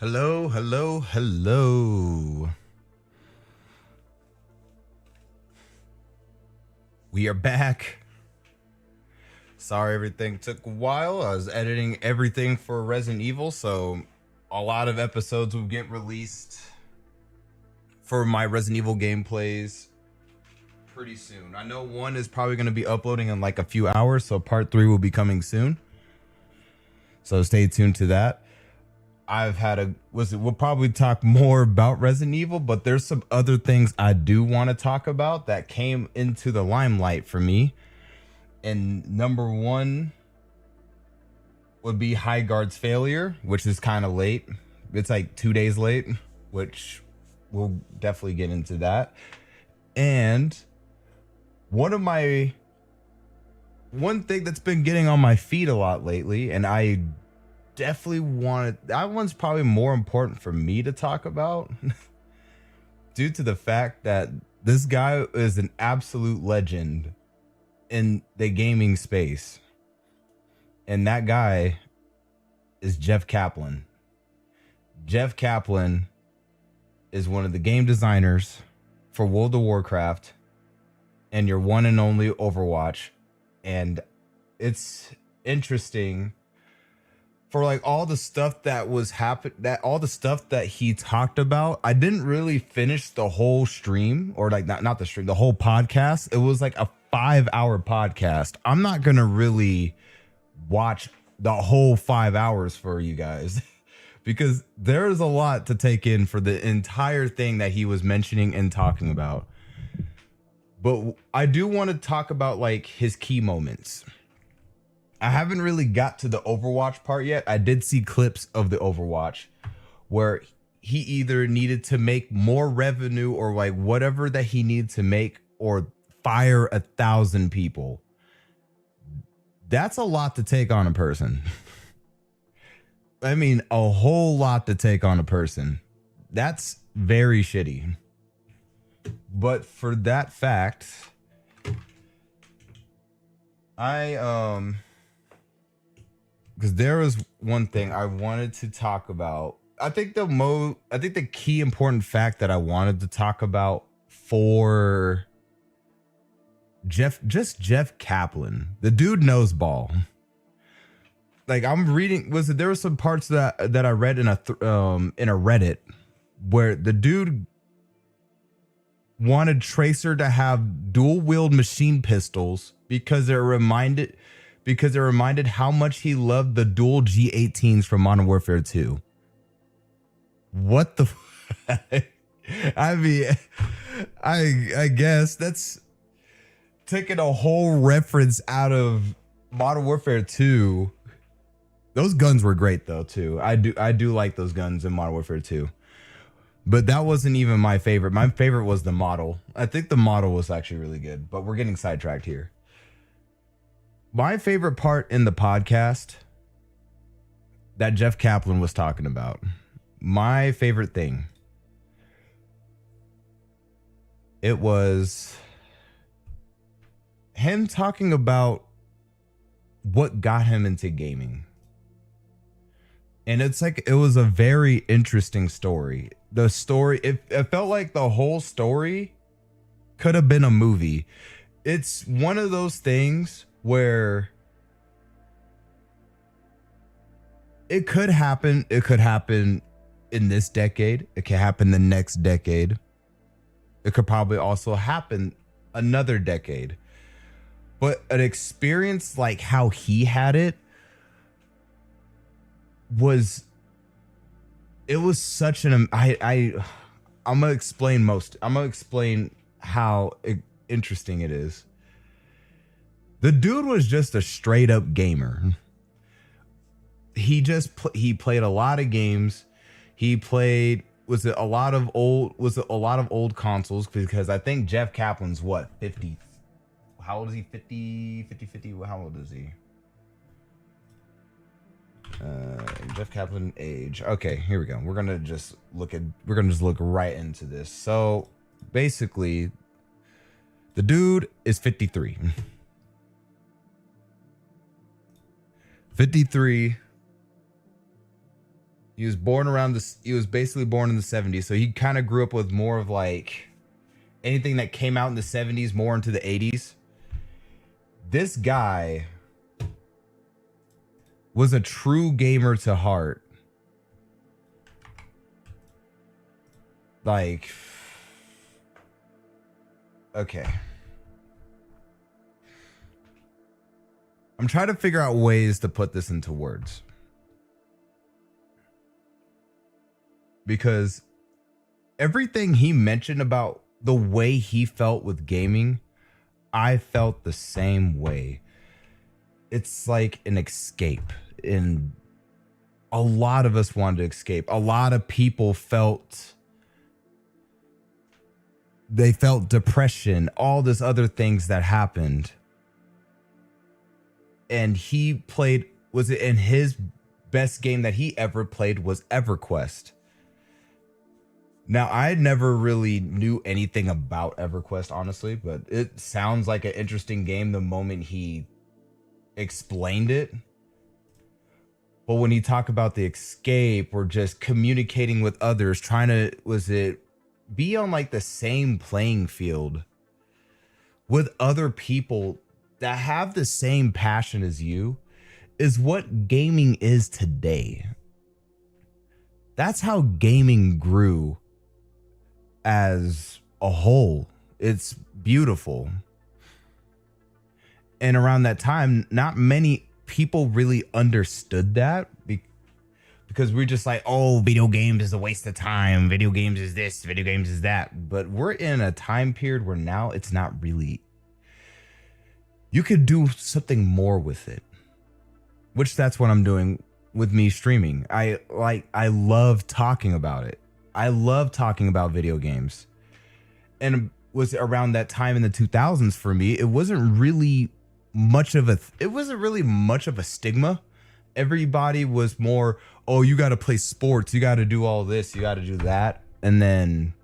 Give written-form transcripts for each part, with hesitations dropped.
Hello, hello, hello. We are back. Sorry everything took a while. I was editing everything for Resident Evil, so a lot of episodes will get released for my Resident Evil gameplays pretty soon. I know one is probably going to be uploading in like a few hours, so part 3 will be coming soon. So stay tuned to that. We'll probably talk more about Resident Evil, but there's some other things I do want to talk about that came into the limelight for me. And number one would be High Guard's failure, which is kind of late. It's like 2 days late, which we'll definitely get into that. And one thing that's been getting on my feet a lot lately, and I definitely wanted, that one's probably more important for me to talk about due to the fact that this guy is an absolute legend in the gaming space, and that guy is Jeff Kaplan. Jeff Kaplan is one of the game designers for World of Warcraft and your one and only Overwatch. And it's interesting for like all the stuff that was all the stuff that he talked about. I didn't really finish the whole stream, or like not the stream, the whole podcast. It was like a 5-hour podcast. I'm not gonna really watch the whole 5 hours for you guys because there's a lot to take in for the entire thing that he was mentioning and talking about. But I do want to talk about like his key moments. I haven't really got to the Overwatch part yet. I did see clips of the Overwatch where he either needed to make more revenue or like whatever that he needed to make, or fire 1,000 people. That's a lot to take on a person. I mean, a whole lot to take on a person. That's very shitty. But for that fact, because there was one thing I wanted to talk about. I think the key important fact that I wanted to talk about for Jeff Kaplan, the dude knows ball. Like I'm reading, there were some parts that I read in a Reddit where the dude wanted Tracer to have dual wield machine pistols because it reminded how much he loved the dual G18s from Modern Warfare 2. What the I mean, I guess that's taking a whole reference out of Modern Warfare 2. Those guns were great though too. I do like those guns in Modern Warfare 2. But that wasn't even my favorite. My favorite was the model. I think the model was actually really good, but we're getting sidetracked here. My favorite part in the podcast that Jeff Kaplan was talking about, my favorite thing, it was him talking about what got him into gaming. And it's like, it was a very interesting story. The story, it felt like the whole story could have been a movie. It's one of those things where it could happen. It could happen in this decade. It could happen the next decade. It could probably also happen another decade. But an experience like how he had it was such an I'm gonna explain how interesting it is. The dude was just a straight up gamer. He played a lot of games. He played a lot of old consoles, because I think Jeff Kaplan's what, 50? How old is he? 50? How old is he? Jeff Kaplan age. Okay, here we go. We're gonna just look right into this. So basically, the dude is 53. 53. He was born around this. He was basically born in the 70s, so he kind of grew up with more of like anything that came out in the 70s, more into the 80s. This guy was a true gamer to heart. Like, okay. I'm trying to figure out ways to put this into words. Because everything he mentioned about the way he felt with gaming, I felt the same way. It's like an escape. And a lot of us wanted to escape. A lot of people felt depression, all this other things that happened. And he played, was it in his best game that he ever played was EverQuest. Now, I never really knew anything about EverQuest, honestly, but it sounds like an interesting game the moment he explained it. But when he talked about the escape or just communicating with others, trying to, was it be on like the same playing field with other people that have the same passion as you, is what gaming is today. That's how gaming grew as a whole. It's beautiful. And around that time, not many people really understood that because we're just like, oh, video games is a waste of time. Video games is this, video games is that. But we're in a time period where now it's not really. You could do something more with it, which that's what I'm doing with me streaming. I love talking about it. I love talking about video games. And it was around that time in the 2000s for me, it wasn't really much of a stigma. Everybody was more, oh, you got to play sports, you got to do all this, you got to do that. And then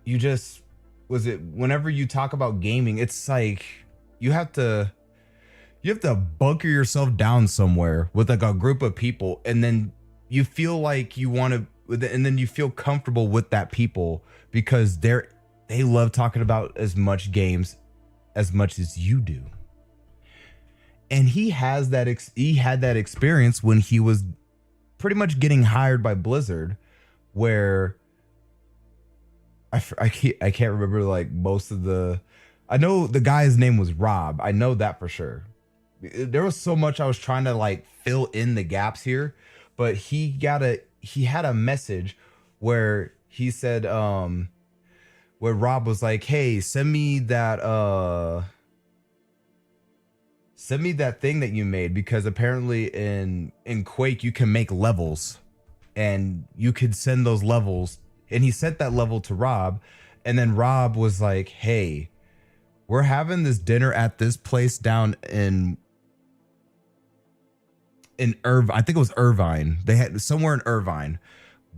you just, whenever you talk about gaming, it's like you have to bunker yourself down somewhere with like a group of people, and then you feel like you want to, and then you feel comfortable with that people because they love talking about as much games as much as you do. And he had that experience when he was pretty much getting hired by Blizzard, where I can't remember like most of the. I know the guy's name was Rob. I know that for sure. There was so much I was trying to like fill in the gaps here, but he had a message where he said, where Rob was like, hey, send me that thing that you made, because apparently in Quake you can make levels and you could send those levels. And he sent that level to Rob, and then Rob was like, hey, we're having this dinner at this place down in I think it was Irvine. They had somewhere in Irvine.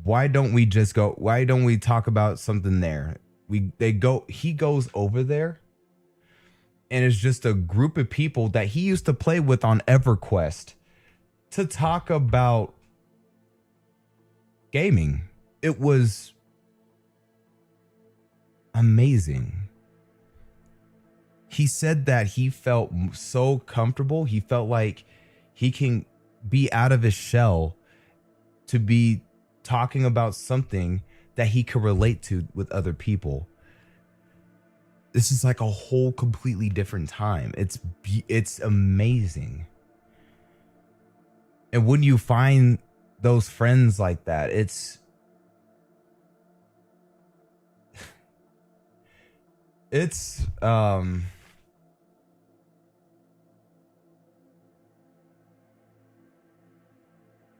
Why don't we just go? Why don't we talk about something there? He goes over there, and it's just a group of people that he used to play with on EverQuest to talk about gaming. It was amazing. He said that he felt so comfortable. He felt like he can be out of his shell to be talking about something that he could relate to with other people. This is like a whole completely different time. It's amazing. And when you find those friends like that, it's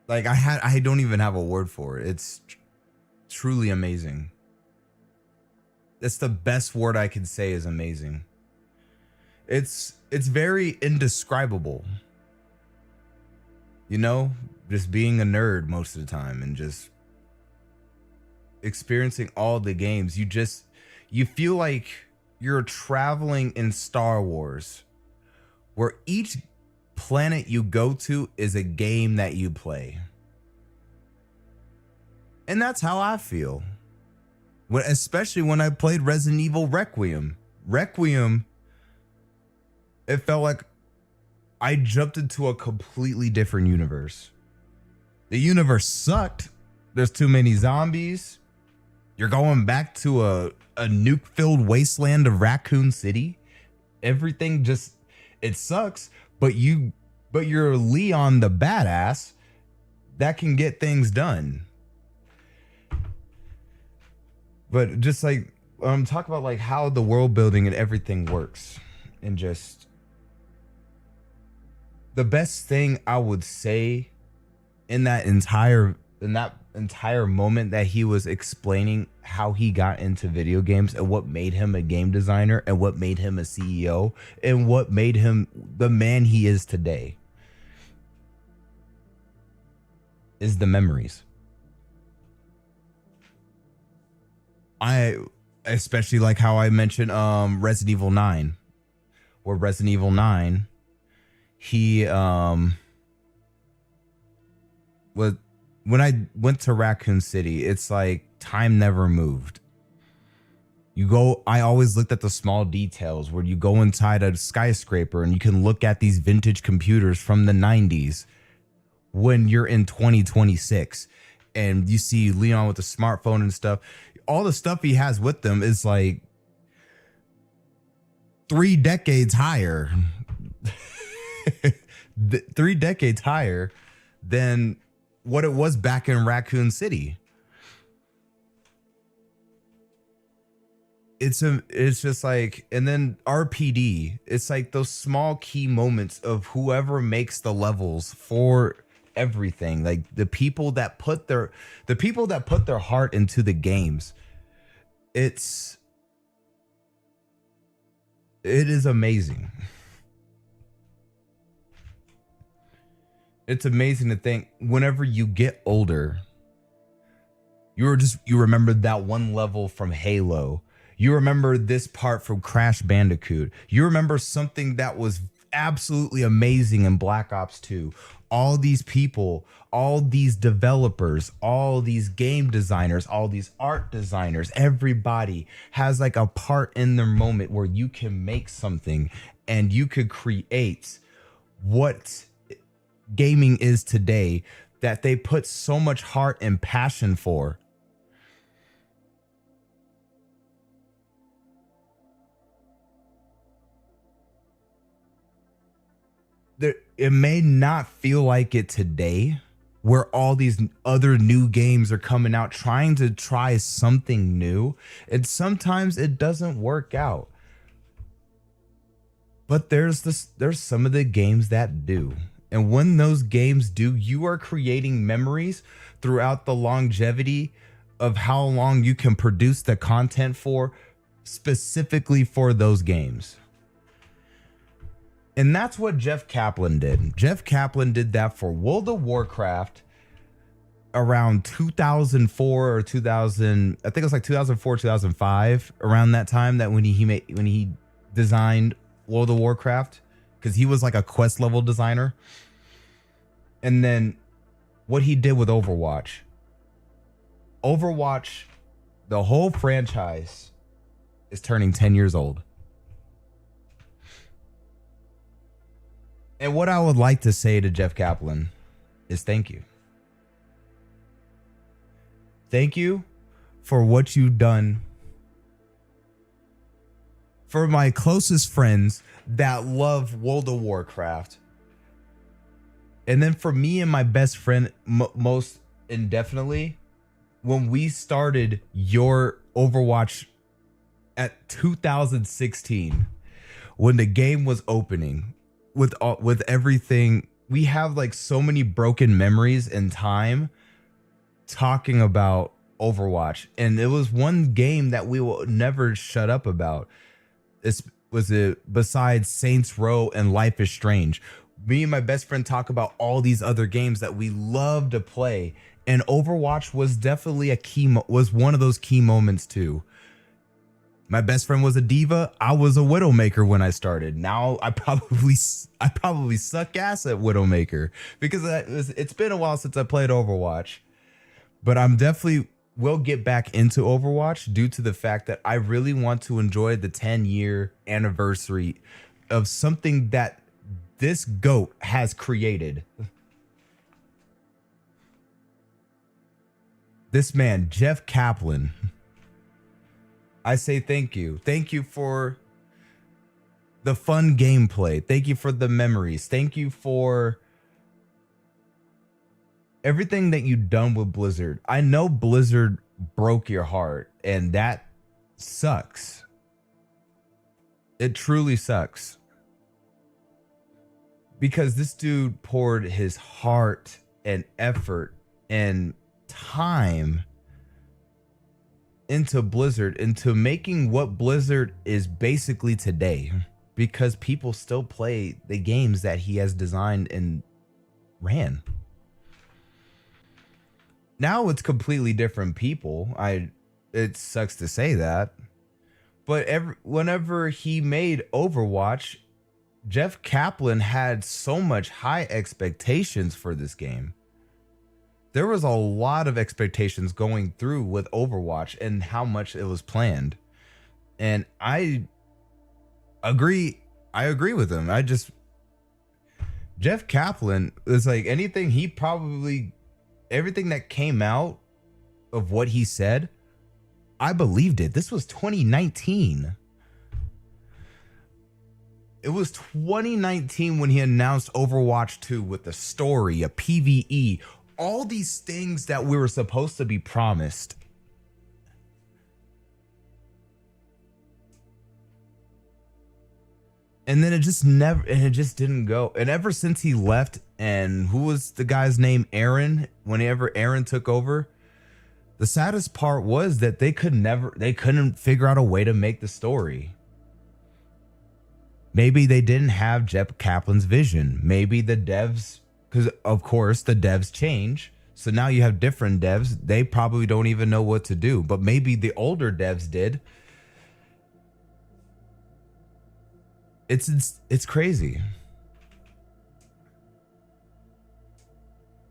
like I don't even have a word for it. It's truly amazing. That's the best word I could say, is amazing. It's very indescribable. You know, just being a nerd most of the time and just experiencing all the games. You feel like you're traveling in Star Wars, where each planet you go to is a game that you play. And that's how I feel. Especially when I played Resident Evil Requiem. Requiem, it felt like I jumped into a completely different universe. The universe sucked. There's too many zombies. You're going back to a nuke-filled wasteland of Raccoon City. Everything just, it sucks, but you're Leon the badass that can get things done. But just like talk about like how the world building and everything works, and just the best thing I would say in that entire moment that he was explaining how he got into video games and what made him a game designer and what made him a CEO and what made him the man he is today is the memories. I especially like how I mentioned Resident Evil 9, where Resident Evil 9 he was, when I went to Raccoon City, it's like time never moved. I always looked at the small details where you go inside a skyscraper and you can look at these vintage computers from the 90s when you're in 2026 and you see Leon with a smartphone and stuff. All the stuff he has with them is like 3 decades higher. 3 decades higher than what it was back in Raccoon City. It's just like, and then RPD, it's like those small key moments of whoever makes the levels for everything, like the people that put their heart into the games. It is amazing. It's amazing to think whenever you get older, you remember that one level from Halo. You remember this part from Crash Bandicoot. You remember something that was absolutely amazing in Black Ops 2. All these people, all these developers, all these game designers, all these art designers, everybody has like a part in their moment where you can make something and you could create what gaming is today that they put so much heart and passion for. It may not feel like it today, where all these other new games are coming out trying to try something new, and sometimes it doesn't work out. But there's some of the games that do. And when those games do, you are creating memories throughout the longevity of how long you can produce the content for, specifically for those games. And that's what Jeff Kaplan did. Jeff Kaplan did that for World of Warcraft around 2004 or 2000. I think it was like 2004, 2005, around that time that when he designed World of Warcraft, because he was like a quest level designer. And then what he did with Overwatch, the whole franchise is turning 10 years old. And what I would like to say to Jeff Kaplan is thank you. Thank you for what you've done for my closest friends that love World of Warcraft. And then for me and my best friend, most indefinitely, when we started your Overwatch at 2016, when the game was opening, with everything, we have like so many broken memories in time talking about Overwatch. And it was one game that we will never shut up about. Besides Saints Row and Life is Strange. Me and my best friend talk about all these other games that we love to play, and Overwatch was definitely was one of those key moments too. My best friend was a diva. I was a Widowmaker when I started. Now I probably suck ass at Widowmaker because it's been a while since I played Overwatch. But I'm definitely will get back into Overwatch due to the fact that I really want to enjoy the 10-year anniversary of something that this GOAT has created. This man, Jeff Kaplan. I say thank you. Thank you for the fun gameplay. Thank you for the memories. Thank you for everything that you've done with Blizzard. I know Blizzard broke your heart, and that sucks. It truly sucks. Because this dude poured his heart and effort and time into Blizzard, into making what Blizzard is basically today, because people still play the games that he has designed and ran. Now it's completely different people. It sucks to say that, but whenever he made Overwatch, Jeff Kaplan had so much high expectations for this game. There was a lot of expectations going through with Overwatch and how much it was planned. And I agree with him. Jeff Kaplan is like everything that came out of what he said, I believed it. This was 2019. It was 2019 when he announced Overwatch 2 with a story, a PvE, all these things that we were supposed to be promised. And then it just didn't go. And ever since he left, and who was the guy's name? Aaron, whenever Aaron took over, the saddest part was that they couldn't figure out a way to make the story. Maybe they didn't have Jeff Kaplan's vision. Maybe the devs, because of course the devs change. So now you have different devs. They probably don't even know what to do, but maybe the older devs did. It's crazy.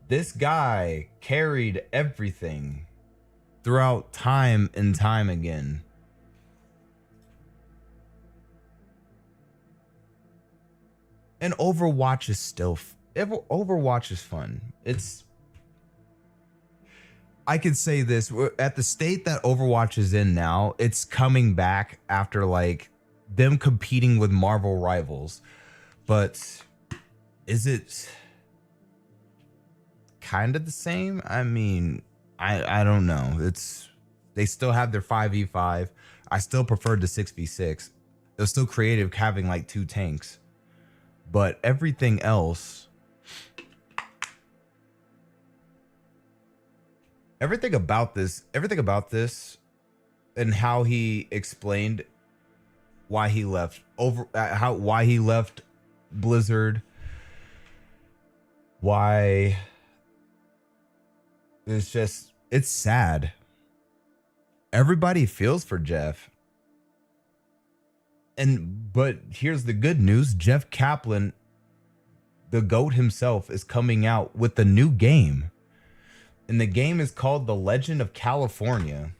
This guy carried everything throughout time and time again. And Overwatch is Overwatch is fun. I could say this, at the state that Overwatch is in now, it's coming back after like them competing with Marvel rivals. But is it kind of the same? I mean, I don't know. They still have their 5v5. I still preferred the 6v6. It was still creative having like 2 tanks. But everything else, everything about this and how he explained why he left why he left Blizzard, why it's sad. Everybody feels for Jeff. But here's the good news. Jeff Kaplan, the GOAT himself, is coming out with a new game. And the game is called The Legend of California.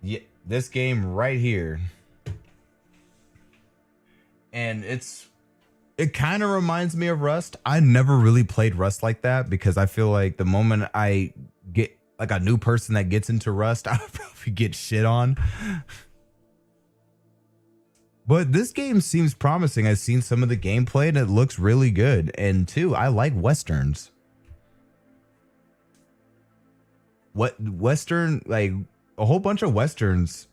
Yeah, this game right here. And it kind of reminds me of Rust. I never really played Rust like that because I feel like the moment I get like a new person that gets into Rust, I'll probably get shit on. But this game seems promising. I've seen some of the gameplay and it looks really good. And too, I like Westerns. Western, like a whole bunch of Westerns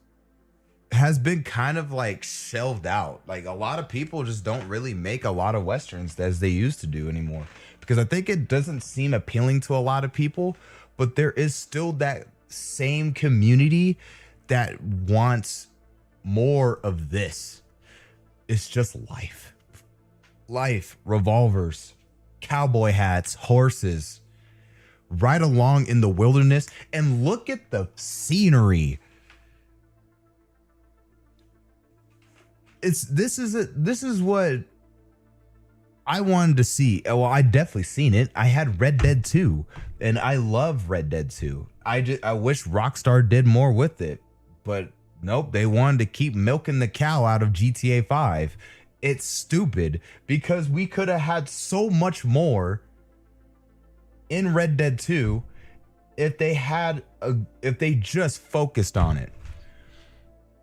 has been kind of like shelved out. Like a lot of people just don't really make a lot of Westerns as they used to do anymore, because I think it doesn't seem appealing to a lot of people, but there is still that same community that wants more of this. It's just life, revolvers, cowboy hats, horses, right along in the wilderness. And look at the scenery. This is what I wanted to see. Well, I definitely seen it. I had Red Dead 2, and I love Red Dead 2. I wish Rockstar did more with it, but nope. They wanted to keep milking the cow out of GTA 5. It's stupid because we could have had so much more in Red Dead 2 if they just focused on it.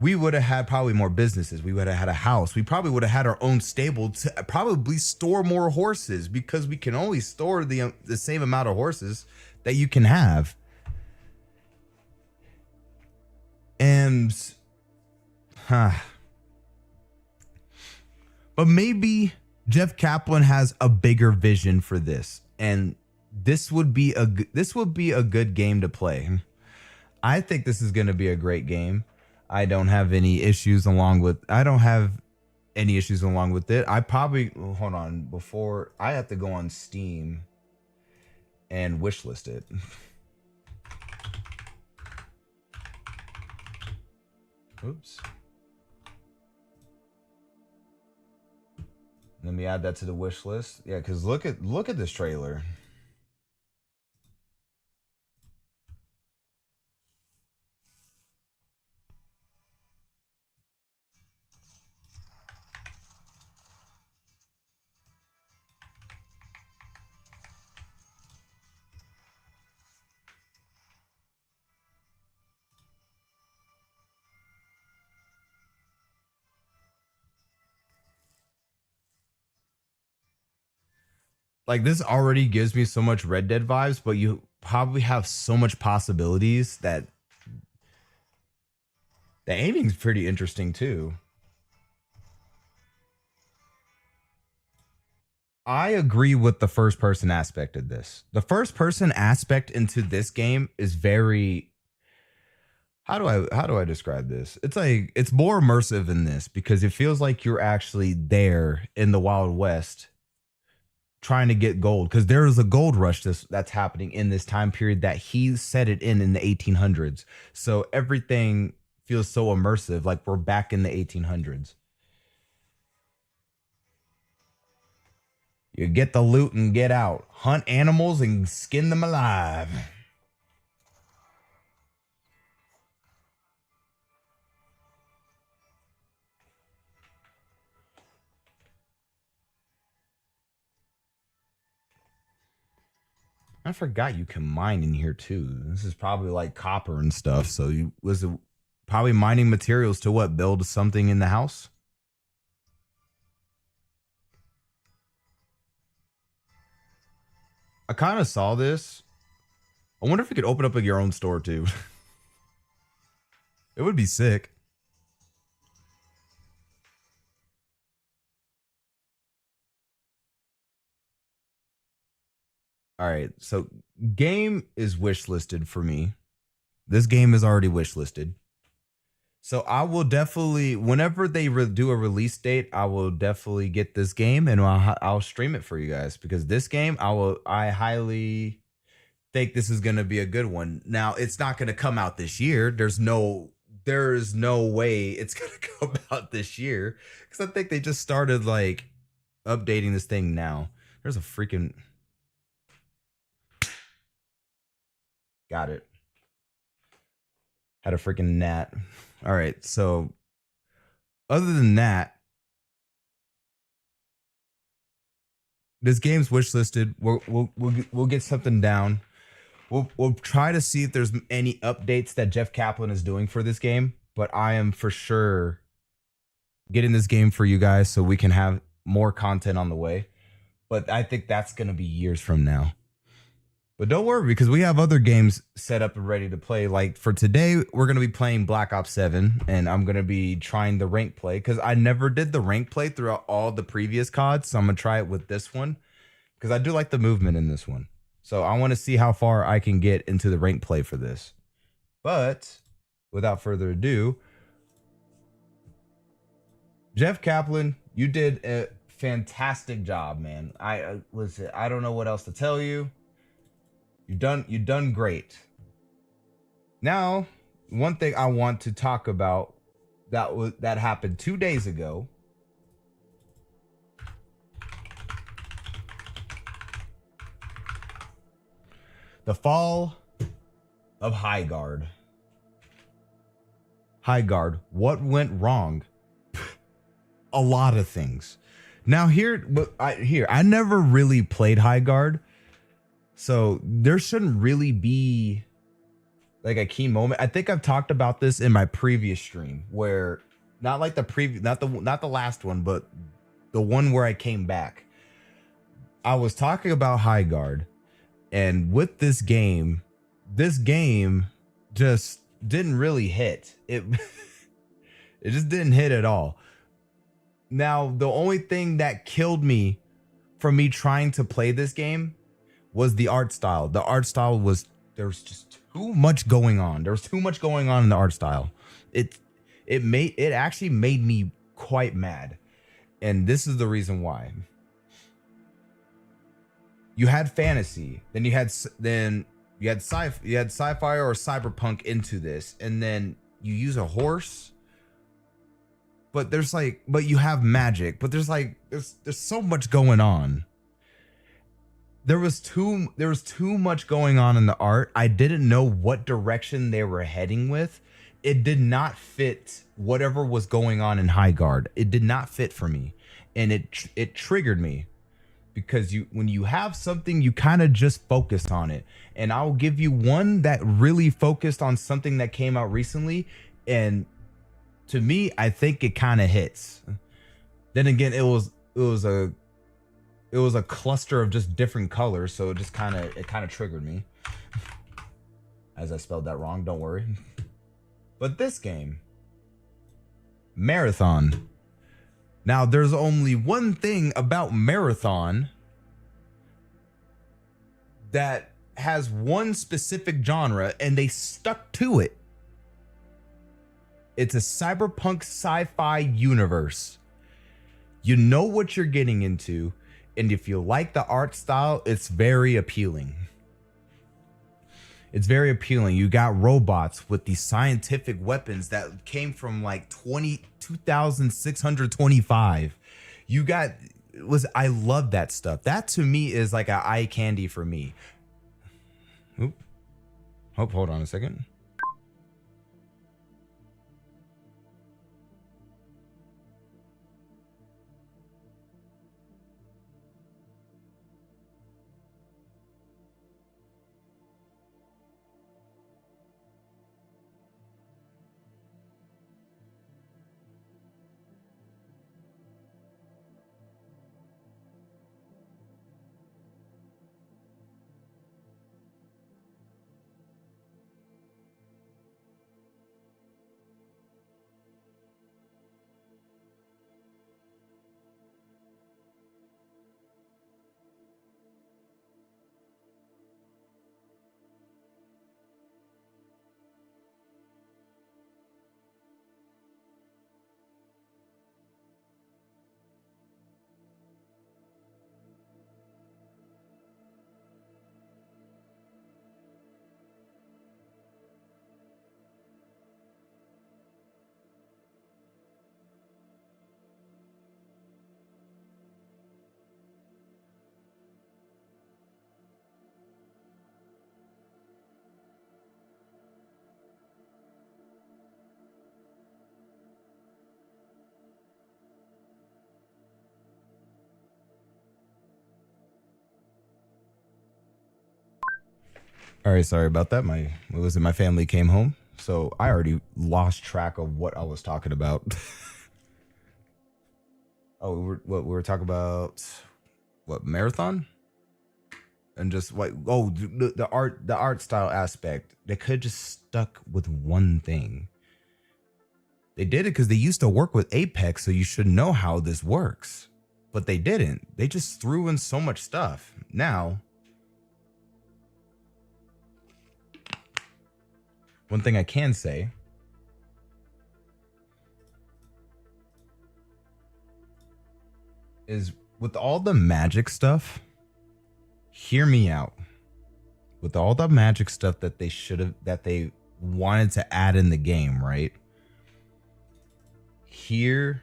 We would have had probably more businesses. We would have had a house. We probably would have had our own stable to probably store more horses, because we can only store the same amount of horses that you can have. And, but maybe Jeff Kaplan has a bigger vision for this, and this would be a good game to play. I think this is going to be a great game. I don't have any issues along with it. I probably, hold on, before I have to go on Steam and wishlist it. Oops. Let me add that to the wish list. Yeah, because look at this trailer. Like, this already gives me so much Red Dead vibes, but you probably have so much possibilities that the aiming's pretty interesting too. I agree with the first person aspect of this. The first person aspect into this game is very, how do I describe this? It's like, it's more immersive in this because it feels like you're actually there in the Wild West trying to get gold, because there is a gold rush that's happening in this time period that he set it in the 1800s. So everything feels so immersive, like we're back in the 1800s. You get the loot and get out, hunt animals and skin them alive. I forgot you can mine in here too. This is probably like copper and stuff. So you was it probably mining materials to what, build something in the house? I kind of saw this. I wonder if we could open up your own store too. It would be sick. All right, so game is wish listed for me. This game is already wish listed. So I will definitely, whenever they do a release date, I will definitely get this game and I'll stream it for you guys, because this game I highly think this is going to be a good one. Now, it's not going to come out this year. There's no way it's going to come out this year, because I think they just started like updating this thing now. There's a freaking, got it. Had a freaking gnat. All right, so other than that, this game's wish listed. We'll get something down. We'll try to see if there's any updates that Jeff Kaplan is doing for this game, but I am for sure getting this game for you guys so we can have more content on the way. But I think that's going to be years from now. But don't worry, because we have other games set up and ready to play. Like for today, we're going to be playing Black Ops 7, and I'm going to be trying the rank play, because I never did the rank play throughout all the previous CODs. So I'm going to try it with this one, because I do like the movement in this one. So I want to see how far I can get into the rank play for this. But without further ado, Jeff Kaplan, you did a fantastic job, man. Listen, I don't know what else to tell you. You've done great. Now, one thing I want to talk about that happened 2 days ago. The fall of High Guard. High Guard. What went wrong? A lot of things. Now I never really played High Guard, so there shouldn't really be like a key moment. I think I've talked about this in my previous stream, where not like the previous, not the last one, but the one where I came back. I was talking about High Guard, and with this game just didn't really hit. It it just didn't hit at all. Now, the only thing that killed me from me trying to play this game was the art style. The art style was, there was just too much going on. There was too much going on in the art style. It actually made me quite mad. And this is the reason why. You had fantasy, then you had sci-fi or cyberpunk into this, and then you use a horse. But but you have magic, but there's so much going on. There was too much going on in the art. I didn't know what direction they were heading with. It did not fit whatever was going on in High Guard. It did not fit for me, and it triggered me, because when you have something, you kind of just focus on it. And I'll give you one that really focused on something that came out recently, and to me, I think it kind of hits. Then again, it was a cluster of just different colors, so it kind of triggered me. As I spelled that wrong, don't worry. But this game, Marathon. Now, there's only one thing about Marathon that has one specific genre, and they stuck to it. It's a cyberpunk sci-fi universe. You know what you're getting into, and if you like the art style, it's very appealing. It's very appealing. You got robots with these scientific weapons that came from like 2625. I love that stuff. That to me is like an eye candy for me. Oop. Hold on a second. All right, sorry about that. My family came home, so I already lost track of what I was talking about. Oh, we were talking about what, Marathon? And just like, oh, the art style aspect. They could just stuck with one thing. They did it because they used to work with Apex, so you should know how this works. But they didn't. They just threw in so much stuff. Now, one thing I can say is, with all the magic stuff, hear me out. With all the magic stuff that they wanted to add in the game, right? Here,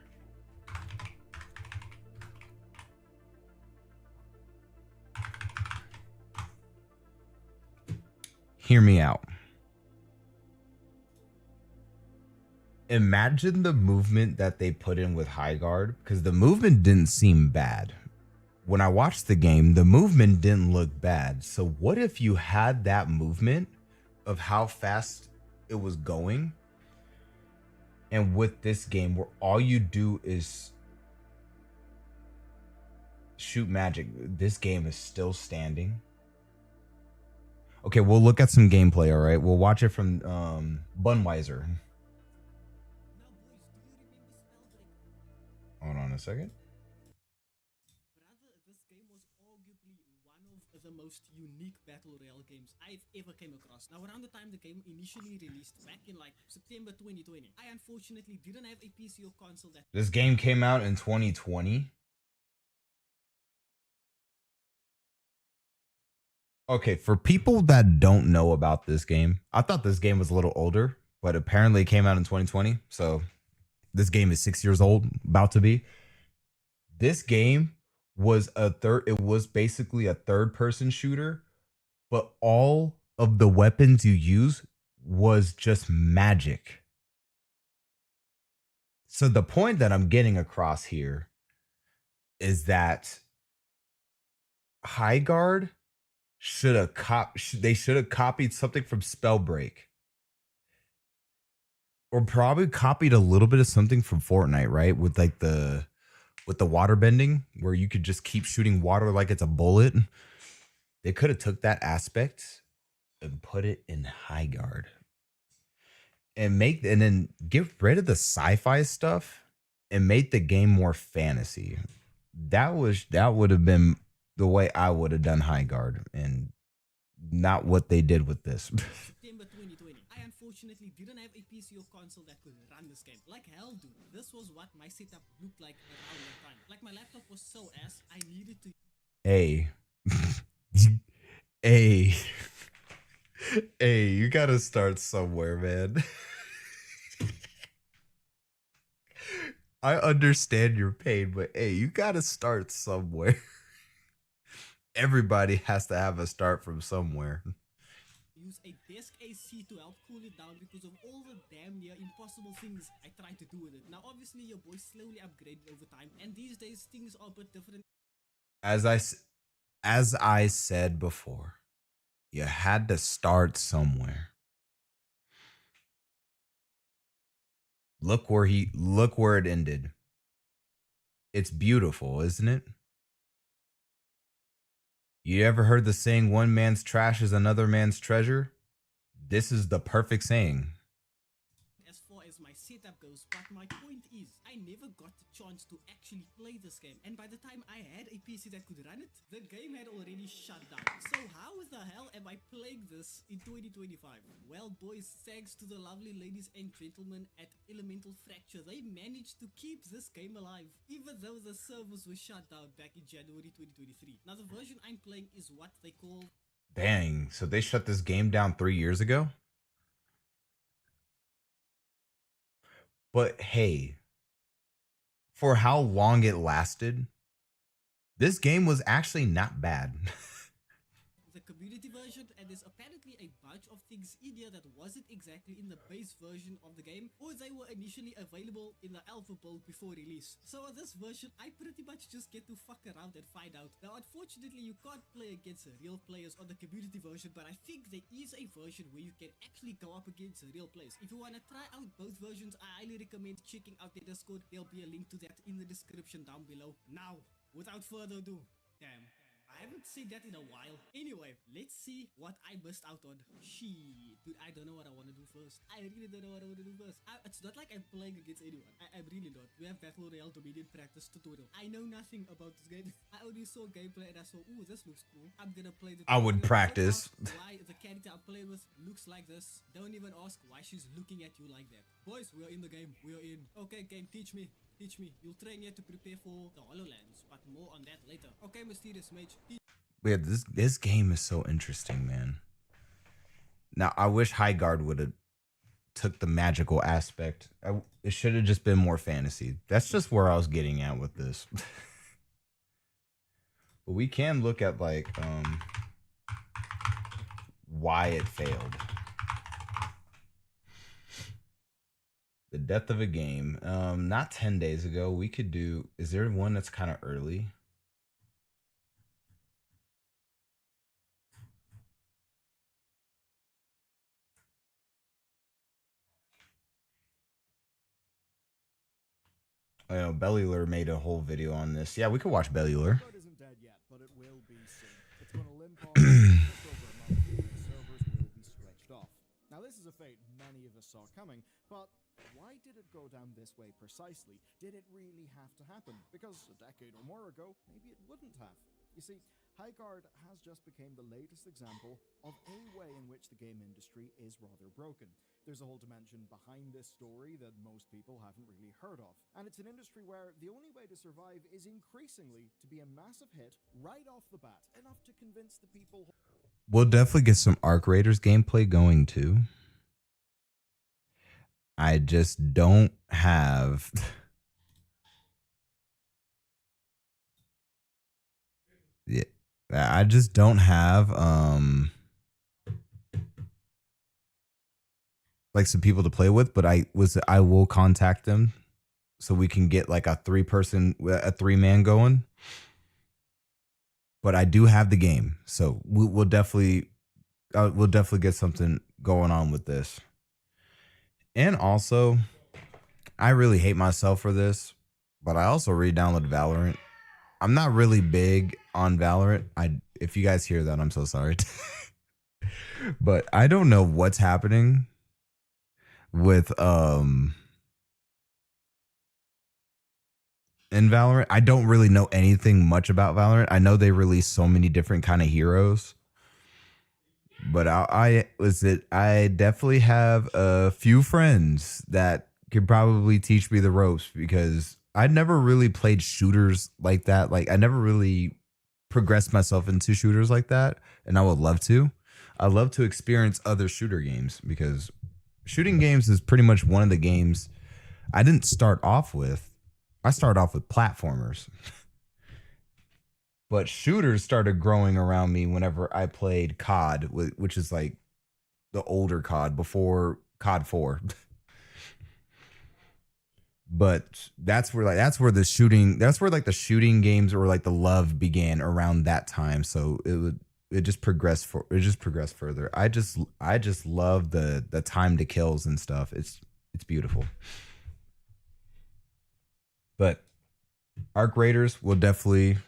Hear me out. Imagine the movement that they put in with High Guard, because the movement didn't seem bad. When I watched the game, the movement didn't look bad. So what if you had that movement of how fast it was going, and with this game where all you do is shoot magic, this game is still standing. Okay, we'll look at some gameplay, all right? We'll watch it from Bunweiser. Hold on a second. Brother, this game was arguably one of the most unique battle royale games I've ever came across. Now, around the time the game initially released, back in like September 2020, I unfortunately didn't have a PC or console that... This game came out in 2020. Okay, for people that don't know about this game, I thought this game was a little older, but apparently it came out in 2020. So this game is 6 years old, about to be. This game was it was basically a third person shooter, but all of the weapons you use was just magic. So the point that I'm getting across here is that High Guard should have they should have copied something from Spellbreak, or probably copied a little bit of something from Fortnite, right? With like the water bending, where you could just keep shooting water like it's a bullet. They could have took that aspect and put it in High Guard, and then get rid of the sci-fi stuff and make the game more fantasy. That would have been the way I would have done High Guard, and not what they did with this. September 2020. I unfortunately didn't have a PC or console that could run this game. Like hell, dude. This was what my setup looked like around that time. Like my laptop was so ass, I needed to... Hey. Hey. Hey, you gotta start somewhere, man. I understand your pain, but hey, you gotta start somewhere. Everybody has to have a start from somewhere. Use a desk AC to help cool it down because of all the damn near impossible things I tried to do with it. Now, obviously, your boy slowly upgraded over time, and these days things are a bit different. As I said before, you had to start somewhere. Look where it ended. It's beautiful, isn't it? You ever heard the saying, one man's trash is another man's treasure? This is the perfect saying. As far as my setup goes, but my point is, I never got the chance to actually play this game, and by the time I had a PC that could run it, the game had already shut down. So how the hell am I playing this in 2025? Well, boys, thanks to the lovely ladies and gentlemen at Elemental Fracture, they managed to keep this game alive, even though the servers were shut down back in January 2023. Now, the version I'm playing is what they call... Dang, so they shut this game down 3 years ago? But hey, for how long it lasted, this game was actually not bad. the community version, and there's apparently a bunch of things in here that wasn't exactly in the base version of the game, or they were initially available in the alpha build before release. So on this version, I pretty much just get to fuck around and find out. Now, unfortunately, you can't play against real players on the community version, but I think there is a version where you can actually go up against real players. If you want to try out both versions, I highly recommend checking out their Discord. There'll be a link to that in the description down below. Now, without further ado, damn, I haven't seen that in a while. Anyway, let's see what I missed out on. Shit, dude, I don't know what I want to do first. I really don't know what I want to do first. It's not like I'm playing against anyone. I'm really not. We have Battle Royale Dominion practice tutorial. I know nothing about this game. I only saw gameplay and I saw, ooh, this looks cool. I'm gonna play the I would practice. Why the character I'm playing with looks like this. Don't even ask why she's looking at you like that. Boys, we are in the game. We are in. Okay, game, teach me. Teach me. You'll train here to prepare for the HoloLens, but more on that later. Okay, Mysterious Mage. Yeah, this game is so interesting, man. Now, I wish High Guard would have took the magical aspect. It should have just been more fantasy. That's just where I was getting at with this. But we can look at like why it failed. The death of a game. Not 10 days ago. We could do. Is there one that's kind of early? I know Bellular made a whole video on this. Yeah, we could watch Bellular. Isn't dead yet, but it will be soon. It's going to limp on for just over a month, and the servers will be switched off. Now, this is a fate many of us saw coming, but why did it go down this way precisely? Did it really have to happen? Because a decade or more ago, maybe it wouldn't have. You see, Highguard has just become the latest example of a way in which the game industry is rather broken. There's a whole dimension behind this story that most people haven't really heard of. And it's an industry where the only way to survive is increasingly to be a massive hit right off the bat, enough to convince the people. We'll definitely get some Arc Raiders gameplay going too. I just don't have. Yeah, I just don't have like some people to play with, but I will contact them so we can get like a 3-man going. But I do have the game, so we'll definitely get something going on with this. And also, I really hate myself for this, but I also re-downloaded Valorant. I'm not really big on Valorant. If you guys hear that, I'm so sorry. But I don't know what's happening with in Valorant. I don't really know anything much about Valorant. I know they release so many different kind of heroes. But I definitely have a few friends that could probably teach me the ropes because I never really played shooters like that. Like I never really progressed myself into shooters like that, and I would love to. I'd love to experience other shooter games because shooting games is pretty much one of the games I didn't start off with. I started off with platformers. But shooters started growing around me whenever I played COD, which is like the older COD before COD 4. But that's where the shooting games or like the love began around that time. So it just progressed further. I just love the time to kills and stuff. It's beautiful. But Arc Raiders will definitely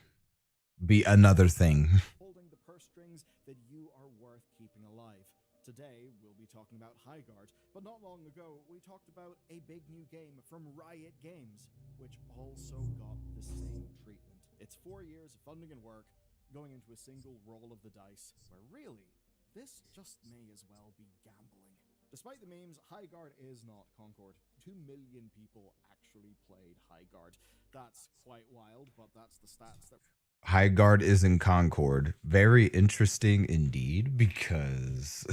be another thing. Holding the purse strings that you are worth keeping alive. Today, we'll be talking about Highguard, but not long ago, we talked about a big new game from Riot Games, which also got the same treatment. It's 4 years of funding and work going into a single roll of the dice, where really, this just may as well be gambling. Despite the memes, Highguard is not Concord. 2 million people actually played Highguard. That's quite wild, but that's the stats that Highguard is in Concord. Very interesting indeed, because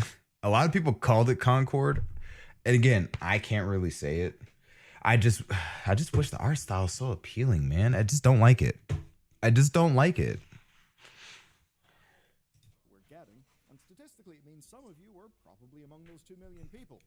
a lot of people called it Concord. And again, I can't really say it. I just wish the art style is so appealing, man. I just don't like it. I just don't like it. we're getting, and statistically it means some of you were probably among those 2 million people.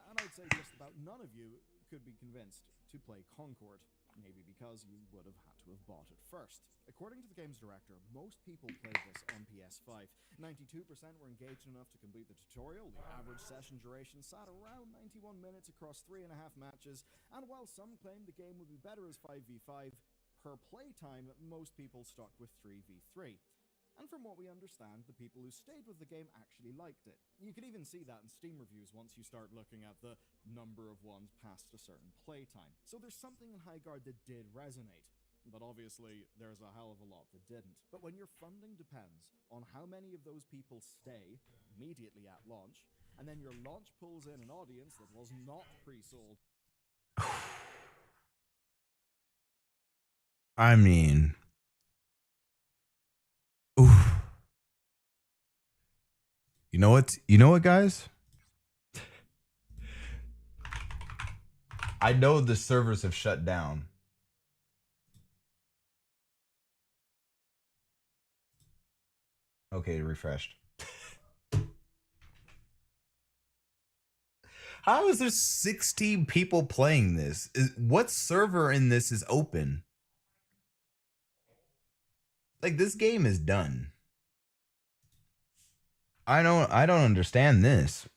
And I'd say just about none of you could be convinced to play Concord. Maybe because you would have had to have bought it first. According to the game's director, most people played this on PS5. 92% were engaged enough to complete the tutorial. The average session duration sat around 91 minutes across 3.5 matches, and while some claimed the game would be better as 5v5, per playtime, most people stuck with 3v3. And from what we understand, the people who stayed with the game actually liked it. You can even see that in Steam reviews once you start looking at the number of ones past a certain playtime. So there's something in Highguard that did resonate. But obviously, there's a hell of a lot that didn't. But when your funding depends on how many of those people stay immediately at launch, and then your launch pulls in an audience that was not pre-sold. I mean, oof. You know what? You know what, guys? I know the servers have shut down. Okay, refreshed. How is there 16 people playing this? What server in this is open? Like, this game is done. I don't understand this.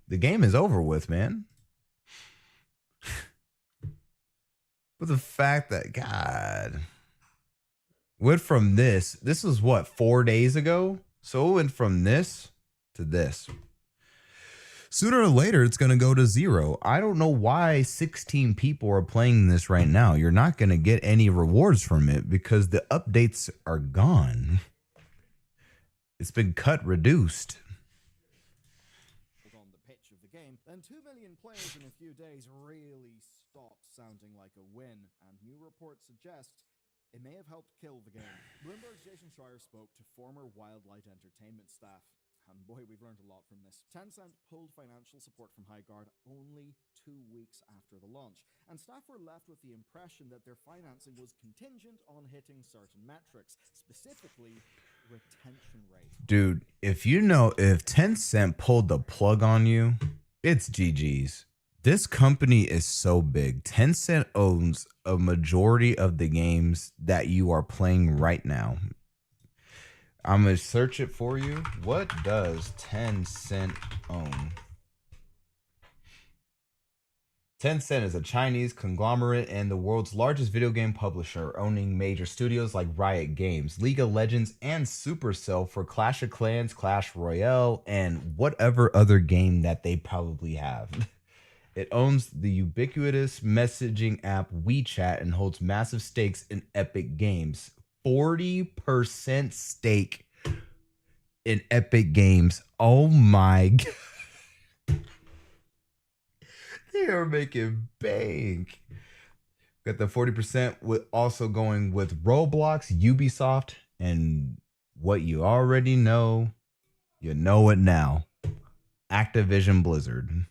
The game is over with, man. But the fact that, God, went from this was what, 4 days ago? So it went from this to this. Sooner or later, it's going to go to 0. I don't know why 16 people are playing this right now. You're not going to get any rewards from it because the updates are gone. It's been reduced. On the pitch of the game, then 2 million players in a few days really stopped sounding like a win, and new reports suggest it may have helped kill the game. Bloomberg's Jason Schreier spoke to former Wildlight Entertainment staff. And boy, we've learned a lot from this. Tencent pulled financial support from Highguard only 2 weeks after the launch, and staff were left with the impression that their financing was contingent on hitting certain metrics, specifically retention rate. Dude, if Tencent pulled the plug on you, it's GG's. This company is so big. Tencent owns a majority of the games that you are playing right now. I'm going to search it for you. What does Tencent own? Tencent is a Chinese conglomerate and the world's largest video game publisher, owning major studios like Riot Games, League of Legends, and Supercell for Clash of Clans, Clash Royale, and whatever other game that they probably have. It owns the ubiquitous messaging app WeChat and holds massive stakes in Epic Games. 40% stake in Epic Games. Oh my God. They are making bank. Got the 40% with also going with Roblox, Ubisoft, and what you already know, you know it now. Activision Blizzard.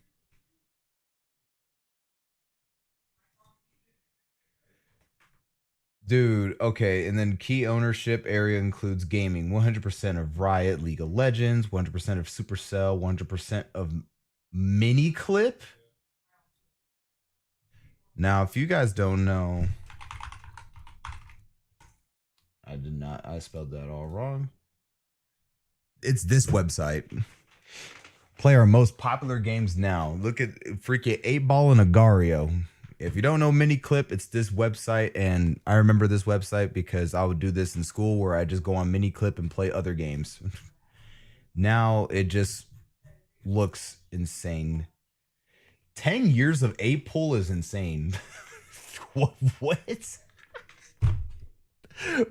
Dude, okay, and then key ownership area includes gaming, 100% of Riot, League of Legends, 100% of Supercell, 100% of Miniclip. Now, if you guys don't know, I spelled that all wrong. It's this website. Play our most popular games now. Look at freaking 8-Ball and Agario. If you don't know Miniclip, it's this website, and I remember this website because I would do this in school where I just go on Miniclip and play other games. Now it just looks insane. 10 years of 8-Pool is insane. What?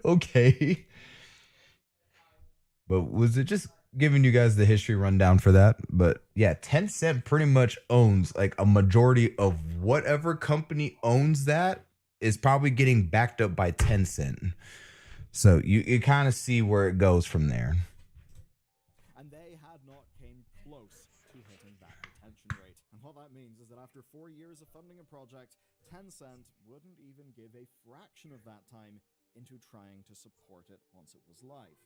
Okay. But was it just giving you guys the history rundown for that? But yeah, Tencent pretty much owns like a majority of whatever company owns that is probably getting backed up by Tencent. So you kind of see where it goes from there. And they had not came close to hitting that retention rate. And what that means is that after 4 years of funding a project, Tencent wouldn't even give a fraction of that time into trying to support it once it was live.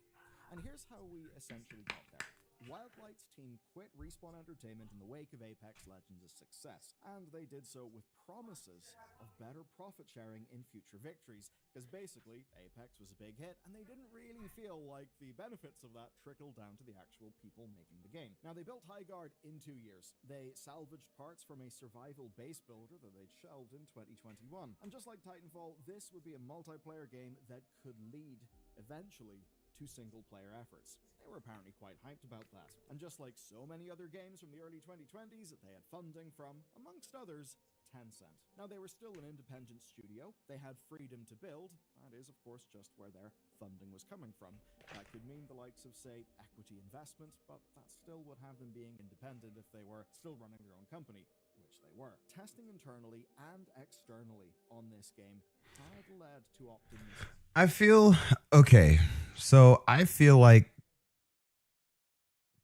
And here's how we essentially got there. Wildlight's team quit Respawn Entertainment in the wake of Apex Legends' success, and they did so with promises of better profit sharing in future victories, because basically Apex was a big hit and they didn't really feel like the benefits of that trickled down to the actual people making the game. Now, they built Highguard in 2 years. They salvaged parts from a survival base builder that they'd shelved in 2021. And just like Titanfall, this would be a multiplayer game that could lead, eventually, to single-player efforts. They were apparently quite hyped about that. And just like so many other games from the early 2020s, they had funding from, amongst others, Tencent. Now, they were still an independent studio. They had freedom to build. That is, of course, just where their funding was coming from. That could mean the likes of, say, equity investment, but that still would have them being independent if they were still running their own company, which they were. Testing internally and externally on this game had led to optimism. I feel okay. So I feel like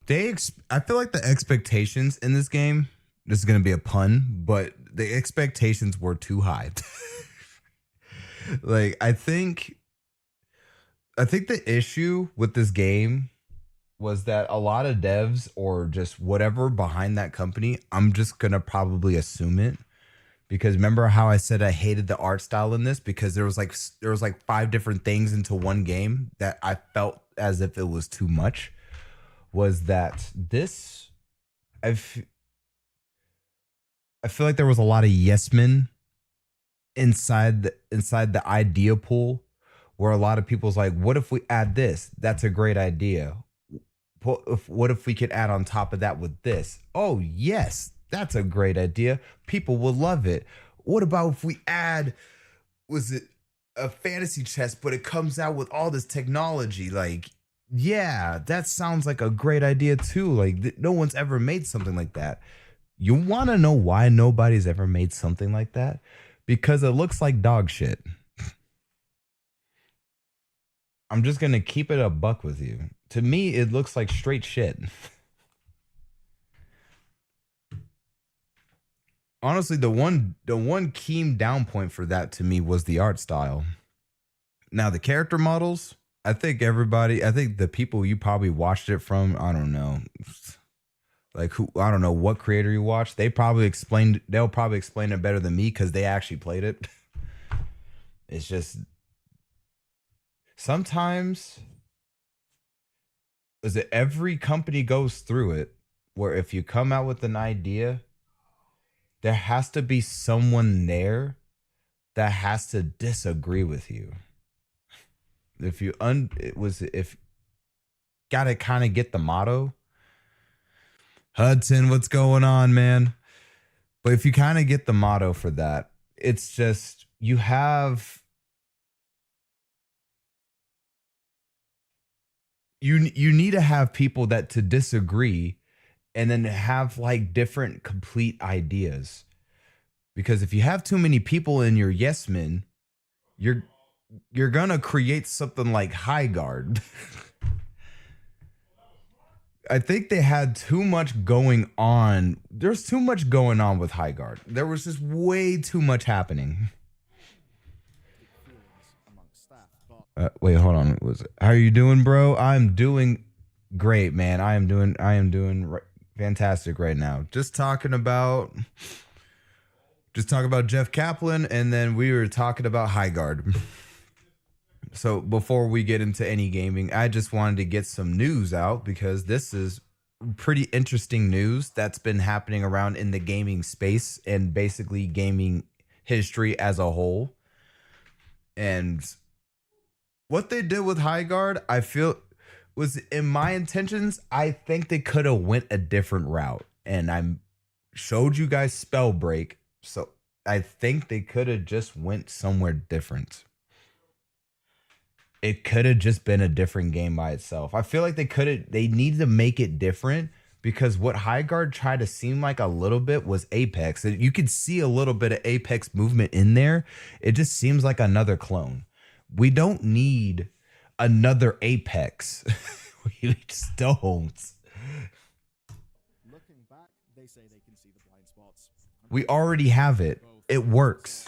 the expectations in this game, this is going to be a pun, but the expectations were too high. Like I think the issue with this game was that a lot of devs or just whatever behind that company, I'm just gonna probably assume it because remember how I said I hated the art style in this because there was like 5 different things into one game that I felt as if it was too much. Was that this? I've I feel like there was a lot of yes men inside the idea pool where a lot of people's like, what if we add this? That's a great idea. What if we could add on top of that with this? Oh, yes, that's a great idea. People will love it. What about if we add, was it a fantasy chest, but it comes out with all this technology? Like, yeah, that sounds like a great idea too. Like, no one's ever made something like that. You want to know why nobody's ever made something like that? Because it looks like dog shit. I'm just going to keep it a buck with you. To me, it looks like straight shit. Honestly, the one key down point for that to me was the art style. Now, the character models, I think the people you probably watched it from, I don't know. Like who, I don't know what creator you watch. They'll probably explain it better than me because they actually played it. It's just sometimes is it every company goes through it where if you come out with an idea, there has to be someone there that has to disagree with you. If gotta kind of get the motto. Hudson, what's going on, man? But if you kind of get the motto for that, it's just you need to have people that to disagree and then have like different complete ideas. Because if you have too many people in your yes men, you're gonna create something like High Guard. I think they had too much going on. There's too much going on with High Guard. There was just way too much happening. Wait, hold on. How are you doing, bro? I'm doing great, man. I am doing fantastic right now. Just talking about Jeff Kaplan, and then we were talking about High Guard. So before we get into any gaming, I just wanted to get some news out because this is pretty interesting news that's been happening around in the gaming space and basically gaming history as a whole. And what they did with High Guard, I feel was in my intentions. I think they could have went a different route, and I showed you guys Spell Break. So I think they could have just went somewhere different. It could have just been a different game by itself. I feel like they needed to make it different because what High Guard tried to seem like a little bit was Apex. You could see a little bit of Apex movement in there. It just seems like another clone. We don't need another Apex. We just don't. Looking back, they say they can see the blind spots. We already have it. It works.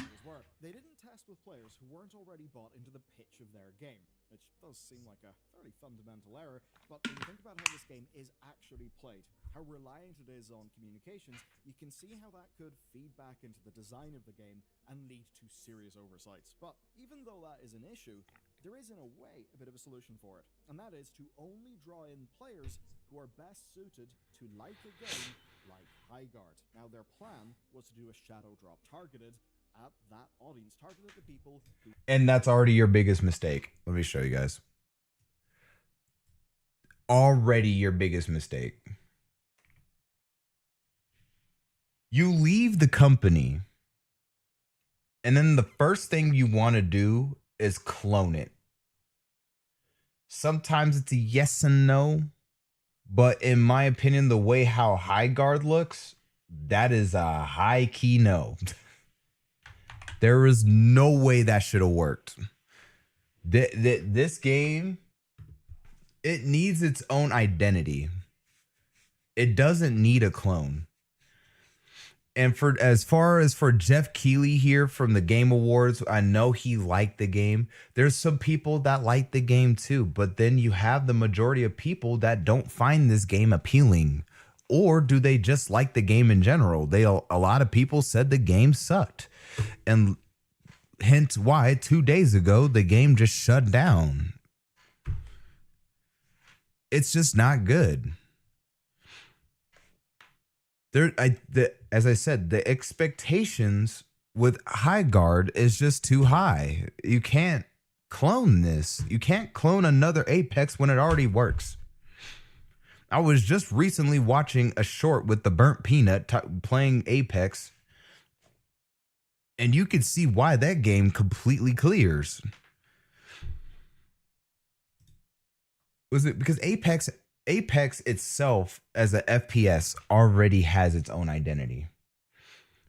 They didn't test with players who weren't already bought into the pitch of their game, which does seem like a fairly fundamental error, but when you think about how this game is actually played, how reliant it is on communications, you can see how that could feed back into the design of the game and lead to serious oversights. But even though that is an issue, there is in a way a bit of a solution for it, and that is to only draw in players who are best suited to like a game like High Guard. Now their plan was to do a shadow drop targeted at that audience, targeted at the people who... And that's already your biggest mistake. Let me show you guys. Already your biggest mistake. You leave the company, and then the first thing you want to do is clone it. Sometimes it's a yes and no, but in my opinion, the way how High Guard looks, that is a high key no. There is no way that should have worked. This game, it needs its own identity. It doesn't need a clone. And for as far as for Jeff Keighley here from the Game Awards, I know he liked the game. There's some people that like the game too, but then you have the majority of people that don't find this game appealing. Or do they just like the game in general? A lot of people said the game sucked. And hence why 2 days ago the game just shut down. It's just not good. As I said, the expectations with High Guard is just too high. You can't clone this. You can't clone another Apex when it already works. I was just recently watching a short with the Burnt Peanut playing Apex, and you could see why that game completely clears. Was it because Apex itself as a FPS already has its own identity.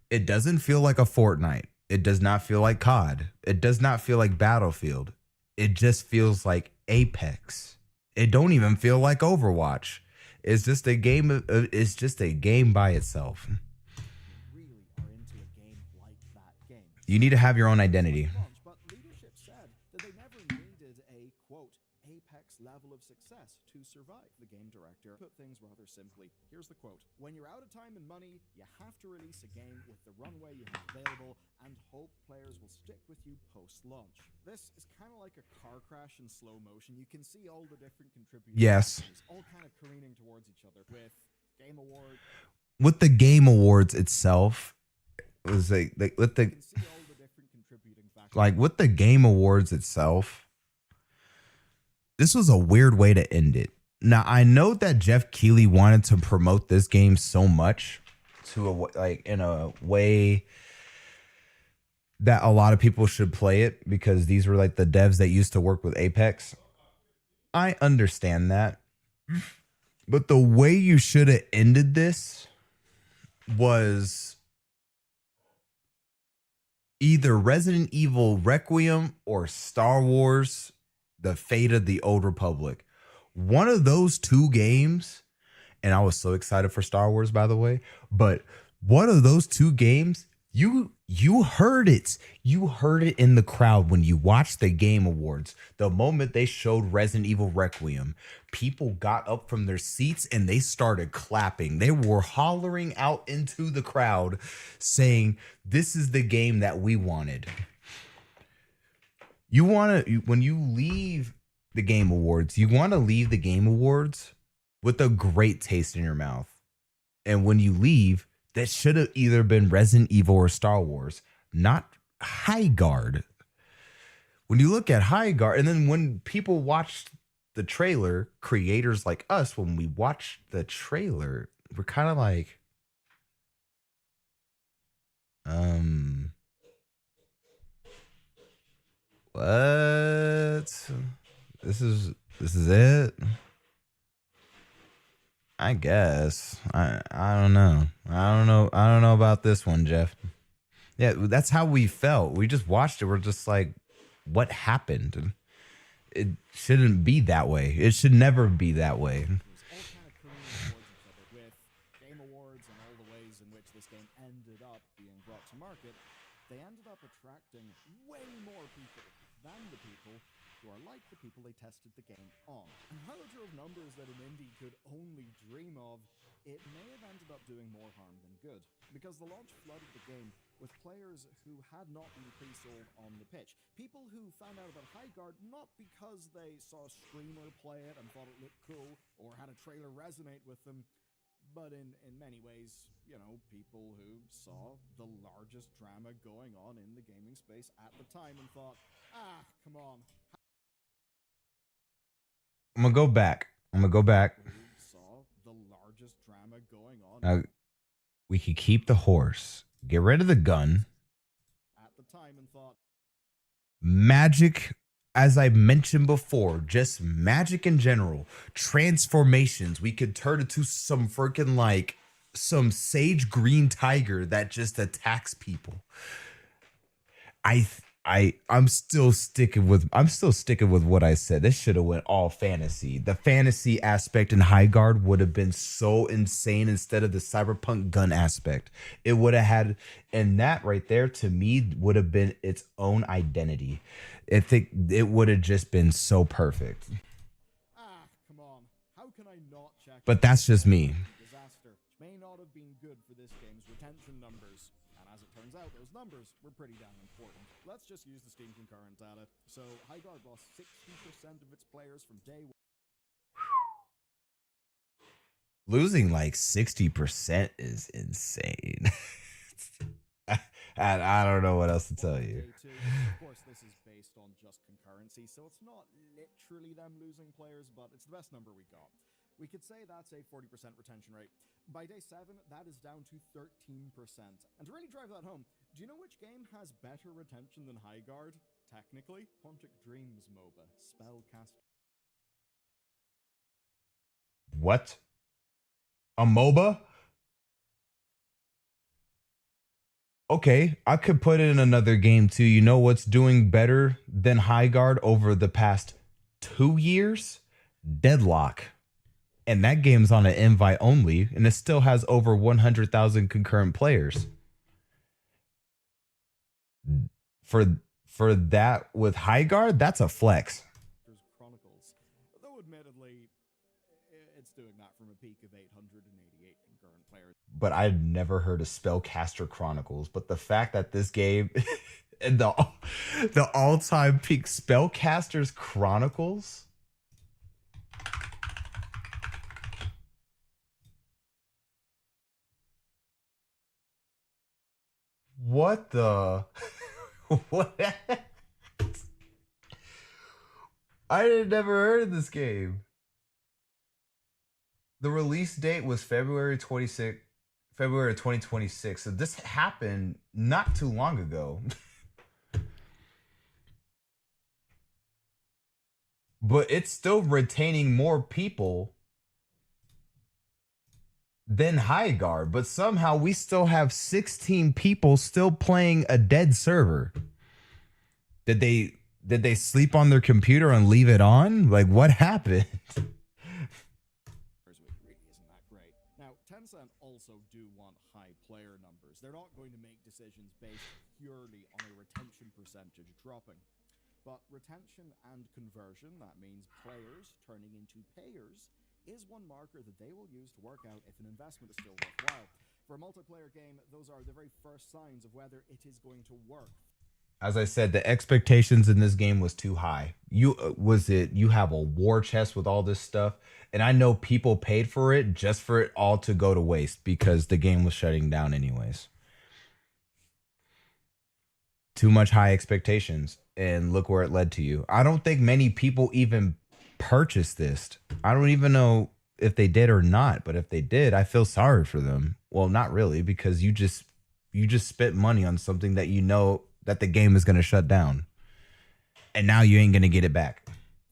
It doesn't feel like a Fortnite. It does not feel like COD. It does not feel like Battlefield. It just feels like Apex. It don't even feel like Overwatch. It's just a game. It's just a game by itself. Really are into a game like that game. You need to have your own identity. But leadership said that they never needed a, quote, apex level of success to survive. The game director put things rather simply. Here's the quote. When you're out of time and money, you have to release a game with the runway you have available and hope players will stick with you post-launch. This is kind of like a car crash in slow motion. You can see all the different contributors. Yes. All kind of careening towards each other with Game Award. With the Game Awards itself, it was like with the You can see all the different contributing factors. like with the Game Awards itself, this was a weird way to end it. Now I know that Jeff Keighley wanted to promote this game so much in a way that a lot of people should play it because these were like the devs that used to work with Apex. I understand that. But the way you should have ended this was either Resident Evil Requiem or Star Wars The Fate of the Old Republic. One of those two games, and I was so excited for Star Wars, by the way, but one of those two games, you heard it. You heard it in the crowd when you watched the Game Awards. The moment they showed Resident Evil Requiem, people got up from their seats and they started clapping. They were hollering out into the crowd saying, "This is the game that we wanted." When you leave the Game Awards, you want to leave the Game Awards with a great taste in your mouth. And when you leave, that should have either been Resident Evil or Star Wars, not High Guard. When you look at High Guard, and then when people watch the trailer, creators like us, when we watch the trailer, we're kind of like, what? This is it? I guess. I don't know. I don't know about this one, Jeff. Yeah, that's how we felt. We just watched it. We're just like, what happened? It shouldn't be that way. It should never be that way. With Game Awards and all the ways in which this game ended up being brought to market, they ended up attracting way more people than the people who are like the people they tested the game on. And how they drove numbers that an indie could only dream of, it may have ended up doing more harm than good, because the launch flooded the game with players who had not been pre-sold on the pitch. People who found out about High Guard not because they saw a streamer play it and thought it looked cool, or had a trailer resonate with them, but in many ways, you know, people who saw the largest drama going on in the gaming space at the time and thought, come on. I'm gonna go back. Saw the largest drama going on. Now, we could keep the horse. Get rid of the gun. At the time and thought. Magic, as I mentioned before, just magic in general. Transformations. We could turn into some freaking like some sage green tiger that just attacks people. I'm still sticking with what I said. This should have went all fantasy. The fantasy aspect in High Guard would have been so insane instead of the cyberpunk gun aspect. It would have had, and that right there to me would have been its own identity. I think it would have just been so perfect. Ah, come on. How can I not check? But that's just me. Disaster may not have been good for this game's retention numbers. And as it turns out, those numbers were pretty damn important. Let's just use the Steam concurrent data. So, Highguard lost 60% of its players from day one. Losing like 60% is insane. I don't know what else to tell you. Of course, this is based on just concurrency, so it's not literally them losing players, but it's the best number we got. We could say that's a 40% retention rate. By day 7, that is down to 13%. And to really drive that home, do you know which game has better retention than Highguard? Technically, Quantic Dreams MOBA, Spellcaster. What? A MOBA? Okay, I could put it in another game too. You know what's doing better than Highguard over the past 2 years? Deadlock. And that game's on an invite only, and it still has over 100,000 concurrent players. For that with Highguard, that's a flex. Chronicles. Though admittedly, it's doing that from a peak of 888 concurrent players. But I'd never heard of Spellcaster Chronicles. But the fact that this game and the all-time peak Spellcasters Chronicles. What the? What? I had never heard of this game. The release date was February 2026. So this happened not too long ago. But it's still retaining more people than Highguard, but somehow we still have 16 people still playing a dead server. Did they sleep on their computer and leave it on? Like, what happened? Really isn't that great. Now, Tencent also do want high player numbers. They're not going to make decisions based purely on a retention percentage dropping. But retention and conversion, that means players turning into payers, is one marker that they will use to work out if an investment is still worthwhile. For a multiplayer game, those are the very first signs of whether it is going to work. As I said, the expectations in this game was too high. You have a war chest with all this stuff, and I know people paid for it just for it all to go to waste because the game was shutting down anyways. Too much high expectations, and look where it led to you. I don't think many people even purchased this. I don't even know if they did or not, but if they did, I feel sorry for them. Well, not really, because you just spent money on something that you know that the game is going to shut down, and now you ain't going to get it back.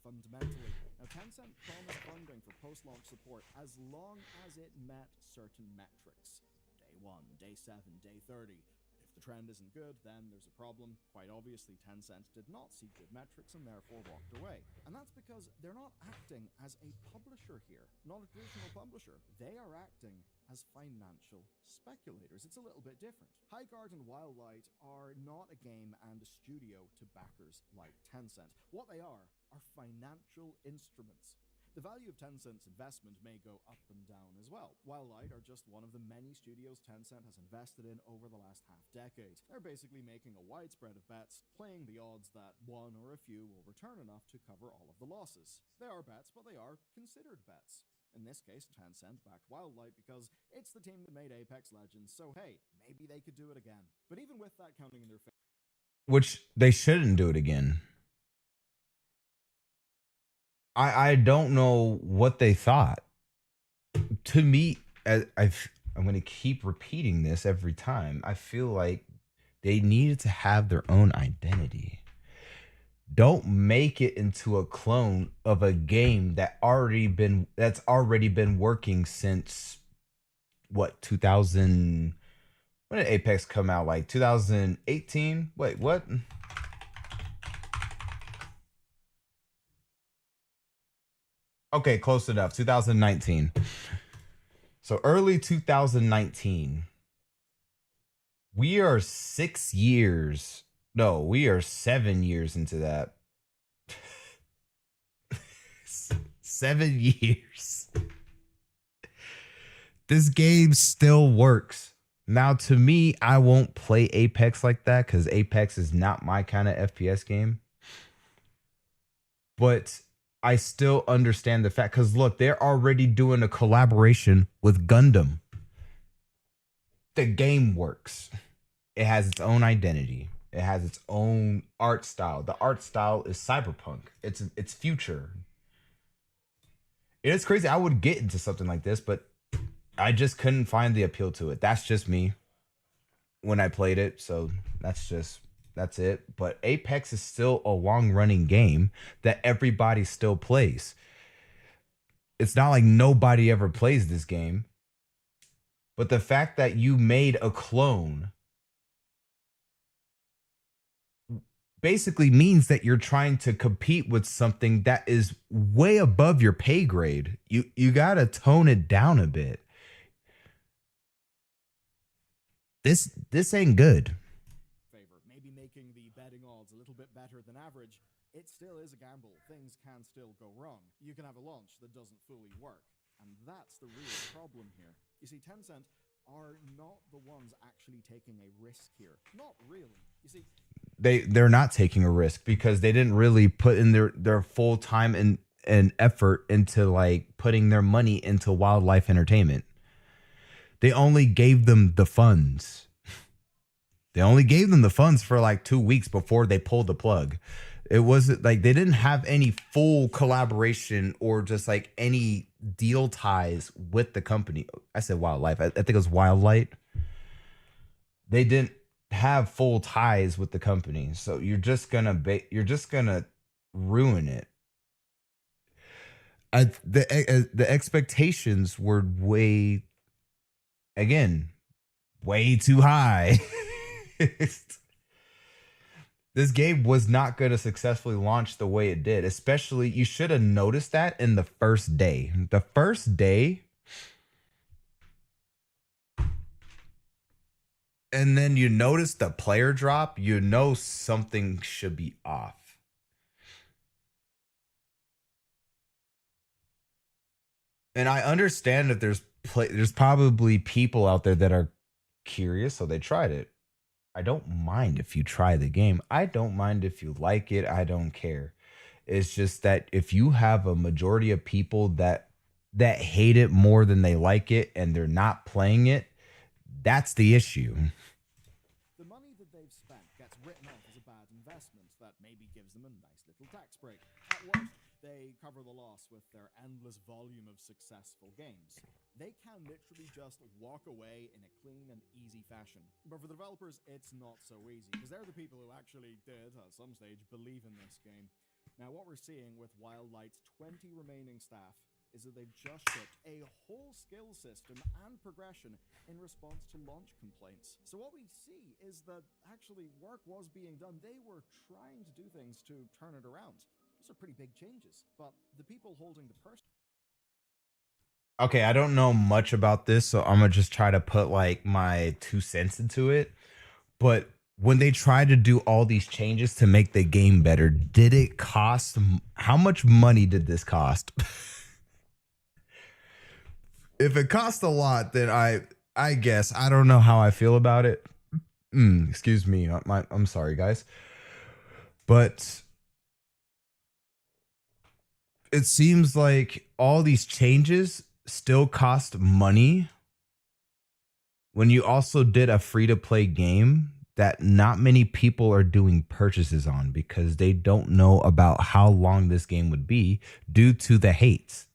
Fundamentally, now Tencent promised funding for post-launch support as long as it met certain metrics. Day 1, day 7, day 30. If the trend isn't good, then there's a problem. Quite obviously, Tencent did not see good metrics and therefore walked away. And that's because they're not acting as a publisher here, not a traditional publisher. They are acting as financial speculators. It's a little bit different. Highguard and Wildlight are not a game and a studio to backers like Tencent. What they are financial instruments. The value of Tencent's investment may go up and down as well. Wildlight are just one of the many studios Tencent has invested in over the last half-decade. They're basically making a widespread of bets, playing the odds that one or a few will return enough to cover all of the losses. They are bets, but they are considered bets. In this case, Tencent backed Wildlight because it's the team that made Apex Legends, so hey, maybe they could do it again. But even with that counting in their favor, Which they shouldn't do it again. I don't know what they thought. To me, I'm going to keep repeating this every time. I feel like they needed to have their own identity. Don't make it into a clone of a game that's already been working since what, 2000? When did Apex come out? Like 2018? Wait, what? Okay, close enough. 2019. So early 2019. We are 6 years. No, we are 7 years into that. 7 years. This game still works. Now, to me, I won't play Apex like that because Apex is not my kind of FPS game. But I still understand the fact because look, they're already doing a collaboration with Gundam. The game works. It has its own identity. It has its own art style. The art style is cyberpunk. It's future. It is crazy. I would get into something like this, but I just couldn't find the appeal to it. That's just me when I played it. So that's it. But Apex is still a long running game that everybody still plays. It's not like nobody ever plays this game. But the fact that you made a clone basically means that you're trying to compete with something that is way above your pay grade. You got to tone it down a bit. This ain't good. Favor, maybe making the betting odds a little bit better than average. It still is a gamble. Things can still go wrong. You can have a launch that doesn't fully work. And that's the real problem here. You see, Tencent are not the ones actually taking a risk here. Not really. You see, They're not taking a risk because they didn't really put in their full time and effort into like putting their money into wildlife entertainment. They only gave them the funds. They only gave them the funds for like 2 weeks before they pulled the plug. It wasn't like they didn't have any full collaboration or just like any deal ties with the company. I said wildlife. I think it was Wildlight. They didn't have full ties with the company, so you're just gonna ruin it. The expectations were way too high. This game was not going to successfully launch the way it did. Especially, you should have noticed that in the first day. The first day, and then you notice the player drop, you know something should be off. And I understand that there's probably people out there that are curious, so they tried it. I don't mind if you try the game. I don't mind if you like it. I don't care. It's just that if you have a majority of people that hate it more than they like it and they're not playing it, that's the issue. the money that they've spent gets written off as a bad investment that maybe gives them a nice little tax break. At worst, they cover the loss with their endless volume of successful games. They can literally just walk away in a clean and easy fashion. But for the developers, it's not so easy, because they're the people who actually did, at some stage, believe in this game. Now, what we're seeing with Wildlight's 20 remaining staff is that they've just shipped a whole skill system and progression in response to launch complaints. So what we see is that actually work was being done. They were trying to do things to turn it around. Those are pretty big changes, but the people holding the purse. Okay, I don't know much about this, so I'm gonna just try to put like my 2 cents into it. But when they tried to do all these changes to make the game better, did it cost? How much money did this cost? If it cost a lot, then I guess I don't know how I feel about it. Excuse me, I'm sorry, guys, but it seems like all these changes still cost money when you also did a free-to-play game that not many people are doing purchases on because they don't know about how long this game would be due to the hate.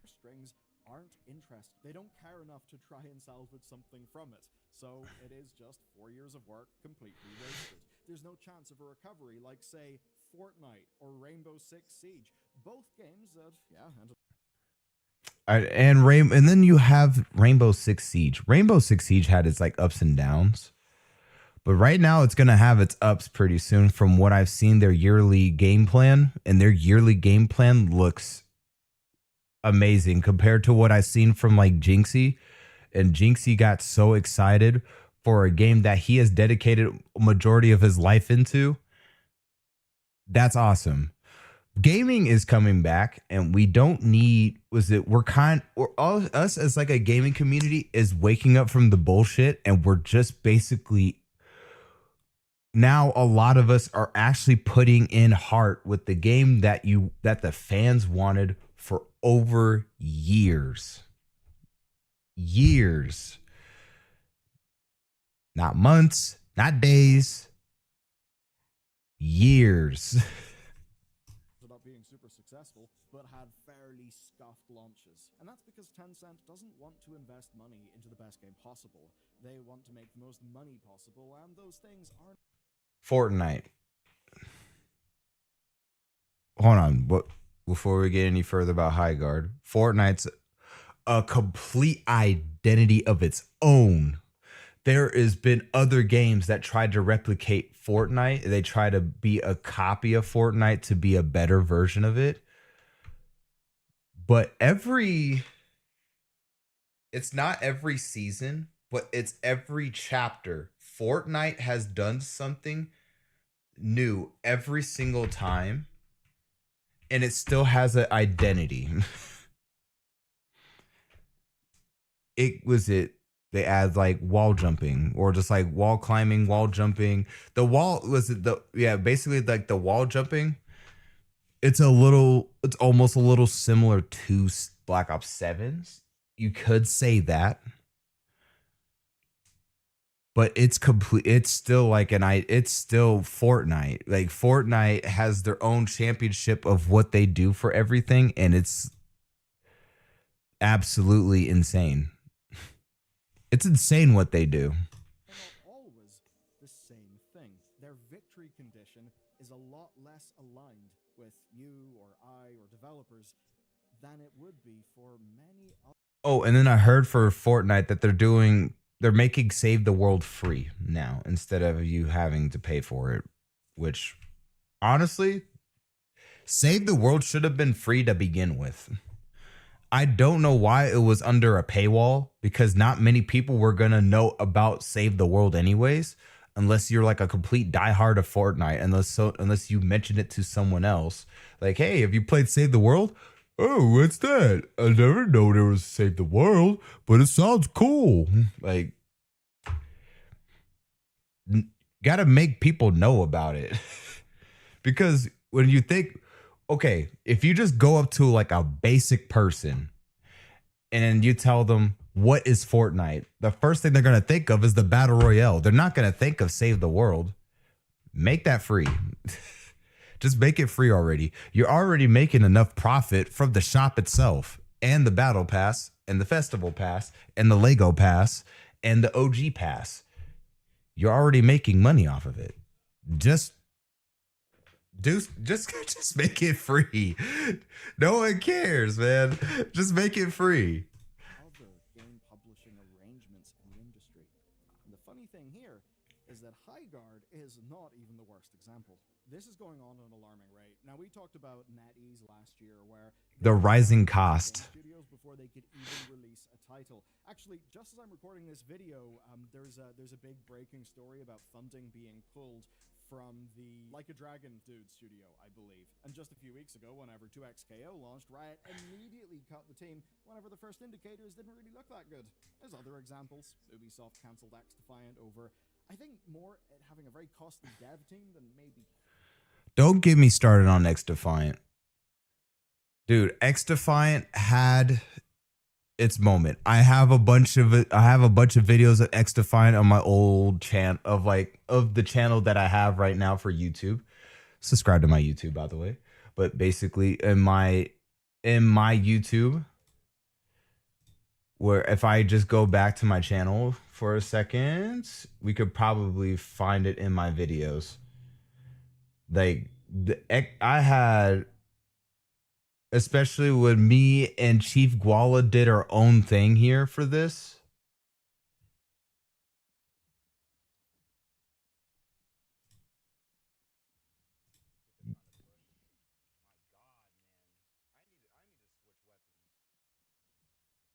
Strings aren't interested. They don't care enough to try and salvage something from it. So it is just 4 years of work completely wasted. There's no chance of a recovery like, say, Fortnite or Rainbow Six Siege. Both games that, And then you have Rainbow Six Siege. Rainbow Six Siege had its like ups and downs, but right now it's gonna have its ups pretty soon. From what I've seen, their yearly game plan looks amazing compared to what I seen from like Jinxie. And Jinxie got so excited for a game that he has dedicated a majority of his life into. That's awesome. Gaming is coming back, and we don't need was it we're kind or all us as like a gaming community is waking up from the bullshit, and we're just basically now a lot of us are actually putting in heart with the game that the fans wanted for over years, not months, not days, years. ended up being super successful, but had fairly scuffed launches. And that's because Tencent doesn't want to invest money into the best game possible. They want to make the most money possible, and those things aren't. Fortnite. Hold on, but before we get any further about High Guard, Fortnite's a complete identity of its own. There has been other games that tried to replicate Fortnite. They try to be a copy of Fortnite to be a better version of it. But it's not every season, but it's every chapter. Fortnite has done something new every single time, and it still has an identity. They add like wall jumping or just like wall climbing, wall jumping. The wall was it the yeah, basically like the wall jumping. It's almost a little similar to Black Ops 7's. You could say that. But it's still like it's still Fortnite. Like Fortnite has their own championship of what they do for everything, and it's absolutely insane. It's insane what they do. Not always the same thing. Their victory condition is a lot less aligned with you or I or developers than it would be for many other. Oh, and then I heard for Fortnite that they're making Save the World free now instead of you having to pay for it, which honestly, Save the World should have been free to begin with. I don't know why it was under a paywall because not many people were going to know about Save the World anyways, unless you're like a complete diehard of Fortnite, unless you mention it to someone else. Like, hey, have you played Save the World? Oh, what's that? I never know there was Save the World, but it sounds cool. Like, gotta make people know about it. Because when you think, okay, if you just go up to like a basic person and you tell them what is Fortnite, the first thing they're gonna think of is the battle royale. They're not gonna think of Save the World. Make that free. Just make it free already. You're already making enough profit from the shop itself and the battle pass and the festival pass and the Lego pass and the OG pass. You're already making money off of it. Just make it free. No one cares, man. Just make it free. Other game publishing arrangements in the industry. And the funny thing here is that Highguard is not even the worst example. This is going on at an alarming rate. Now, we talked about NetEase last year, where the rising cost studios before they could even release a title. Actually, just as I'm recording this video, there's a big breaking story about funding being pulled from the Like a Dragon dude studio, I believe. And just a few weeks ago, whenever 2XKO launched, Riot immediately cut the team whenever the first indicators didn't really look that good. There's other examples. Ubisoft cancelled X-Defiant over, I think, more it having a very costly dev team than maybe. Don't get me started on X-Defiant. Dude, X-Defiant had its moment. I have a bunch of videos of X-Defiant on my old channel of the channel that I have right now for YouTube. Subscribe to my YouTube, by the way. But basically in my YouTube, where if I just go back to my channel for a second, we could probably find it in my videos. Like I had, especially when me and Chief Guala did our own thing here for this.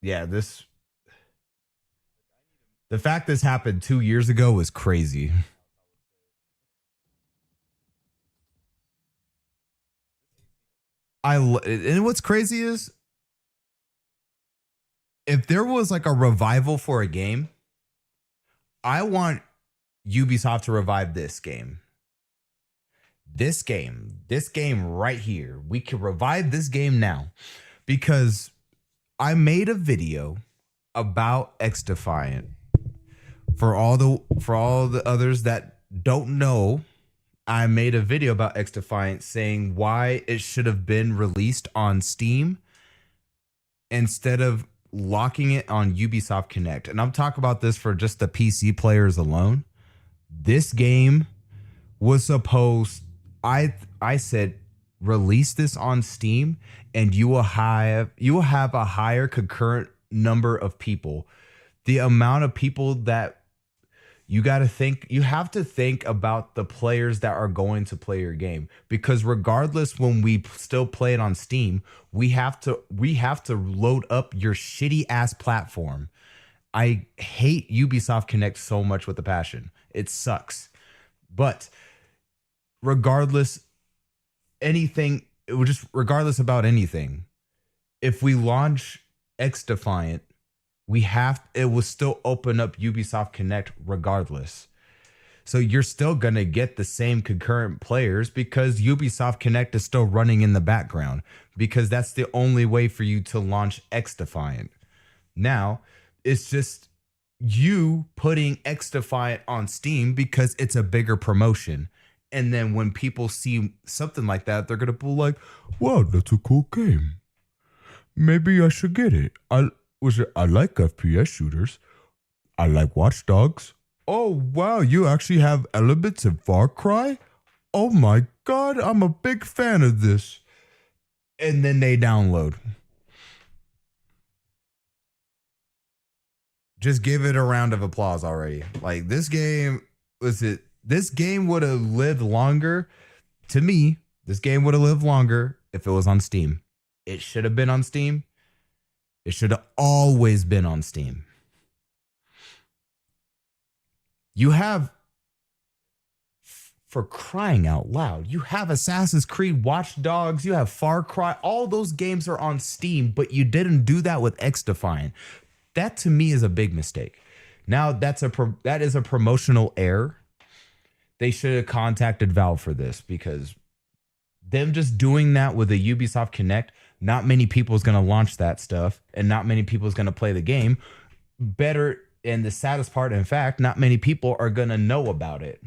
yeah, the fact this happened 2 years ago was crazy. And what's crazy is if there was like a revival for a game, I want Ubisoft to revive this game. This game right here. We can revive this game now because I made a video about X Defiant. For all the others that don't know, I made a video about X Defiant saying why it should have been released on Steam instead of locking it on Ubisoft Connect. And I'm talking about this for just the PC players alone. This game was supposed I said release this on Steam and you will have a higher concurrent number of people. The amount of people that you have to think about the players that are going to play your game, because regardless, when we still play it on Steam, we have to load up your shitty ass platform. I hate Ubisoft Connect so much with a passion. It sucks. But regardless about anything, if we launch X Defiant, it will still open up Ubisoft Connect regardless. So you're still going to get the same concurrent players because Ubisoft Connect is still running in the background, because that's the only way for you to launch X Defiant. Now, it's just you putting X Defiant on Steam because it's a bigger promotion. And then when people see something like that, they're going to be like, wow, that's a cool game. Maybe I should get it. I like FPS shooters. I like Watch Dogs. Oh, wow, you actually have elements in Far Cry? Oh my God, I'm a big fan of this. And then they download. Just give it a round of applause already. Like, this game would have lived longer. To me, this game would have lived longer if it was on Steam. It should have been on Steam. It should have always been on Steam. You have, for crying out loud, you have Assassin's Creed, Watch Dogs, you have Far Cry. All those games are on Steam, but you didn't do that with X Defiant. That to me is a big mistake. Now that is a promotional error. They should have contacted Valve for this, because them just doing that with the Ubisoft Connect, not many people is going to launch that stuff, and not many people is going to play the game. Better, and the saddest part, in fact, not many people are going to know about it.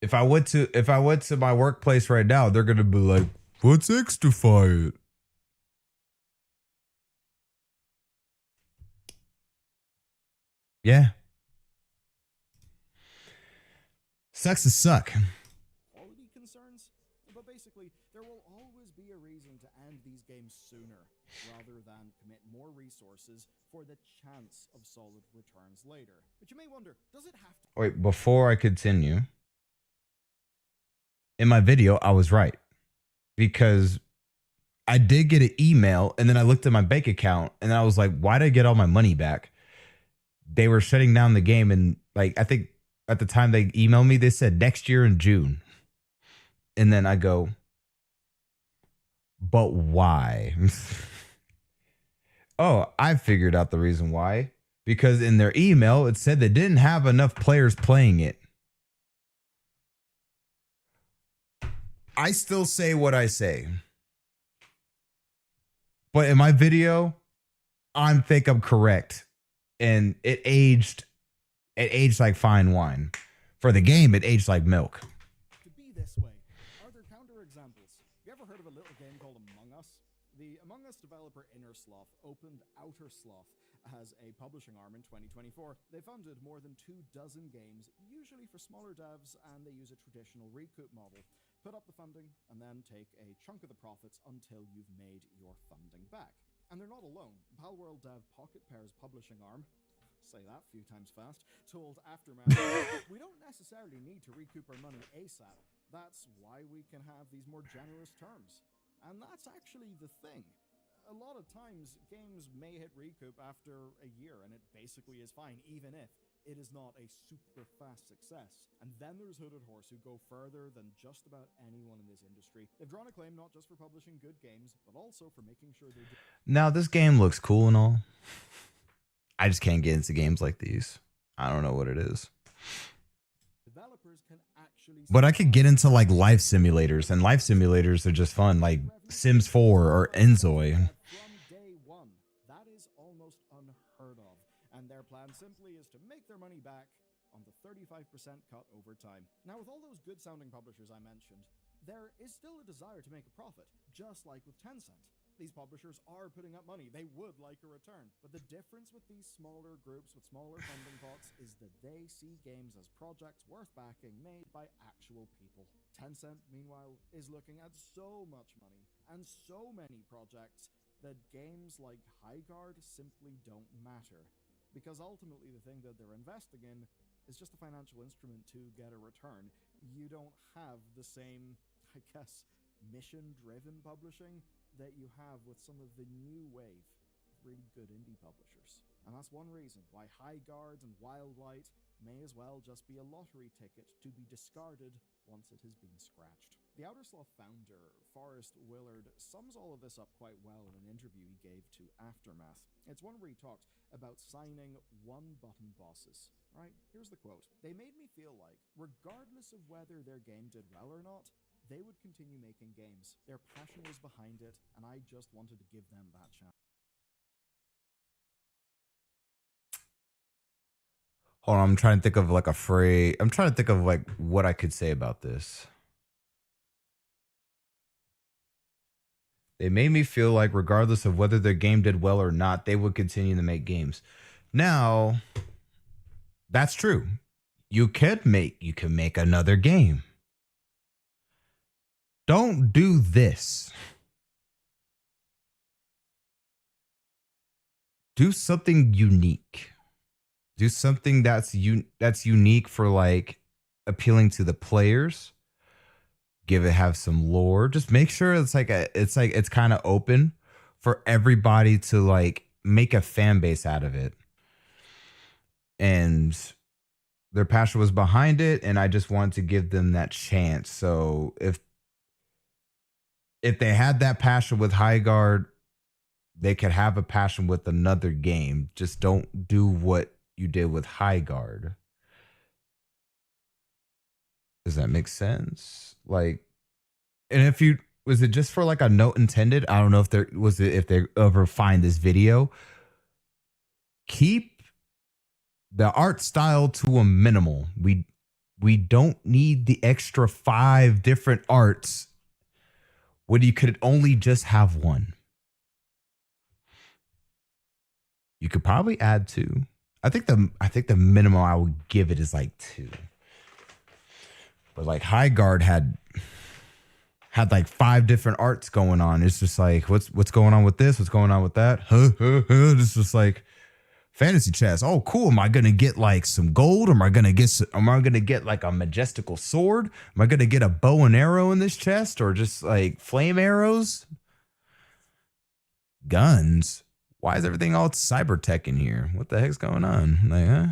If I went to my workplace right now, they're going to be like, "What's X Defiant?" Yeah. Sucks to suck. Quality concerns? But basically, there will always be a reason to end these games sooner, rather than commit more resources for the chance of solid returns later. But you may wonder, does it have to... Wait, before I continue, in my video, I was right, because I did get an email, and then I looked at my bank account, and I was like, why did I get all my money back? They were shutting down the game, and like, I think at the time they emailed me, they said next year in June. And then I go, but why? Oh, I figured out the reason why. Because in their email, it said they didn't have enough players playing it. I still say what I say. But in my video, I think I'm correct. And it aged like fine wine. For the game, it aged like milk. To be this way, are there counterexamples? You ever heard of a little game called Among Us? The Among Us developer Innersloth opened Outer Sloth as a publishing arm in 2024. They funded more than 24 games, usually for smaller devs, and they use a traditional recoup model. Put up the funding, and then take a chunk of the profits until you've made your funding back. And they're not alone. Palworld dev Pocket Pair's publishing arm, say that a few times fast, told Aftermath, we don't necessarily need to recoup our money ASAP. That's why we can have these more generous terms. And that's actually the thing. A lot of times, games may hit recoup after a year, and it basically is fine, even if it is not a super fast success. And then there's Hooded Horse, who go further than just about anyone in this industry. They've drawn acclaim not just for publishing good games, but also for making sure they're... Now, this game looks cool and all. I just can't get into games like these. I don't know what it is. Developers can actually... But I could get into like life simulators, and life simulators are just fun, like Sims 4 or Enzoy. From day one, that is almost unheard of. And their plan simply is to make their money back on the 35% cut over time. Now, with all those good sounding publishers I mentioned, there is still a desire to make a profit, just like with Tencent. These publishers are putting up money. They would like a return. But the difference with these smaller groups with smaller funding pots is that they see games as projects worth backing made by actual people. Tencent, meanwhile, is looking at so much money and so many projects that games like Highguard simply don't matter. Because ultimately the thing that they're investing in is just a financial instrument to get a return. You don't have the same, I guess, mission-driven publishing that you have with some of the new wave of really good indie publishers. And that's one reason why Highguard and Wildlight may as well just be a lottery ticket to be discarded once it has been scratched. The Outer Sloth founder, Forrest Willard, sums all of this up quite well in an interview he gave to Aftermath. It's one where he talked about signing one-button bosses. Right, here's the quote. "They made me feel like, regardless of whether their game did well or not, they would continue making games. Their passion was behind it, and I just wanted to give them that chance." Hold on, I'm trying to think of like a phrase. I'm trying to think of like what I could say about this. They made me feel like regardless of whether their game did well or not, they would continue to make games. Now, that's true. You can make another game. Don't do this. Do something unique. Do something that's unique for like appealing to the players. Have some lore. Just make sure it's kind of open for everybody to like make a fan base out of it. And their passion was behind it, and I just wanted to give them that chance. So if they had that passion with Highguard, they could have a passion with another game. Just don't do what you did with Highguard. Does that make sense? Like, and if you was it just for like a note intended? I don't know if if they ever find this video. Keep the art style to a minimal. We don't need the extra 5 different arts when you could only just have one. You could probably add 2. I think the minimum I would give it is like 2. But like Highguard had like 5 different arts going on. It's just like what's going on with this? What's going on with that? It's just like fantasy chess. Oh, cool. Am I gonna get like some gold? Am I gonna get like a majestical sword? Am I gonna get a bow and arrow in this chest, or just like flame arrows? Guns. Why is everything all cyber tech in here? What the heck's going on? Like, huh?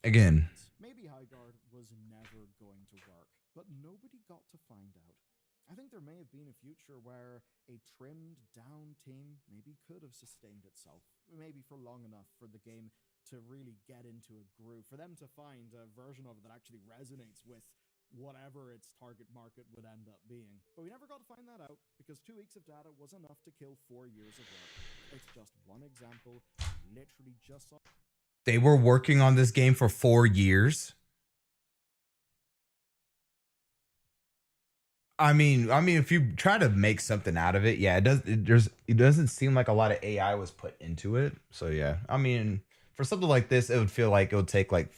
Again. Maybe Highguard was never going to work, but nobody got to find out. I think there may have been a future where a trimmed down team maybe could have sustained itself, maybe for long enough for the game to really get into a groove, for them to find a version of it that actually resonates with whatever its target market would end up being. But we never got to find that out because 2 weeks of data was enough to kill 4 years of work. It's just one example, literally just... They were working on this game for 4 years. I mean, if you try to make something out of it, yeah, it doesn't seem like a lot of AI was put into it. So yeah, I mean, for something like this, it would feel like it would take like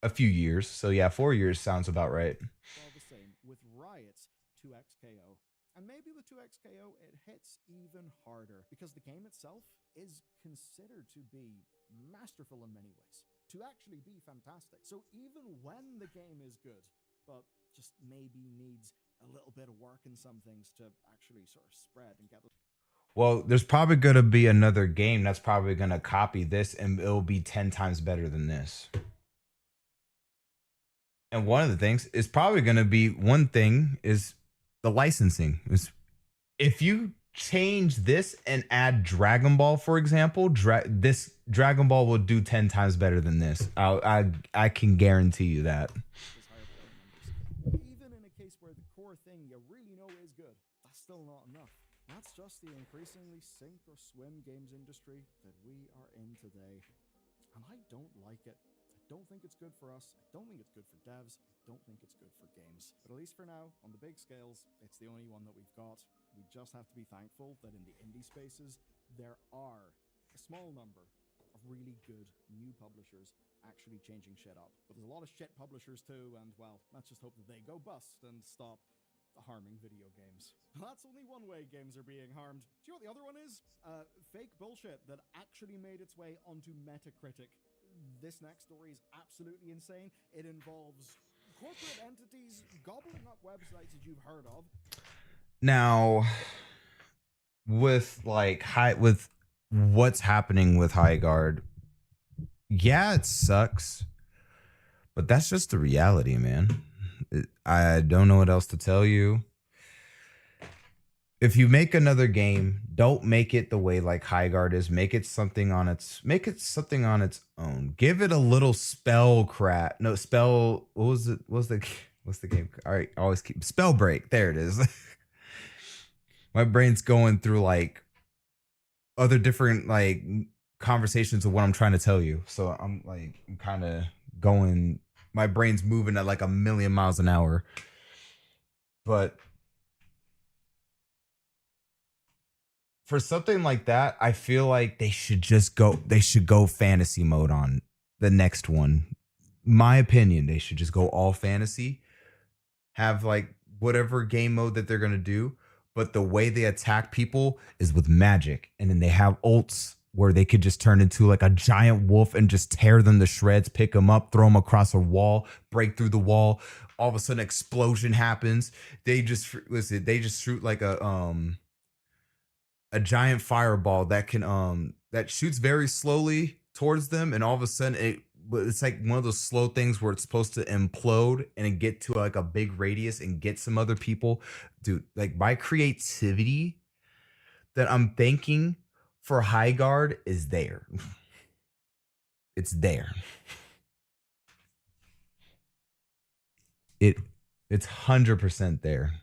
a few years. So yeah, 4 years sounds about right. All the same with Riot's 2XKO. And maybe with 2XKO, it hits even harder because the game itself is considered to be masterful in many ways, to actually be fantastic. So even when the game is good, but just maybe needs a little bit of work in some things to actually sort of spread and get the Well, there's probably going to be another game that's probably going to copy this and it'll be 10 times better than this. And one of the things is probably going to be one thing is the licensing. Is if you change this and add Dragon Ball, for example, this Dragon Ball will do 10 times better than this. I can guarantee you that. higher player numbers. Even in a case where the core thing you really know is good, that's still not enough. That's just the increasingly sink or swim games industry that we are in today. And I don't like it. I don't think it's good for us. I don't think it's good for devs. I don't think it's good for games. But at least for now, on the big scales, it's the only one that we've got. We just have to be thankful that in the indie spaces, there are a small number of really good new publishers actually changing shit up. But there's a lot of shit publishers too, and well, let's just hope that they go bust and stop harming video games. That's only one way games are being harmed. Do you know what the other one is? Fake bullshit that actually made its way onto Metacritic. This next story is absolutely insane. It involves corporate entities gobbling up websites that you've heard of. Now, with with what's happening with High Guard, yeah, it sucks, but that's just the reality, man. I don't know what else to tell you. If you make another game, don't make it the way like High Guard is. Make it something on its own. Give it a little spell craft. No, spell. What was it? What's the game? All right, always keep spell break. There it is. My brain's going through like other different like conversations of what I'm trying to tell you. So I'm kind of going, my brain's moving at like a million miles an hour. But for something like that, I feel like they should go fantasy mode on the next one. My opinion, they should just go all fantasy. Have like whatever game mode that they're going to do. But the way they attack people is with magic. And then they have ults where they could just turn into like a giant wolf and just tear them to shreds, pick them up, throw them across a wall, break through the wall. All of a sudden, explosion happens. They just shoot like a giant fireball that can that shoots very slowly towards them, and all of a sudden it's like one of those slow things where it's supposed to implode and get to like a big radius and get some other people. Dude, like my creativity that I'm thinking for High Guard is there. It's there. It's 100% there.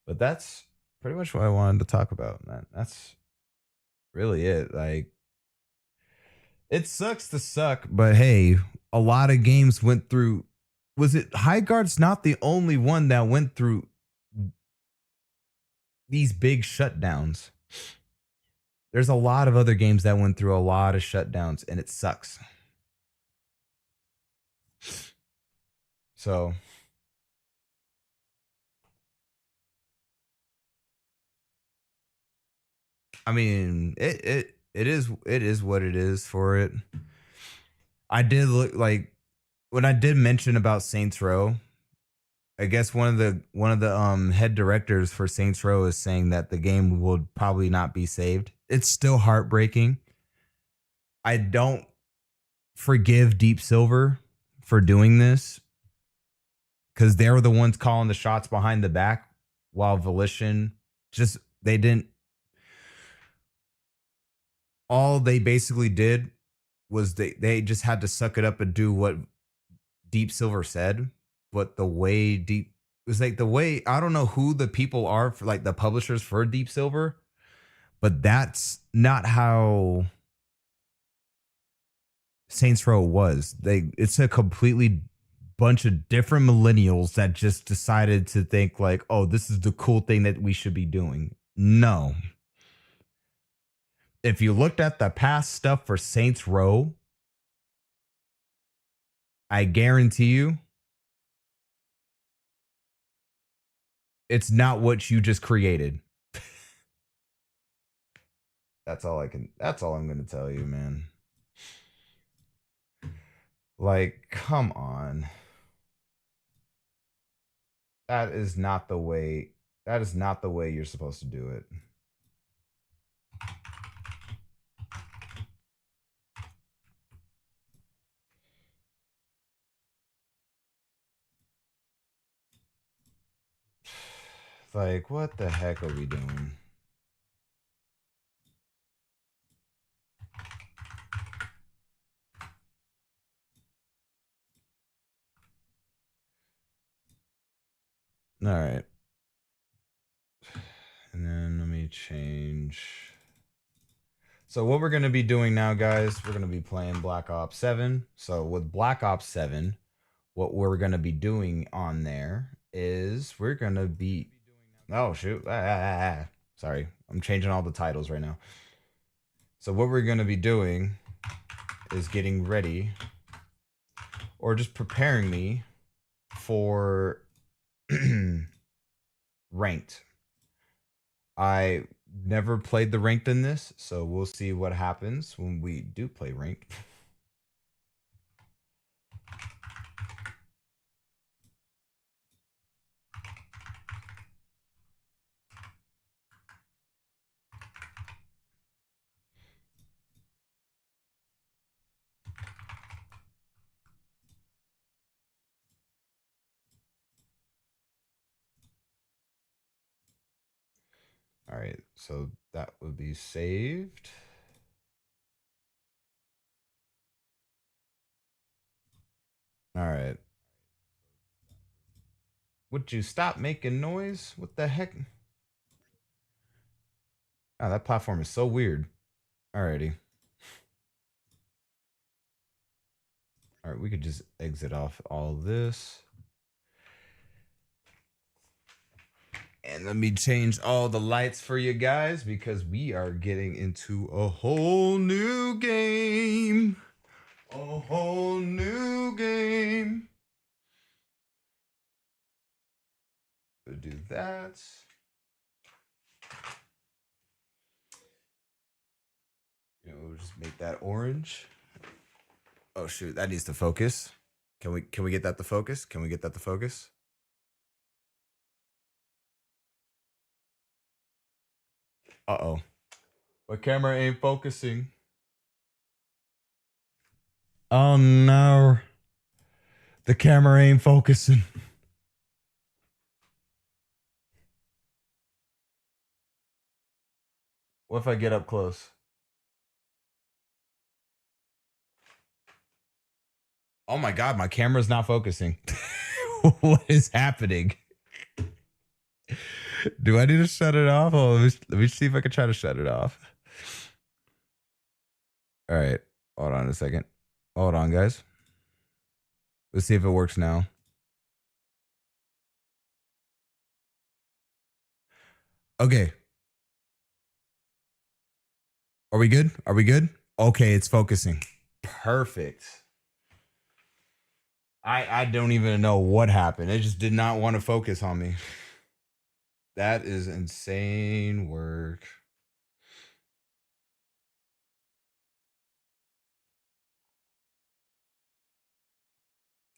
But that's pretty much what I wanted to talk about, man. That's really it. Like, it sucks to suck, but hey, a lot of games went through. Was it High Guard's not the only one that went through these big shutdowns? There's a lot of other games that went through a lot of shutdowns, and it sucks. So I mean, it is what it is for it. I did look like when I did mention about Saints Row, I guess one of the head directors for Saints Row is saying that the game will probably not be saved. It's still heartbreaking. I don't forgive Deep Silver for doing this because they were the ones calling the shots behind the back, while Volition they didn't. All they basically did was they just had to suck it up and do what Deep Silver said. But the way it was like the way, I don't know who the people are for like the publishers for Deep Silver, but that's not how Saints Row was. It's a completely bunch of different millennials that just decided to think like, oh, this is the cool thing that we should be doing. No. If you looked at the past stuff for Saints Row, I guarantee you it's not what you just created. That's all I'm going to tell you, man. Like, come on. That is not the way. That is not the way you're supposed to do it. Like, what the heck are we doing? All right. And then let me change. So what we're going to be doing now, guys, we're going to be playing Black Ops 7. So with Black Ops 7, what we're going to be doing on there is we're going to be... Oh, shoot. Sorry. I'm changing all the titles right now. So what we're going to be doing is getting ready or just preparing me for ranked. I never played the ranked in this, so we'll see what happens when we do play ranked. All right, so that would be saved. All right. Would you stop making noise? What the heck? Oh, that platform is so weird. Alrighty. All right, we could just exit off all this. And let me change all the lights for you guys because we are getting into a whole new game. A whole new game. We'll do that. We'll just make that orange. Oh shoot, that needs to focus. Can we get that to focus? Can we get that to focus? Uh-oh. My camera ain't focusing. Oh no. The camera ain't focusing. What if I get up close? Oh my god, my camera's not focusing. What is happening? Do I need to shut it off? Oh, let me see if I can try to shut it off. All right. Hold on a second. Hold on, guys. Let's see if it works now. Okay. Are we good? Are we good? Okay, it's focusing. Perfect. I don't even know what happened. It just did not want to focus on me. That is insane work.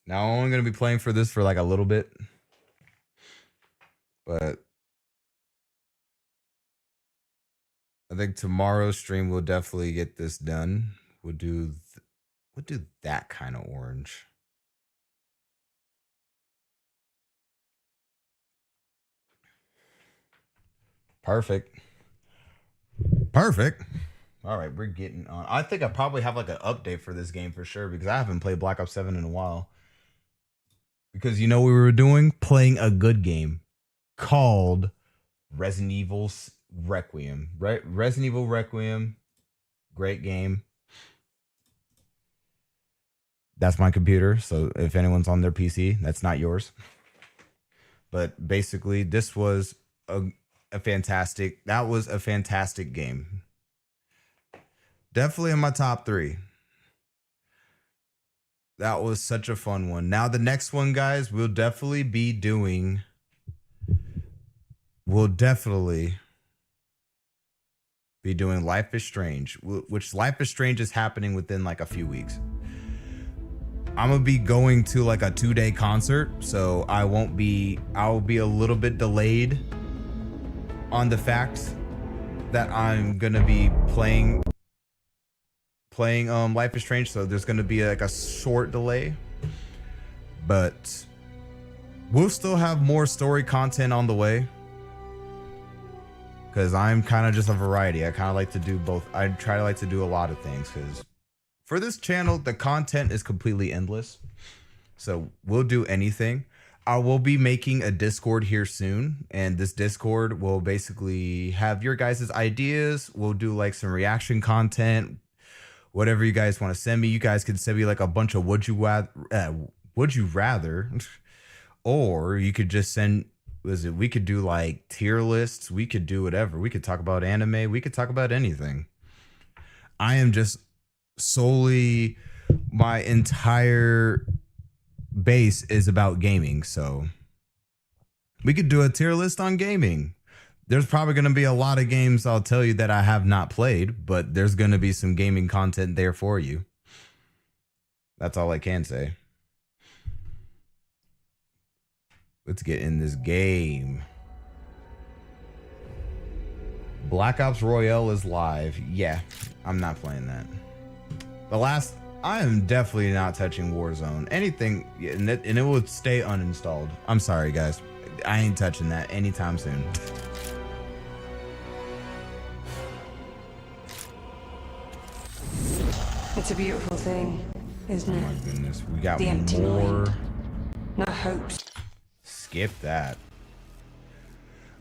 Now I'm only going to be playing for this for like a little bit. But I think tomorrow's stream will definitely get this done. We'll do that kind of orange. Perfect. Perfect. All right, we're getting on. I think I probably have like an update for this game for sure because I haven't played Black Ops 7 in a while. Because you know what we were doing? Playing a good game called Resident Evil Requiem. Right? Resident Evil Requiem. Great game. That's my computer. So if anyone's on their PC, that's not yours. But basically, this was a fantastic game. Definitely in my top 3. That was such a fun one. Now the next one, guys, we'll definitely be doing Life is Strange, which Life is Strange is happening within like a few weeks. I'm gonna be going to like a 2-day concert, so I'll be a little bit delayed on the fact that I'm gonna be playing Life is Strange, so there's gonna be like a short delay, but we'll still have more story content on the way, because I'm kind of just a variety. I kind of like to do both. I try to like to do a lot of things, because for this channel the content is completely endless, so we'll do anything. I will be making a Discord here soon, and this Discord will basically have your guys' ideas. We'll do like some reaction content, whatever you guys want to send me. You guys can send me like a bunch of would you rather, or you could just send, we could do like tier lists. We could do whatever. We could talk about anime. We could talk about anything. I am just solely, my entire base is about gaming, so we could do a tier list on gaming. There's probably going to be a lot of games I'll tell you that I have not played, but there's going to be some gaming content there for you. That's all I can say. Let's get in this game. Black Ops Royale is live. Yeah, I'm not playing that. I am definitely not touching Warzone. Anything, and it will stay uninstalled. I'm sorry, guys. I ain't touching that anytime soon. It's a beautiful thing, isn't it? Oh my goodness, we got The empty more. mind. No hopes. Skip that.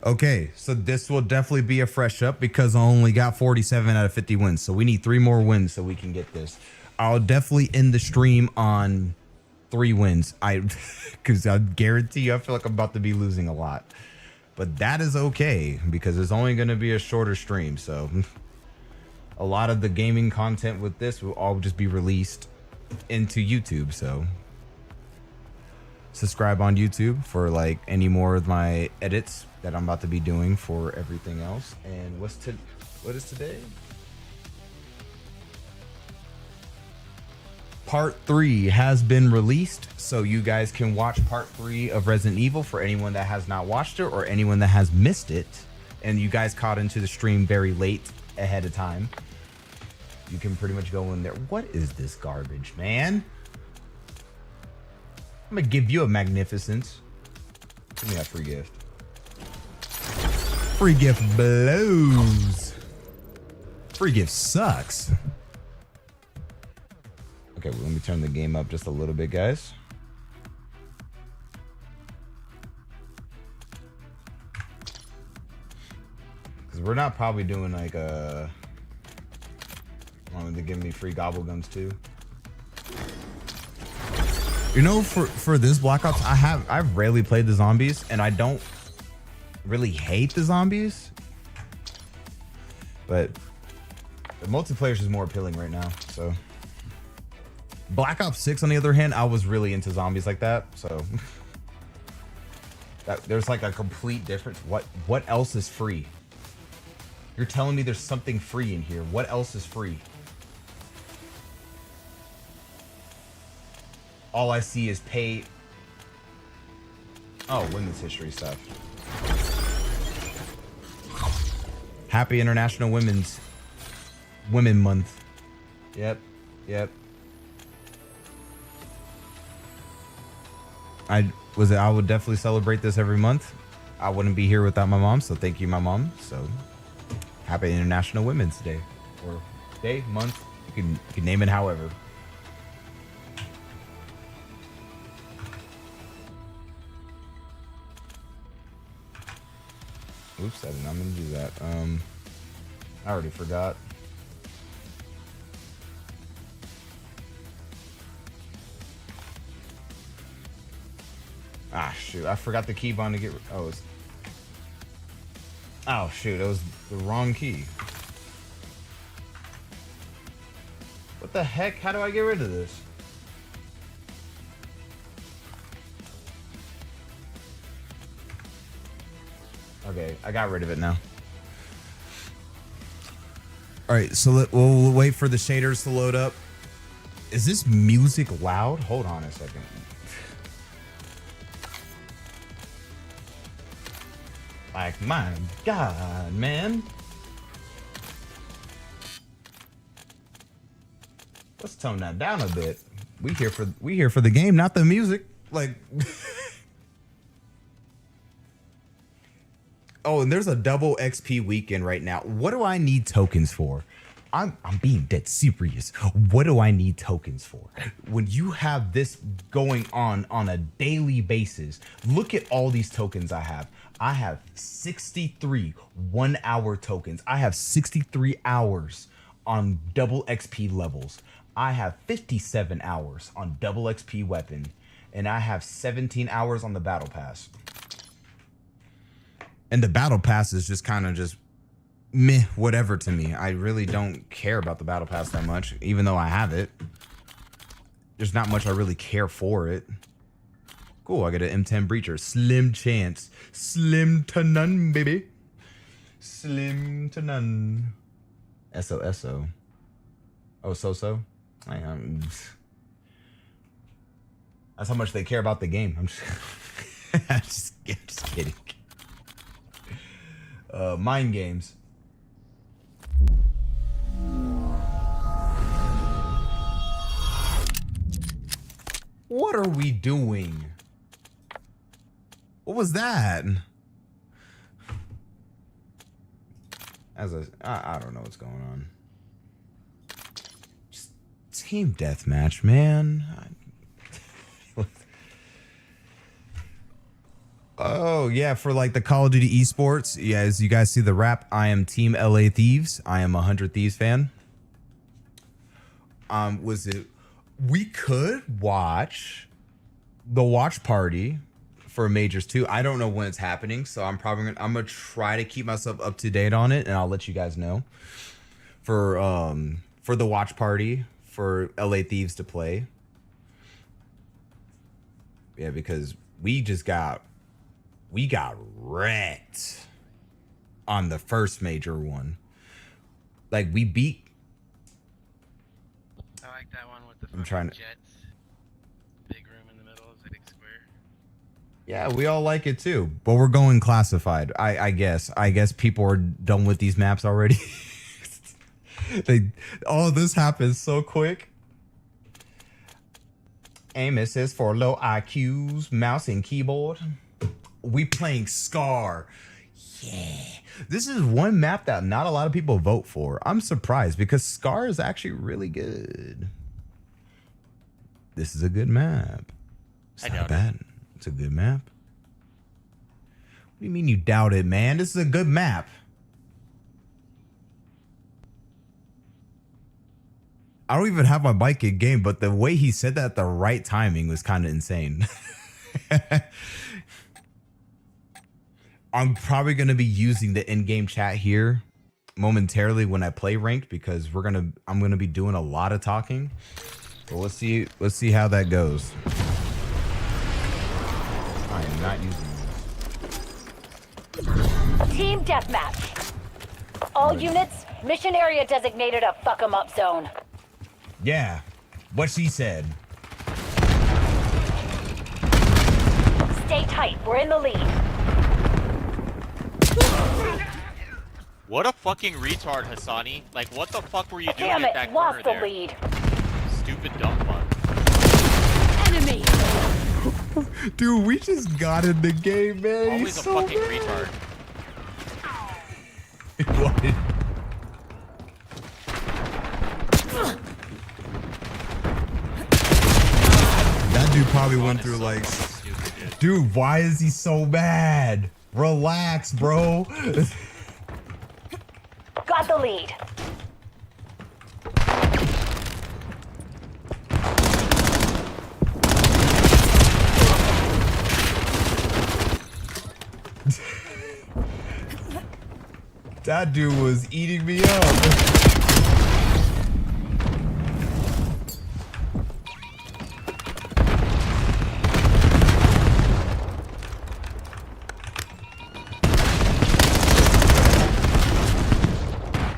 Okay, so this will definitely be a fresh up because I only got 47 out of 50 wins. So we need 3 more wins so we can get this. I'll definitely end the stream on 3 wins. Because I guarantee you, I feel like I'm about to be losing a lot. But that is okay because it's only going to be a shorter stream. So a lot of the gaming content with this will all just be released into YouTube. So subscribe on YouTube for like any more of my edits that I'm about to be doing for everything else. And what is today? Part 3 has been released, so you guys can watch part 3 of Resident Evil for anyone that has not watched it or anyone that has missed it and you guys caught into the stream very late ahead of time. You can pretty much go in there. What is this garbage, man? I'm gonna give you a magnificence. Give me that free gift. Free gift blows. Free gift sucks. Okay, well, let me turn the game up just a little bit, guys. Because we're not probably doing like a... wanted to give me free gobble guns too. You know, for this Black Ops, I've rarely played the zombies, and I don't really hate the zombies, but the multiplayer is more appealing right now. So Black Ops 6, on the other hand, I was really into zombies like that. So there's like a complete difference. What else is free? You're telling me there's something free in here. What else is free? All I see is pay. Oh, women's history stuff. Happy International Women Month. Yep. I would definitely celebrate this every month. I wouldn't be here without my mom, so thank you, my mom. So happy International Women's Day, or day, month. You can name it however. Oops, I did not mean to do that. I already forgot. Ah, shoot. I forgot the keybond to get... Oh, shoot. It was the wrong key. What the heck? How do I get rid of this? Okay, I got rid of it now. All right, so we'll wait for the shaders to load up. Is this music loud? Hold on a second. Like, my God, man. Let's tone that down a bit. We here for the game, not the music. Like oh, and there's a double XP weekend right now. What do I need tokens for? I'm being dead serious. What do I need tokens for? When you have this going on a daily basis, look at all these tokens I have. I have 63 1-hour tokens. I have 63 hours on double XP levels. I have 57 hours on double XP weapon. And I have 17 hours on the battle pass. And the battle pass is just kind of just meh, whatever to me. I really don't care about the battle pass that much, even though I have it. There's not much I really care for it. Cool, I get an M10 breacher. Slim chance. Slim to none, baby. Slim to none. SO. Oh, so? I am. That's how much they care about the game. I'm just kidding. Mind games. What are we doing? What was that? I don't know what's going on. Just team deathmatch, man. Oh, yeah, for like the Call of Duty esports. Yeah, as you guys see the rap, I am Team LA Thieves. I am a 100 Thieves fan. We could watch the watch party for Majors 2. I don't know when it's happening, so I'm gonna try to keep myself up to date on it, and I'll let you guys know. For the watch party for LA Thieves to play. Yeah, because we got wrecked on the first major one. Like, we beat. I like that one with the jets. Big room in the middle, is a big square. Yeah, we all like it too, but we're going classified. I guess people are done with these maps already. This happens so quick. Aim assist for low IQs, mouse and keyboard. We playing Scar. Yeah. This is one map that not a lot of people vote for. I'm surprised because Scar is actually really good. This is a good map. It's not bad. It's a good map. What do you mean you doubt it, man? This is a good map. I don't even have my mic in game, but the way he said that at the right timing was kind of insane. I'm probably going to be using the in-game chat here momentarily when I play ranked because I'm going to be doing a lot of talking. So let's see how that goes. I am not using this. Team deathmatch. All units, mission area designated a fuck 'em up zone. Yeah, what she said. Stay tight, we're in the lead. What a fucking retard, Hasani. Like, what the fuck were you doing Damn at it, that corner lost the there? lead. Stupid dumb fuck. Enemy! Dude, we just got in the game, man. Always He's a so fucking bad. retard. What? That dude probably went through like, Stupid, dude, why is he so bad? Relax, bro. Got the lead. That dude was eating me up.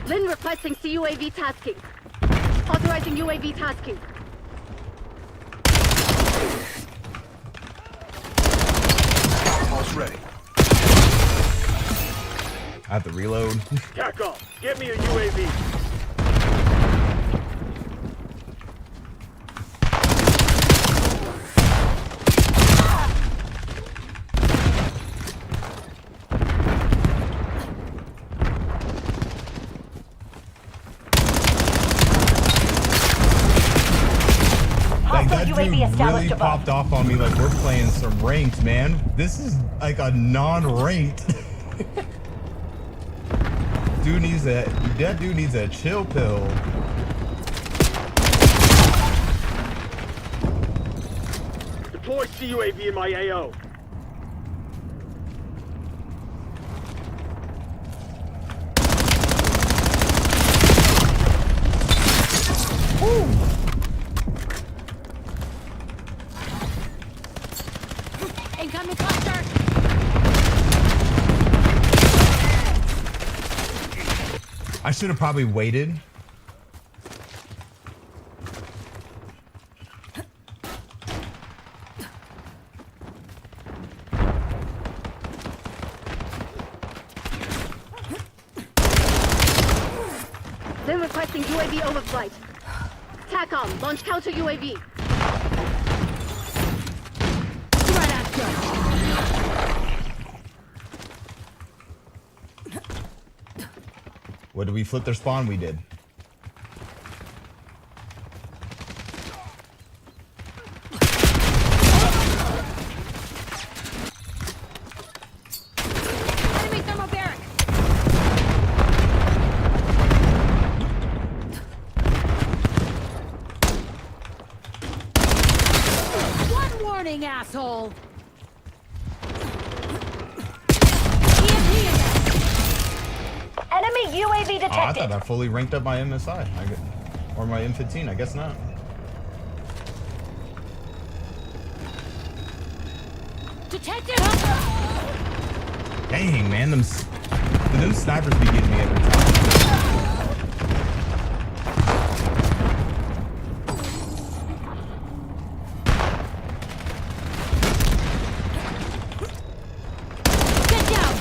Lin requesting CUAV tasking. Authorizing UAV tasking. ready. I have to reload. TACOM, get me a UAV. Like, that Hostile dude UAV established really above. popped off on me like we're playing some ranked, man. This is like a non-ranked. That dude needs a chill pill. Deploy CUAV in my AO. Incoming cluster. I should have probably waited. Then requesting UAV overflight. TACOM, launch counter UAV. Right after. What did we flip their spawn? We did. Enemy thermal barrack. One warning, asshole. Enemy UAV detected. Oh, I thought I fully ranked up my MSI. Or my M15. I guess not. Detected. Dang, man. Them snipers be getting me every time. Get down.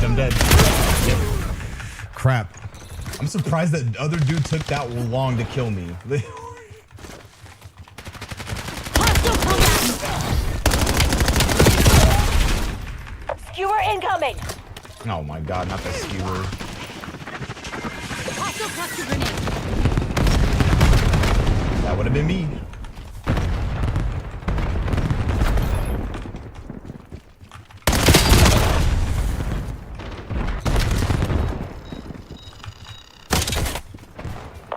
I'm dead. Yep. Crap. I'm surprised that other dude took that long to kill me. Hostile combat. Skewer incoming. Oh my god, not the skewer. Hostile cluster grenade. That would have been me.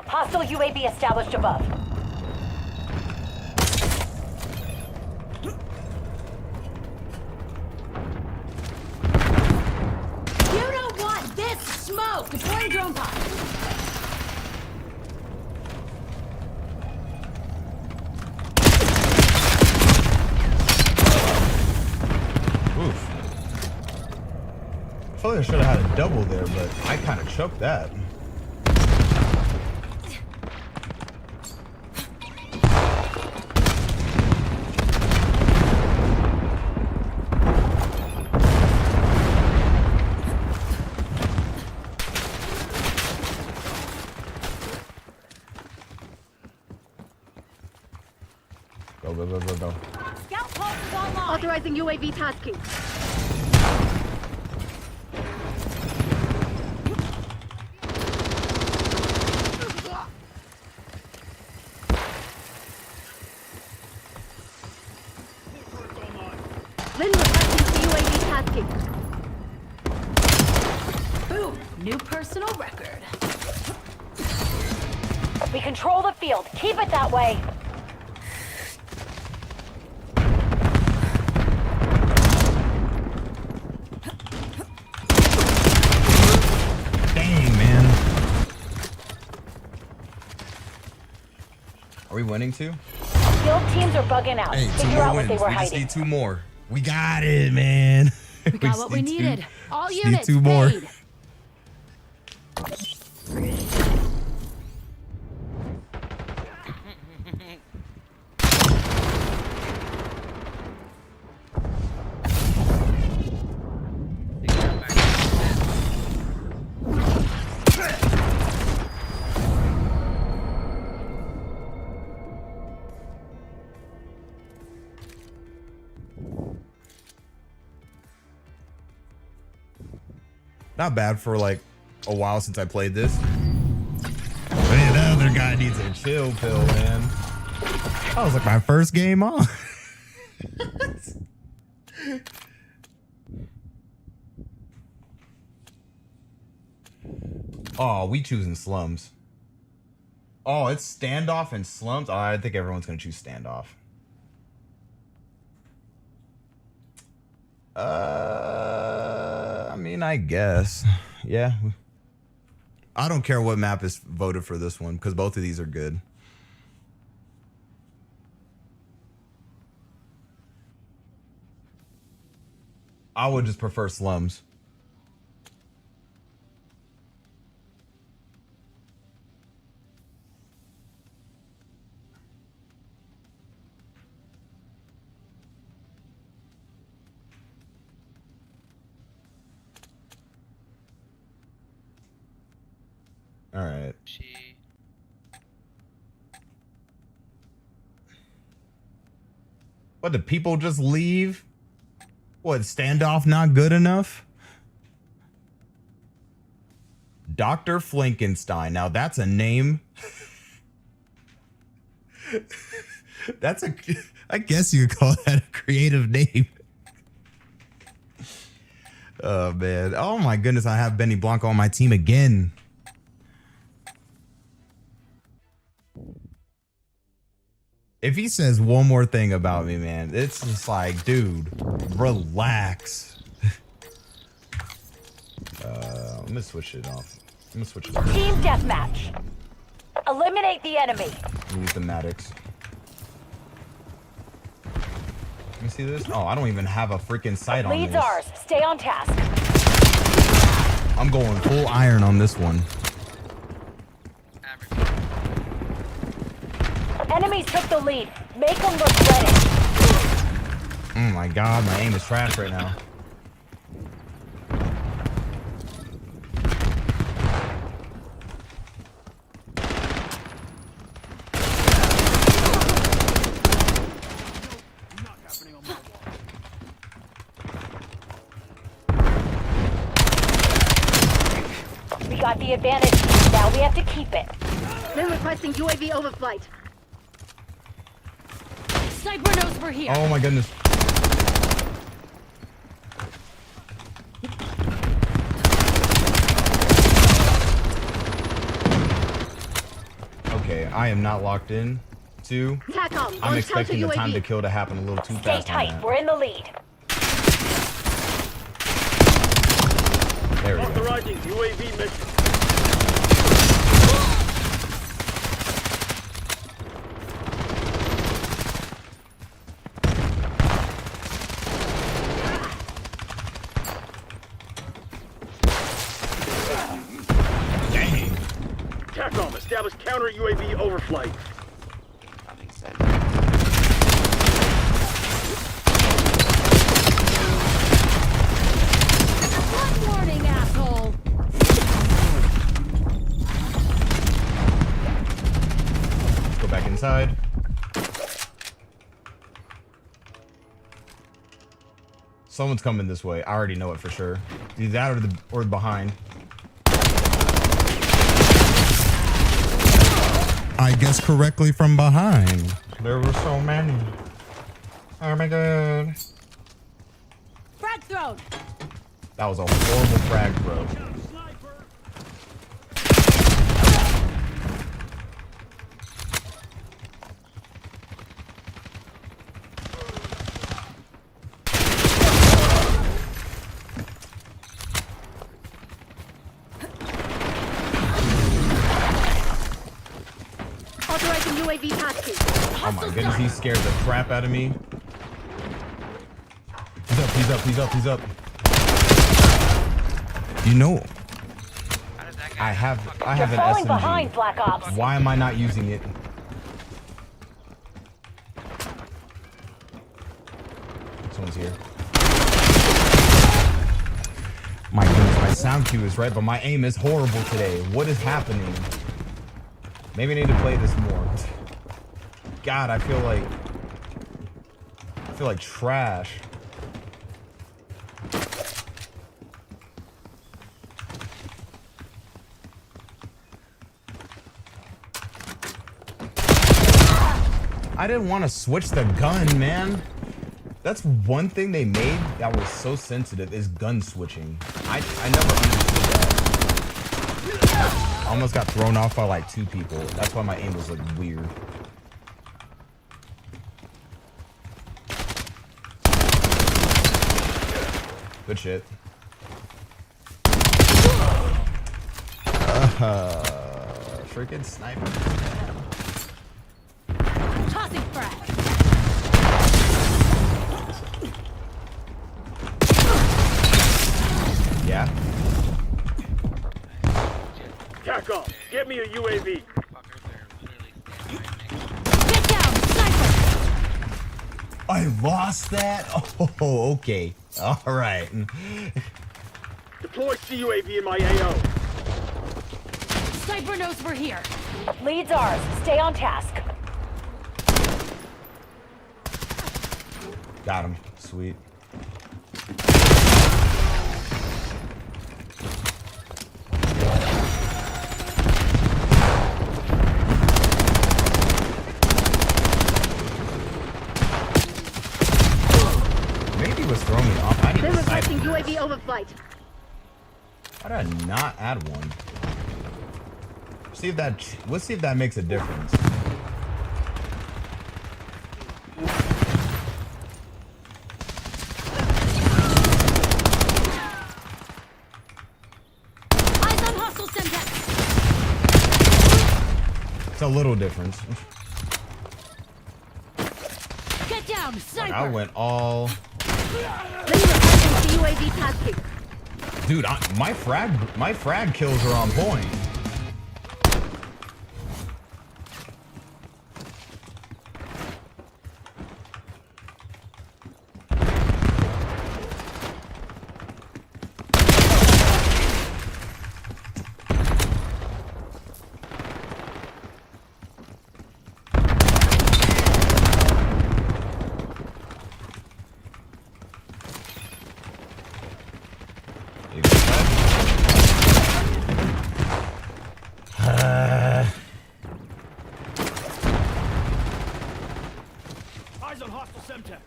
Hostile UAV established above. You don't want this smoke! Deploying drone pod. Oof. I feel like I should have had a double there, but I kind of choked that. Go. Scout pulse is online. Authorizing UAV tasking. Then requesting UAV tasking. Boom! New personal record. We control the field. Keep it that way. Dang, man. Are we winning too? Field teams are bugging out. Hey, two Figure more out wins. what they were We just hiding. need two more. We got it, man. We got just what we need needed. All just need units two more. paid. Not bad for like a while since I played this. But yeah, that other guy needs a chill pill, man. That was like my first game on. Oh, we choosing slums. Oh, it's standoff and slums. Oh, I think everyone's gonna choose standoff. I mean, I guess. Yeah. I don't care what map is voted for this one because both of these are good. I would just prefer slums. All right. What, did people just leave? What, standoff not good enough? Dr. Flankenstein. Now that's a name. That's a, I guess you could call that a creative name. Oh man. Oh my goodness, I have Benny Blanco on my team again. If he says one more thing about me, man, it's just like, dude, relax. I'm gonna switch it off. I'm gonna switch it off. Team deathmatch. Eliminate the enemy. Use the Maddox. Let me see this. Oh, I don't even have a freaking sight on Lead's this. ours. Stay on task. I'm going full iron on this one. Enemies took the lead. Make them regret it. Oh my god, my aim is trash right now. We got the advantage. Now we have to keep it. They're requesting UAV overflight. Sniper knows we're here. Oh my goodness. Okay, I am not locked in. Two. TACOM, I'm on expecting the counter time to UAV. kill to happen a little too Stay fast. tight. On that. We're in the lead. There we go. Authorizing UAV mission. Dang. TACOM, establish counter UAV overflight. One warning, asshole. Let's go back inside. Someone's coming this way. I already know it for sure. Either that or behind. I guess correctly from behind. There were so many. Oh my god. Frag thrown. That was a horrible frag throw. Authorizing UAV tasking. Oh my goodness, he scared the crap out of me. He's up, he's up, he's up, he's up. You know, I have You're an falling SMG. behind, Black Ops. Why am I not using it? Someone's here. My goodness, my sound cue is right, but my aim is horrible today. What is happening? Maybe I need to play this more. God, I feel like trash. I didn't want to switch the gun, man. That's one thing they made that was so sensitive is gun switching. I never understood that. I almost got thrown off by like 2 people. That's why my aim was like weird. Good shit. Freaking sniper. Tossing frag. Yeah. Tack off. Get me a UAV. Get down, sniper. I lost that? Oh, okay. All right. Deploy CUAV in my AO. Sniper knows we're here. Lead's ours. Stay on task. Got him. Sweet. Maybe it was throwing me off. I need They're to requesting sniper. UAV overflight. Why did I not add one? See if that. Let's see if that makes a difference. Eyes on hostile Semtex. It's a little difference. Get down, Like, sniper. I went all. They're requesting UAV tasking. Dude, my frag kills are on point. Eyes on hostile Semtex.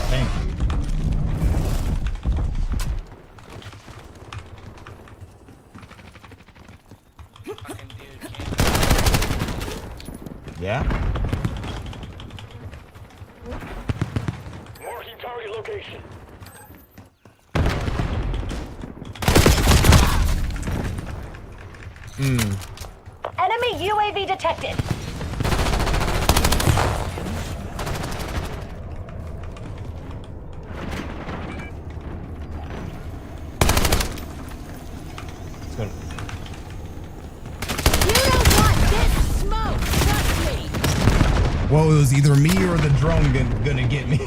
Thank you. Fucking dude can't. Yeah? Marking target location. Enemy UAV detected. It's gonna. You don't want this smoke. Trust me. Well, it was either me or the drone gonna get me.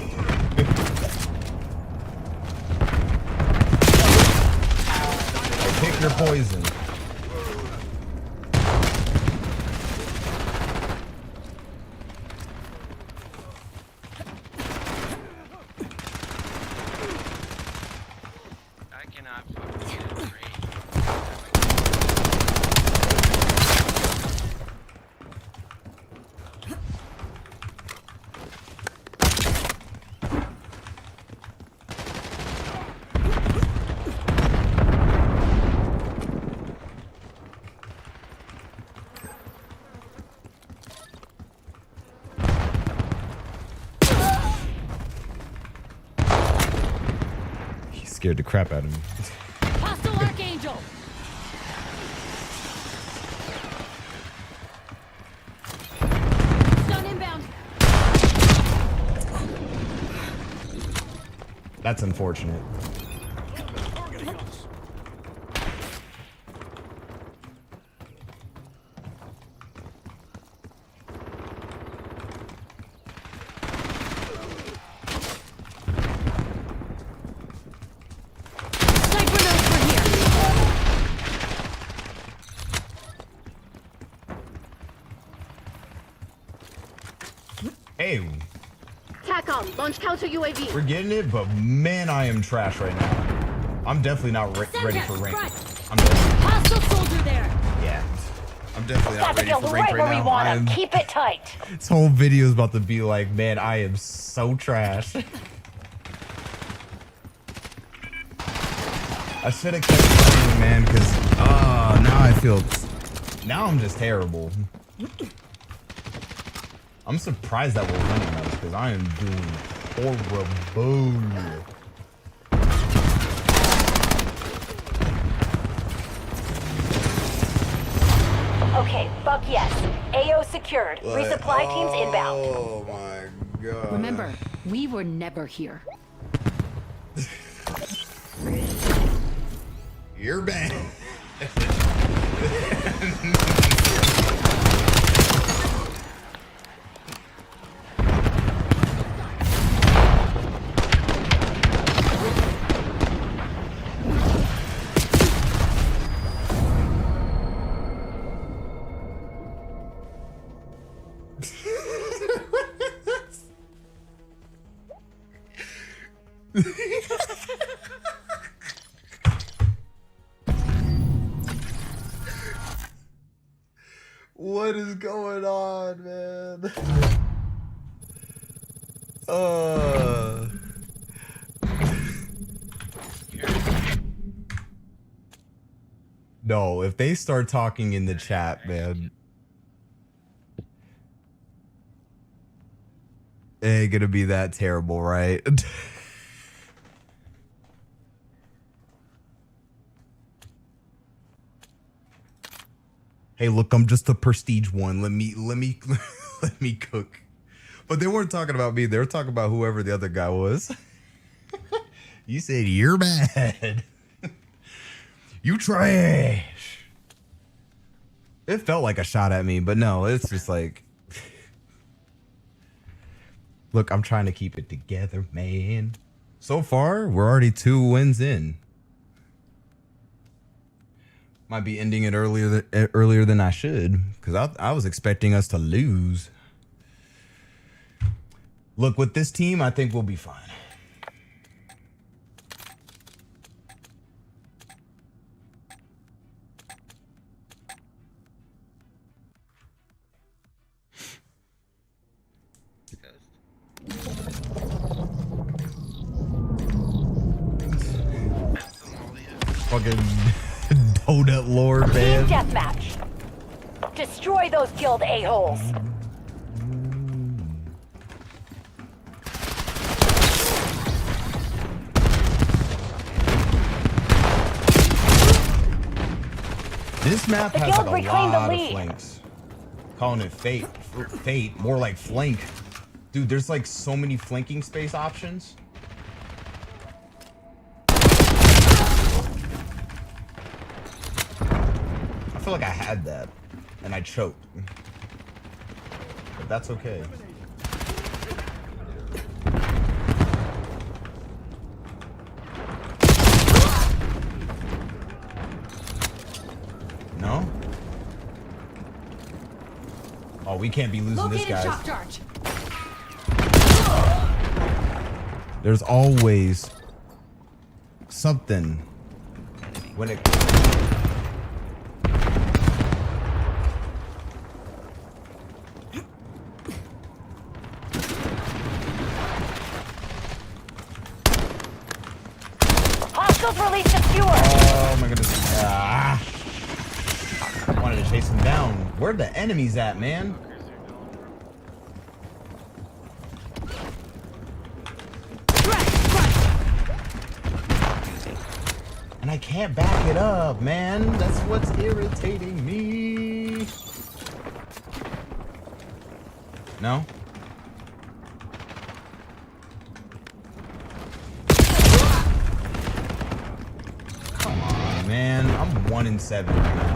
Pick your poison. I cannot fucking get it straight. He scared the crap out of me. Hostile Archangel. Stun inbound. That's unfortunate. Sniper knows we're here. Hey, TACOM, launch counter UAV. we're getting it, but man, I am trash right now. I'm definitely not ready for Semtex, rank. front. I'm dead. Hostile soldier there. Yeah. I'm definitely not Got the ready guild for rank right where right we now. want I'm, them. Keep it tight. this whole video is about to be like, man, I am so trash. I should have kept playing, man, because now I'm just terrible. I'm surprised that we're winning this because I am doing horrible. Okay, fuck yes. AO secured. Resupply teams inbound. Oh my god. Remember, we were never here. You're bad. What is going on, man? No, if they start talking in the chat, man, it ain't gonna be that terrible, right? Hey, look, I'm just a prestige one. Let me let me cook. But they weren't talking about me. They were talking about whoever the other guy was. You said you're bad. You trash. It felt like a shot at me, but no, it's just like, look, I'm trying to keep it together, man. So far, we're already 2 wins in. Might be ending it earlier than I should, because I was expecting us to lose. Look, with this team, I think we'll be fine. Fucking donut lord, man. Team deathmatch. Destroy those guild a-holes. This map The has guild like a reclaimed the lot of lead. flanks. Calling it fate, more like flank. Dude, there's like so many flanking space options. I feel like I had that, and I choked. But that's okay. No? Oh, we can't be losing this, guys. Shock charge. There's always something when it... Hostiles released a skewer. Oh my goodness. Ah. I wanted to chase him down. Where the enemies at, man? And I can't back it up, man. That's what's irritating me. No? Come on, man. I'm 1 in 7 right now.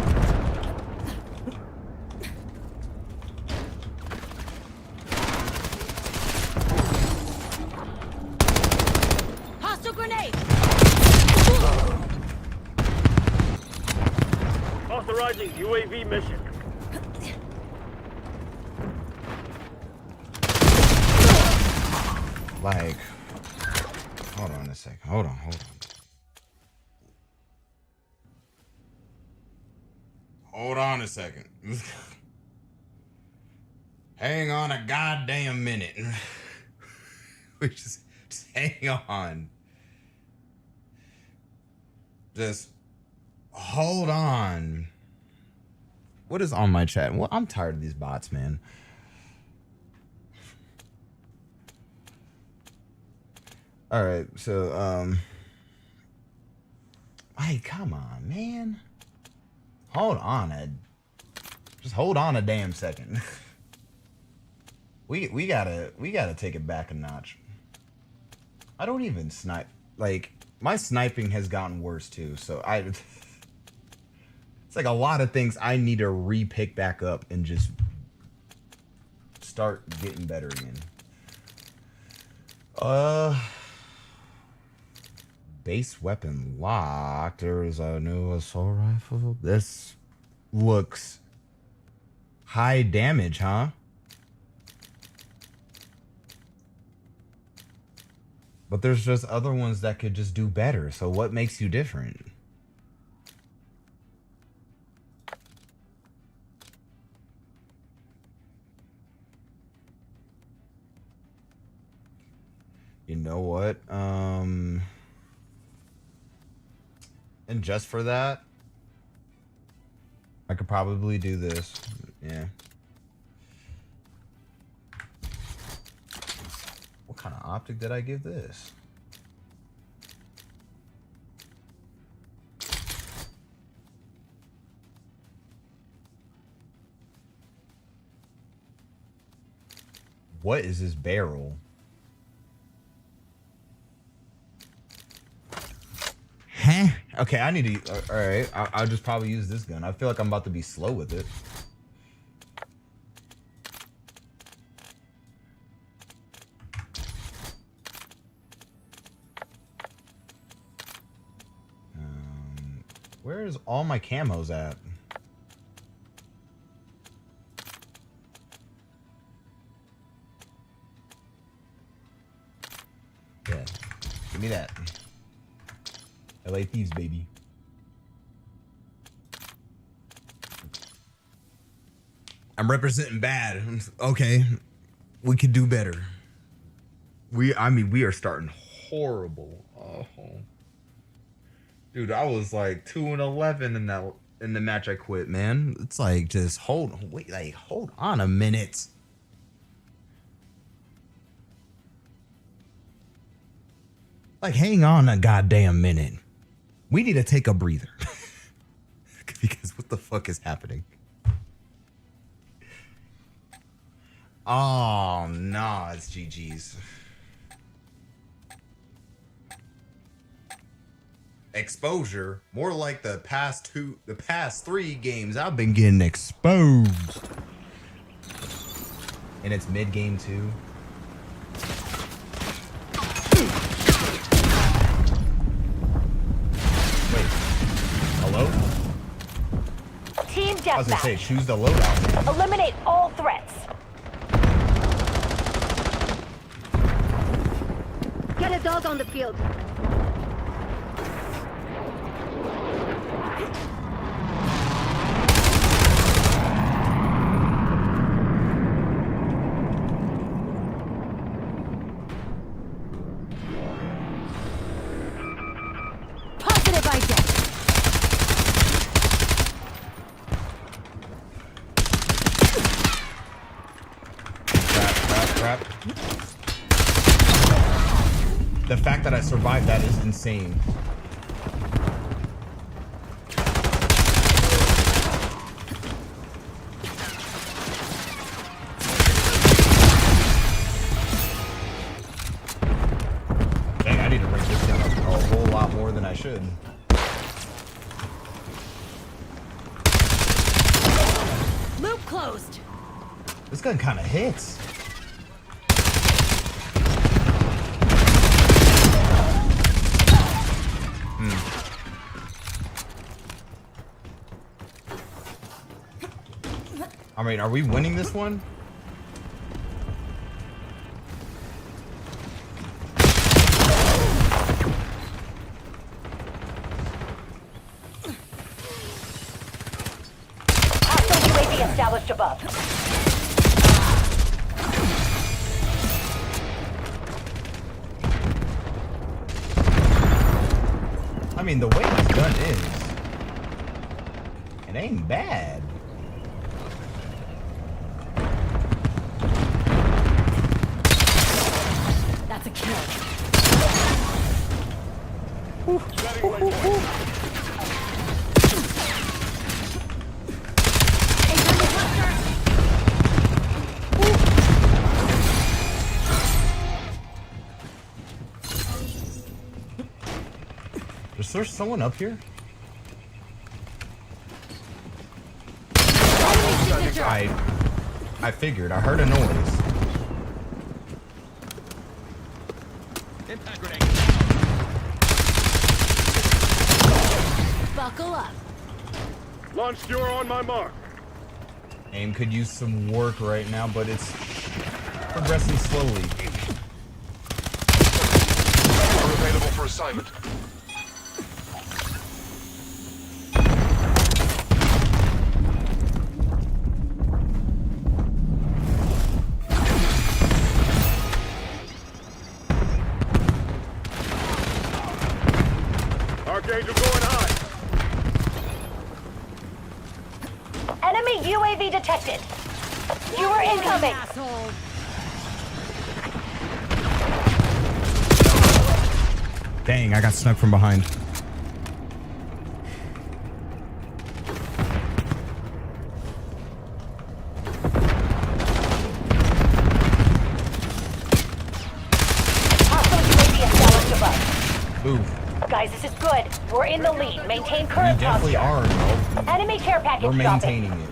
Hostile grenade. Authorizing UAV mission. Like, hold on a second. Hold on. Hold on a second. Hang on a goddamn minute. We just hang on. Just hold on. What is on my chat? Well, I'm tired of these bots, man. All right, so hey, come on, man. Hold on just hold on a damn second. we gotta take it back a notch. I don't even snipe. Like, my sniping has gotten worse too, so it's like a lot of things I need to re-pick back up and just start getting better again. Base weapon locked. There is a new assault rifle. This looks high damage, huh? But there's just other ones that could just do better. So what makes you different? You know what? And just for that, I could probably do this. Yeah. What kind of optic did I give this? What is this barrel? Huh? Okay, I need to. All right, I'll just probably use this gun. I feel like I'm about to be slow with it. Where's all my camos at? Yeah, give me that. LA Thieves, baby. I'm representing bad. Okay, we could do better. I mean, we are starting horrible. Oh, dude, I was like 2-11 in the match I quit, man. It's like just hold on a minute. Like, hang on a goddamn minute. We need to take a breather. Because what the fuck is happening? Oh, no, it's GG's. Exposure? More like the past 3 games I've been getting exposed. And it's mid-game too. Hello? Team I was gonna say, deathmatch. choose the loadout, man. Eliminate all threats. Get a dog on the field. Positive identity. Crap. The fact that I survived that is insane. Dang, I need to rank this gun up a whole lot more than I should. Loop closed. This gun kind of hits. I mean, are we winning this one? above. I mean, the way this gun is, it ain't bad. That's a kill. Is there someone up here? I figured. I heard a noise. Impact grenade. Buckle up. Launch Stewart on my mark. Aim could use some work right now, but it's progressing slowly. Are available for assignment. Archangel going high. Enemy UAV detected. You are incoming. Asshole. Dang, I got snuck from behind. Hostile UAV established above. Move. Guys, this is good. We're in the lead. Maintain We current definitely posture. are, bro. Enemy care package We're dropping. maintaining it.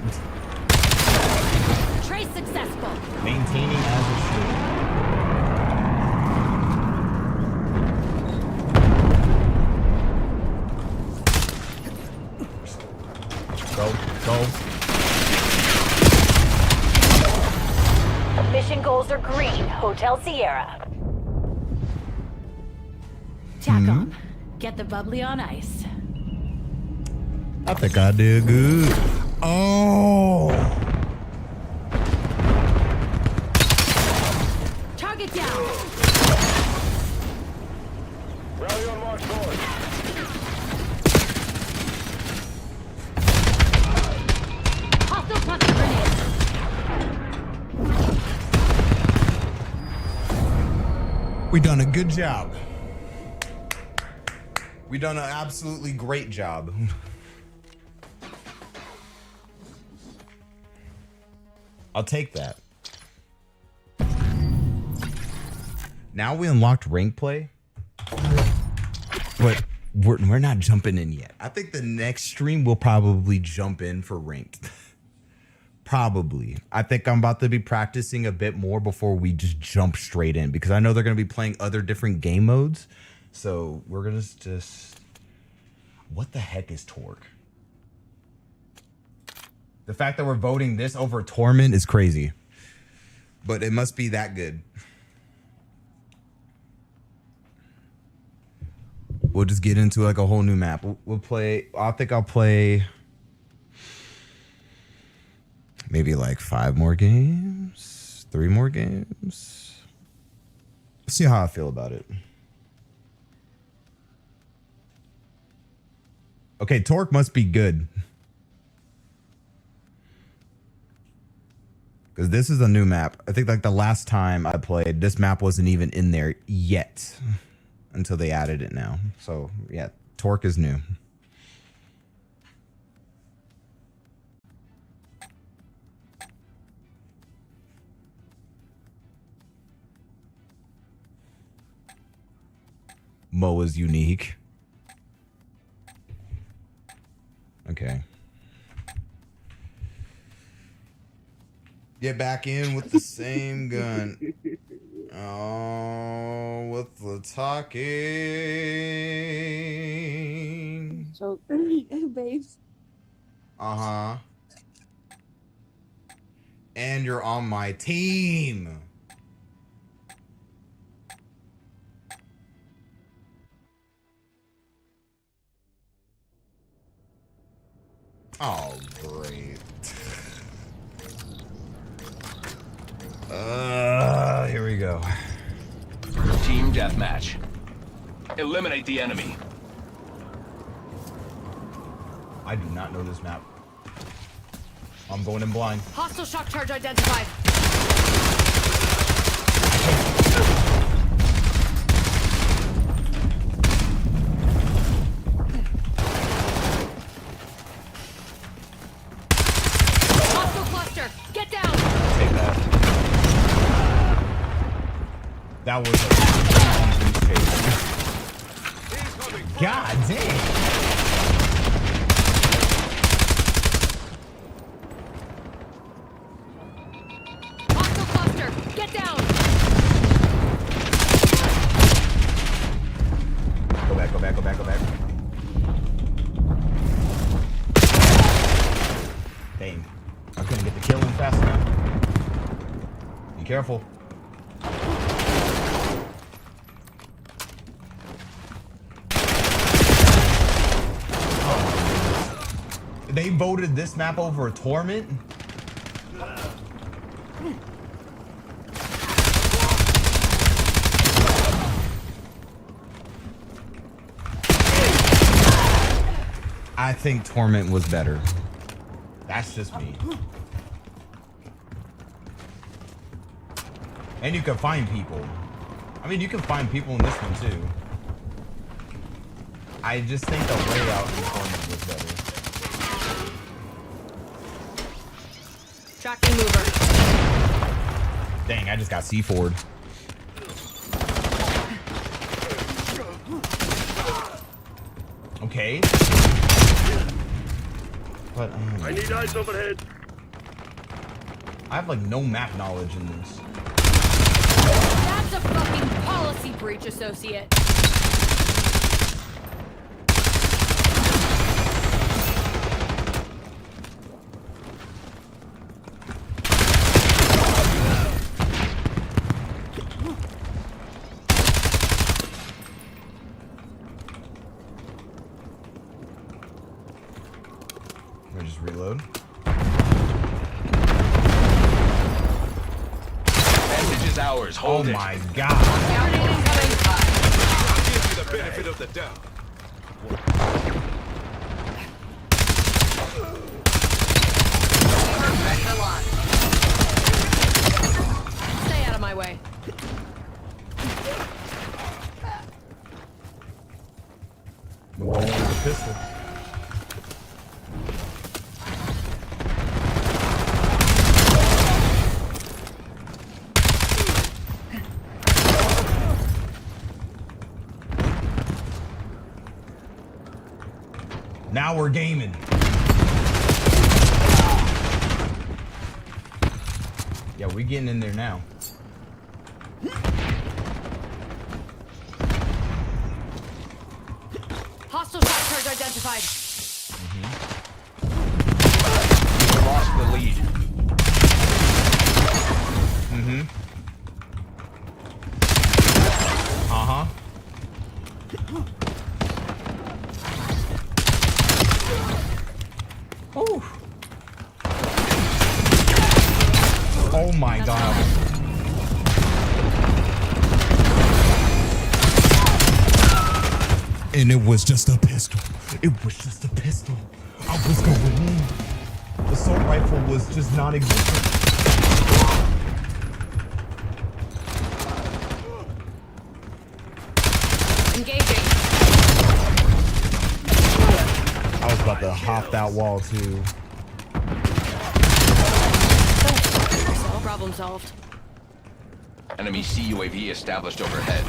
Trace successful. Maintaining as it should. Go, go. Mission goals are green. Hotel Sierra. Tack on. Get the bubbly on ice. I think I did good. Oh. Target down. Rally on march forward. Hostile cluster grenade. We done a good job. We done an absolutely great job. I'll take that. Now we unlocked rank play, but we're not jumping in yet. I think the next stream we'll probably jump in for ranked. Probably. I think I'm about to be practicing a bit more before we just jump straight in, because I know they're going to be playing other different game modes. So we're going to just... What the heck is Torque? The fact that we're voting this over Torment is crazy. But it must be that good. We'll just get into like a whole new map. We'll play... I think I'll play... maybe like 5 more games, 3 more games. See how I feel about it. Okay, Torque must be good. Because this is a new map. I think like the last time I played, this map wasn't even in there yet. Until they added it now. So yeah, Torque is new. Mo is unique. Okay. Get back in with the same gun. Oh, with the talking. So, babes. Uh-huh. And you're on my team. Oh, great. Here we go. Team deathmatch. Eliminate the enemy. I do not know this map. I'm going in blind. Hostile shock charge identified. Hostile cluster. Get down. Take that. That was a God damn. Hostile cluster. Get down. Go back, go back, go back, go back. Dang. I couldn't get the kill in fast enough. Be careful. They voted this map over a Torment? I think Torment was better. That's just me. And you can find people. I mean, you can find people in this one too. I just think the layout in Torment was better. Tracking mover. Dang, I just got C4'd. Okay. But I need eyes overhead. I have like no map knowledge in this. That's a fucking policy breach, associate. Let me just reload. Advantage is ours. Oh Hold it. my god. I'll give you the benefit of the doubt. Stay out of my way. I'm going with the pistol. Now we're gaming. Yeah, we getting in there now. Hostile shock charge identified. We lost the lead. Uh-huh. Ooh. Oh my god. And it was just a pistol. It was just a pistol. I was going in. The assault rifle was just non-existent. Engaging. I was about to hop that wall too. Problem solved. Enemy CUAV established overhead.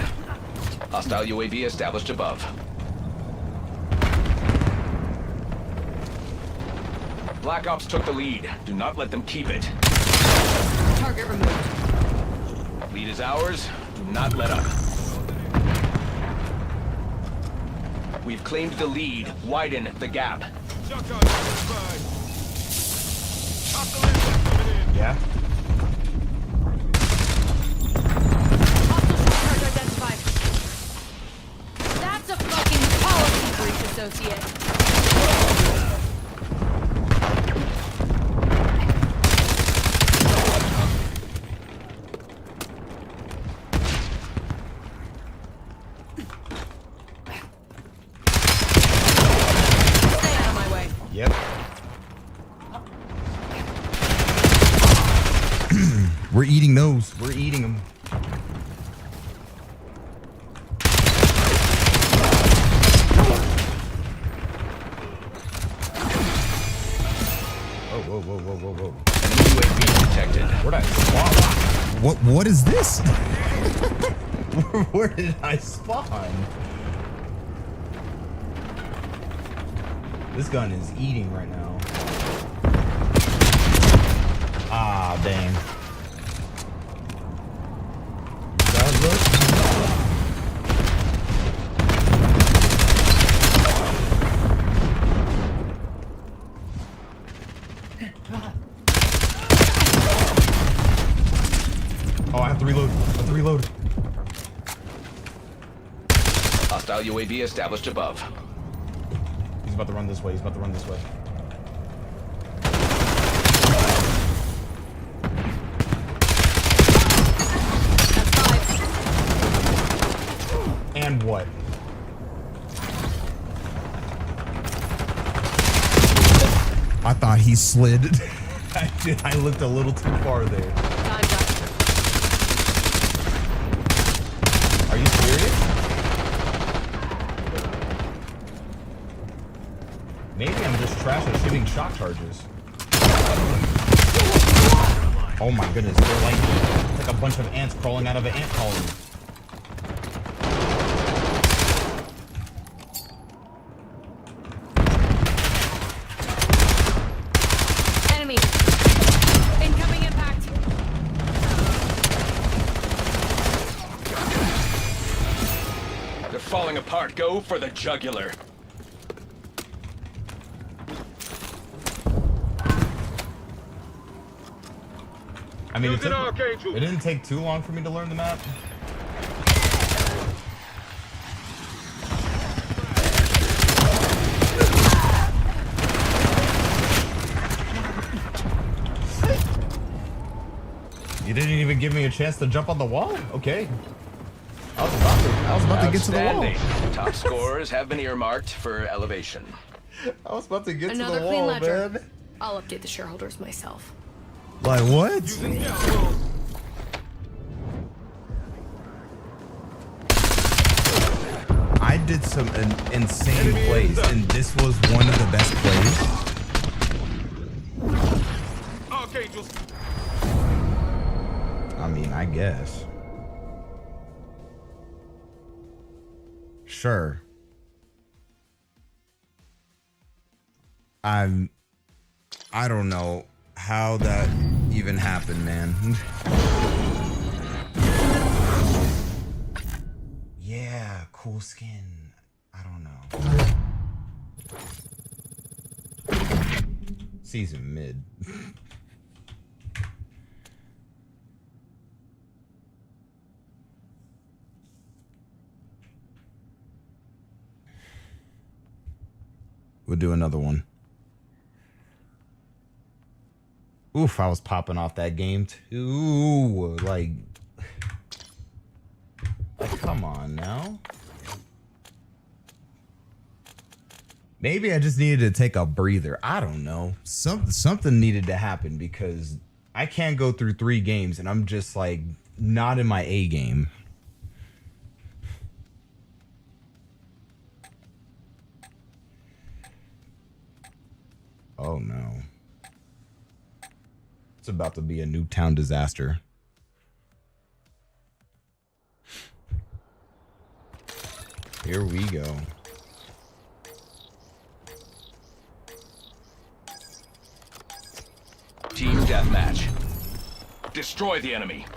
Hostile UAV established above. Black Ops took the lead. Do not let them keep it. Target removed. Lead is ours. Do not let up. We've claimed the lead. Widen the gap. Yeah. Hostile shock charge identified. That's a fucking policy breach, associate. We're eating those. We're eating them. Whoa, whoa, whoa, whoa, whoa. UAV detected. Where'd I spawn? What is this? Where did I spawn? This gun is eating right now. Ah, dang. That looks. Oh, I have to reload. I have to reload. Hostile UAV established above. He's about to run this way. He's about to run this way. And what? I thought he slid. I looked a little too far there. Are you serious? Maybe I'm just trash at shooting shock charges. Oh my goodness, they're like, it's like a bunch of ants crawling out of an ant colony. Enemy. Incoming impact. They're falling apart. Go for the jugular. I mean, it didn't take too long for me to learn the map. You didn't even give me a chance to jump on the wall? Okay. I was about to get to the wall. Top scorers have been earmarked for elevation. I was about to get Another to the clean wall, ledger. man. I'll update the shareholders myself. Like what? I did some insane plays, and this was one of the best plays. I mean, I guess. Sure. I don't know how that even happened, man. Yeah, cool skin. I don't know. Season mid. We'll do another one. Oof, I was popping off that game too. Like come on now. Maybe I just needed to take a breather. I don't know. Something needed to happen because I can't go through 3 games and I'm just like not in my A game. Oh no. It's about to be a Nuketown disaster. Here we go. Team deathmatch. Destroy the enemy.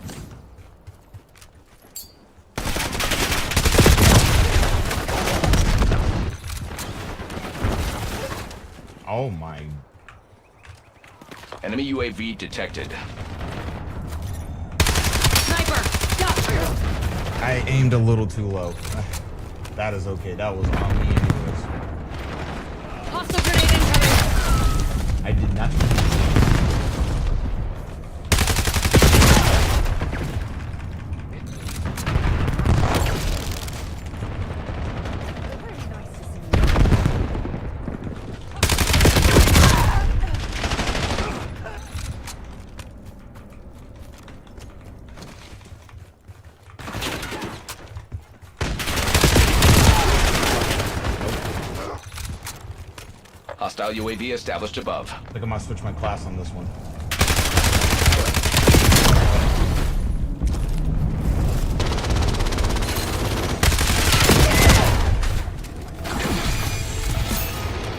Oh my. Enemy UAV detected. Sniper! Got you! I aimed a little too low. That is okay. That was on me anyways. Hostile grenade incoming! I did not. Hostile UAV established above. I think I might switch my class on this one.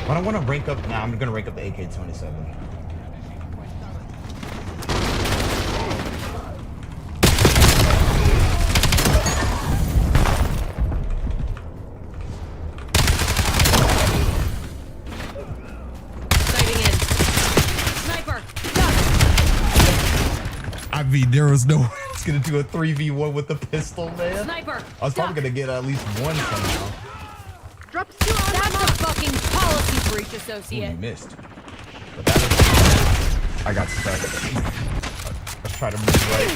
But I want to rank up. Nah, I'm gonna rank up the AK-27. I mean, there was no way I was gonna do a 3v1 with the pistol, man. Sniper. I was probably gonna get at least one somehow. Drop skill on That's a fucking policy breach, associate. Ooh, you missed. But that is... I got stuck. Let's try to move right.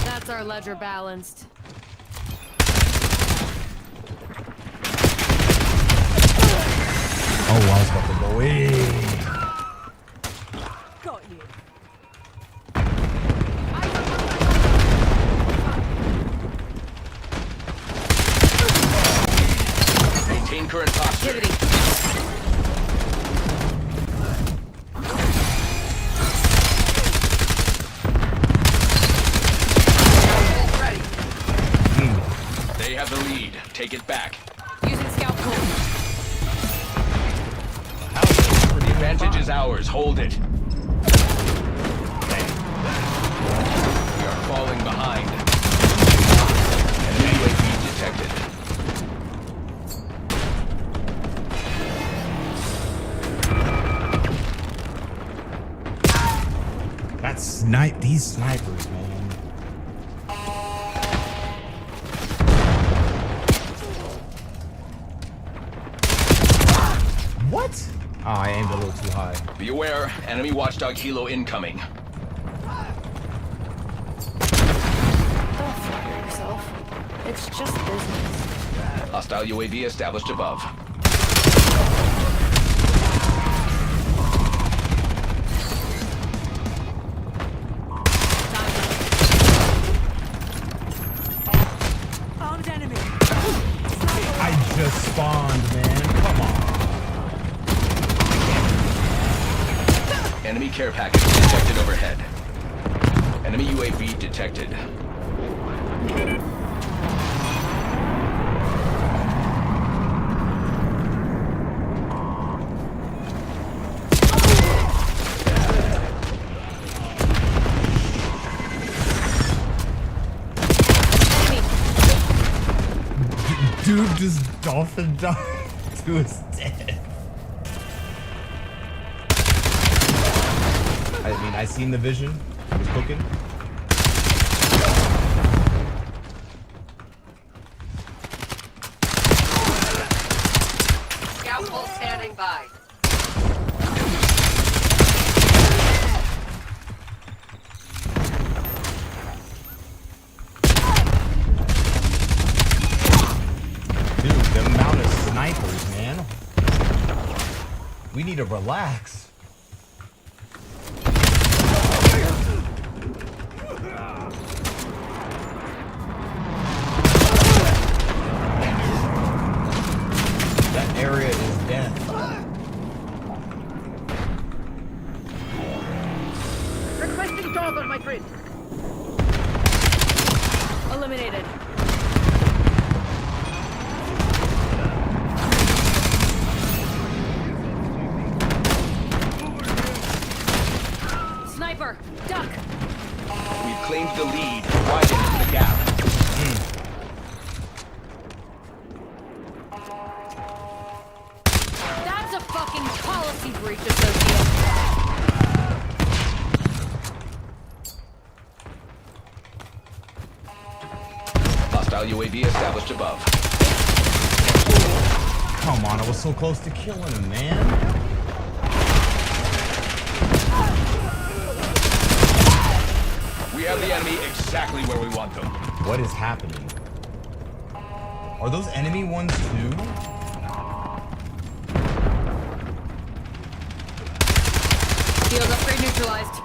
That's our ledger balanced. Oh, I was about to go in. Got you. Maintain current posture. Activity. They have the lead. Take it back. Using scout pool. The advantage is ours. Hold it. We are falling behind. Enemy UAV detected. That's these snipers, man. What? Oh, I aimed a little too high. Be aware, enemy watchdog helo incoming. Don't flatter yourself. It's just business. Hostile UAV established above. Armed enemy. I just spawned, man. Come on. Enemy care package detected overhead. Enemy UAV detected. Dude just dolphin dived to his death. I mean, I seen the vision. He was cooking. Scout pool standing by. Dude, the amount of snipers, man. We need to relax. That area is death. Requesting dog on my grid. Eliminated. Sniper, duck. We've claimed the lead. Widen the gap. That's a fucking policy breach, associate. Hostile UAV established above. Come on, I was so close to killing him, man. We have the enemy exactly where we want them. What is happening? Are those enemy ones too? Field upgrade neutralized.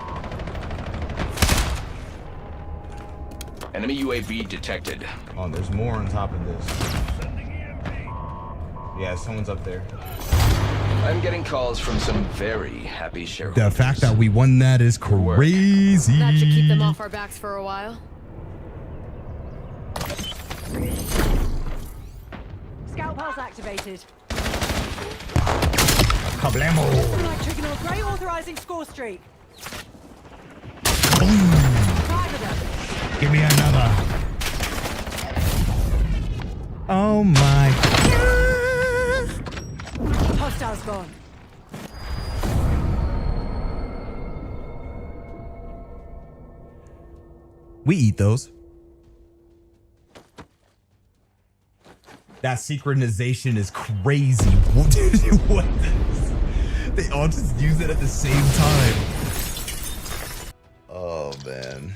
Enemy UAV detected. Oh, there's more on top of this. Yeah, someone's up there. I'm getting calls from some very happy shareholders. The fact that we won that is crazy. That should keep them off our backs for a while. Scout pulse activated. Kablamo. Like triggering a great authorizing score streak. Boom. Five of them. Give me another. Oh my God. Hostiles gone. We eat those. That synchronization is crazy. What? They all just use it at the same time. Oh man.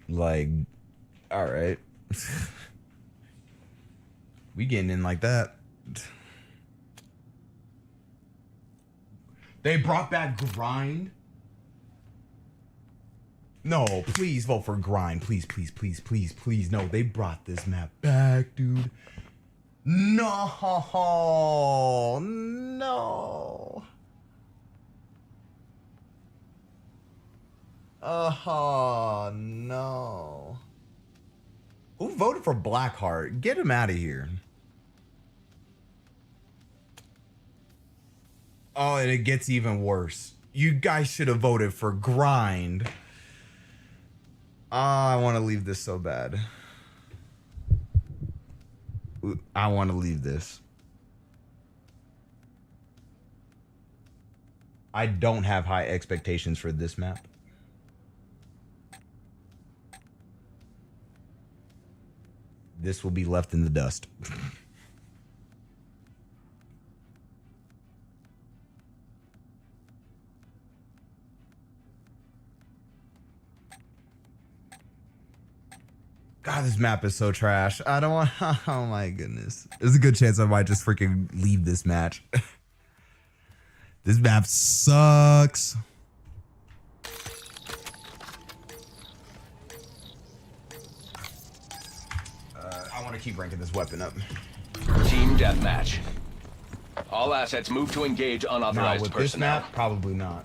Like, all right. We getting in like that. They brought back grind. No, please vote for grind. Please, please, please, please, please. No, they brought this map back, dude. No, no. Oh, no. Who voted for Blackheart? Get him out of here. Oh, and it gets even worse. You guys should have voted for grind. I want to leave this so bad. I want to leave this. I don't have high expectations for this map. This will be left in the dust. God, this map is so trash. I don't want... Oh my goodness. There's a good chance I might just freaking leave this match. This map sucks. I want to keep ranking this weapon up. Team deathmatch. All assets move to engage unauthorized with personnel. this map, probably not.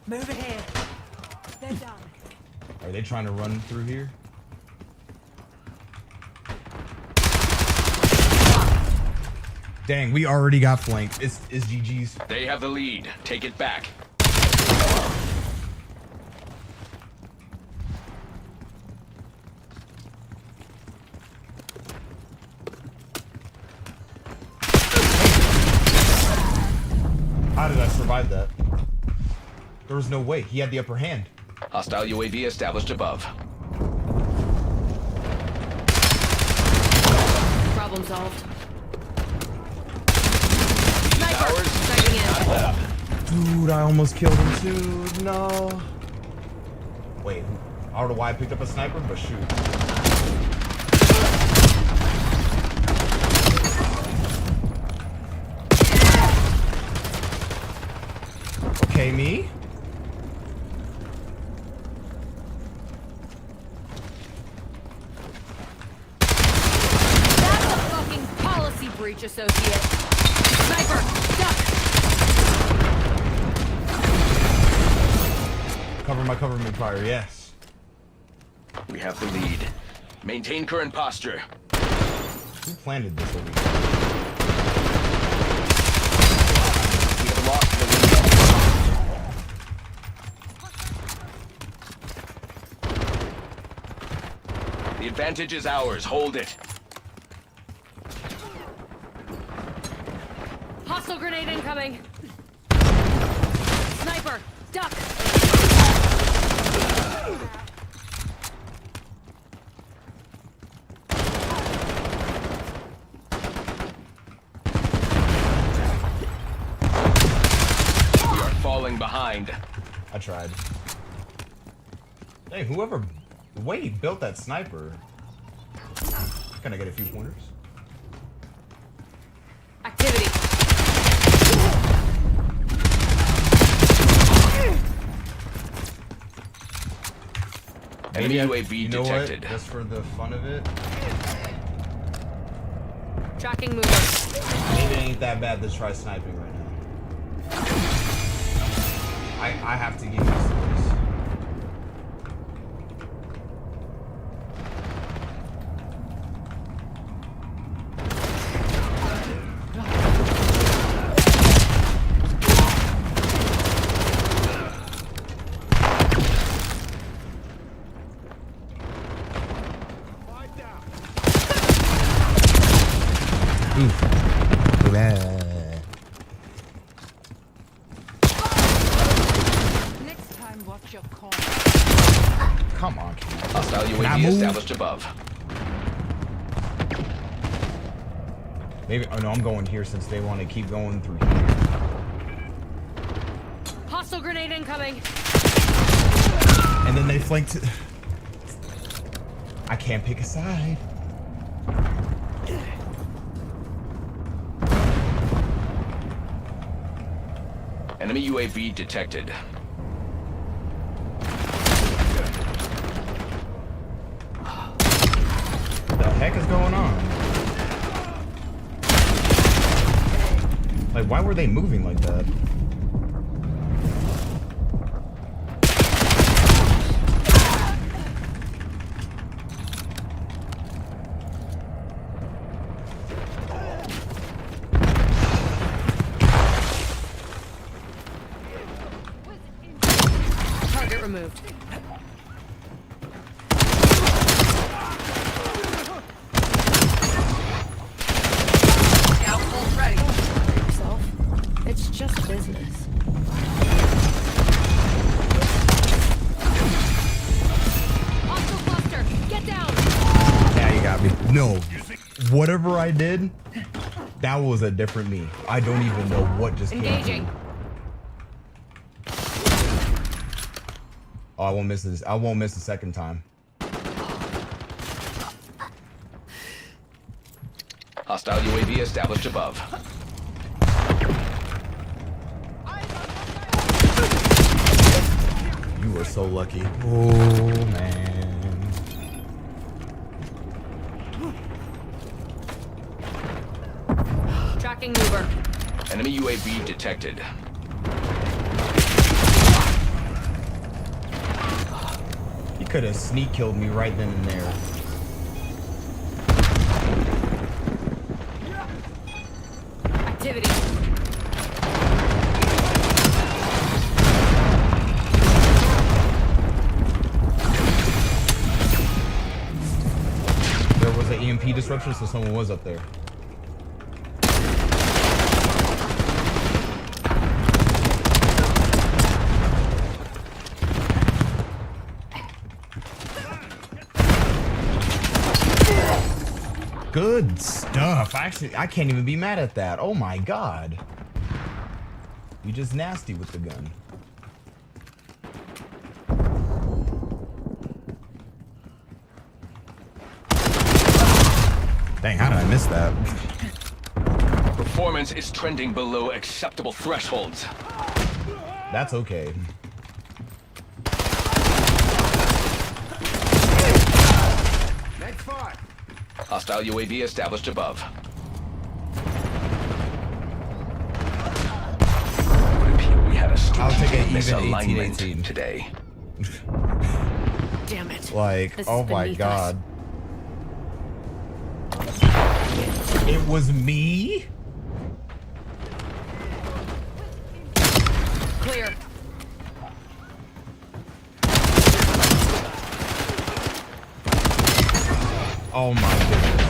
Move it here. They're done. Are they trying to run through here? Dang, we already got flanked. It's GG's. They have the lead. Take it back. How did I survive that? There was no way. He had the upper hand. Hostile UAV established above. Problem solved. Towers, not up. Dude, I almost killed him too. No. Wait, I don't know why I picked up a sniper, but shoot. Okay, me. That's a fucking policy breach, associate. Sniper, duck. Cover me fire, yes. We have the lead. Maintain current posture. Who planted this over here? We have lost the lead. The advantage is ours. Hold it. Hostile grenade incoming. Sniper, duck. We are falling behind. I tried. Hey, whoever the way he built that sniper. Can I get a few pointers? Activity. Enemy Maybe UAV you know detected. What? Just for the fun of it. Tracking mover. Maybe it ain't that bad to try sniping right now. I have to get used to this. Next time, watch your corner. Come on, Hostile Can I UAV move? established above. Maybe. Oh no, I'm going here since they want to keep going through here. Hostile grenade incoming. And then they flanked. I can't pick a side. Enemy UAV detected. What the heck is going on? Like, why were they moving like that? Target removed. Outpost ready. Yourself. It's just business. Hostile cluster. Get down. Yeah, you got me. No. Whatever I did, that was a different me. I don't even know what just Engaging. came through. Oh, I won't miss this. I won't miss the second time. Hostile UAV established above. You were so lucky. Oh, man. Tracking mover. Enemy UAV detected. You could have sneak killed me right then and there. Activity. There was an EMP disruption, so someone was up there. Good stuff. Actually, I can't even be mad at that. Oh my god. You just nasty with the gun. Dang, how did I miss that? Performance is trending below acceptable thresholds. That's okay. Next five. Hostile UAV established above. Would appear we had a I'll take an even misalignment 18-18 today. Damn it. Like, This oh is my beneath god. It was me? Clear. Oh my goodness.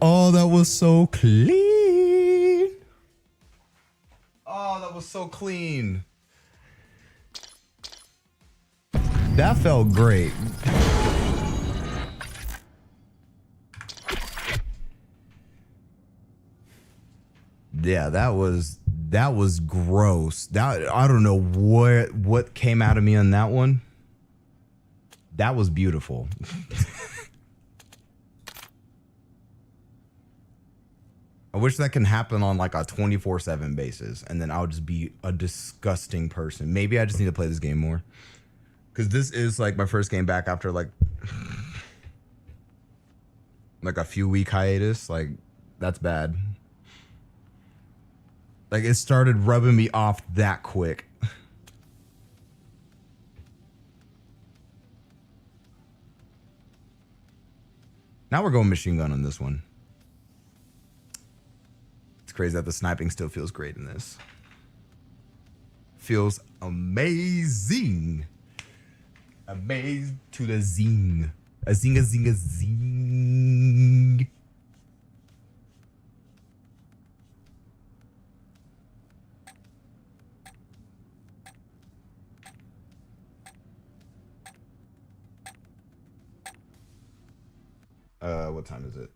Oh, that was so clean. Oh, that was so clean. That felt great. Yeah, that was gross. That I don't know what came out of me on that one. That was beautiful. I wish that can happen on like a 24/7 basis, and then I'll just be a disgusting person. Maybe I just need to play this game more, because this is like my first game back after like a few week hiatus. Like, that's bad. Like, it started rubbing me off that quick. Now we're going machine gun on this one. It's crazy that the sniping still feels great in this. Feels amazing. Amazing to the zing. A zing, a zing, a zing. What time is it?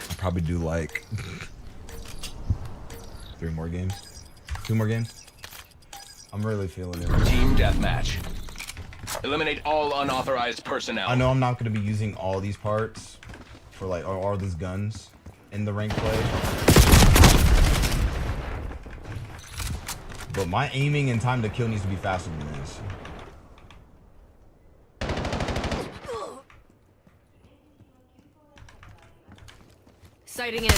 I'll probably do like 3 more games. 2 more games. I'm really feeling it. Team deathmatch. Eliminate all unauthorized personnel. I know I'm not going to be using all these parts for like all these guns in the rank play, but my aiming and time to kill needs to be faster than this. Sighting in.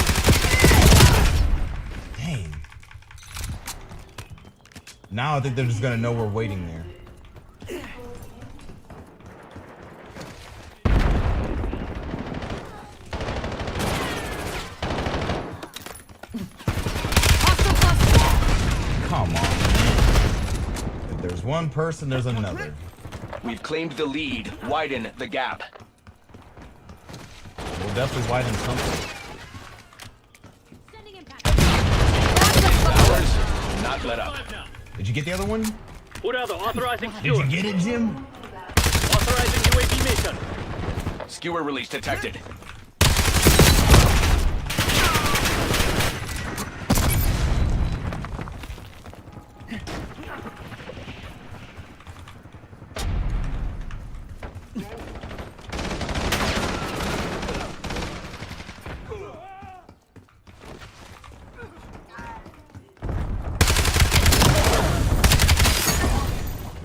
Dang. Now I think they're just gonna know we're waiting there. Come on, man. If there's one person, there's another. We've claimed the lead. Widen the gap. We'll definitely widen something. Ours, not let up. Did you get the other one? Put out the authorizing Did skewer. you get it, Jim? Authorizing UAV mission. Skewer release detected.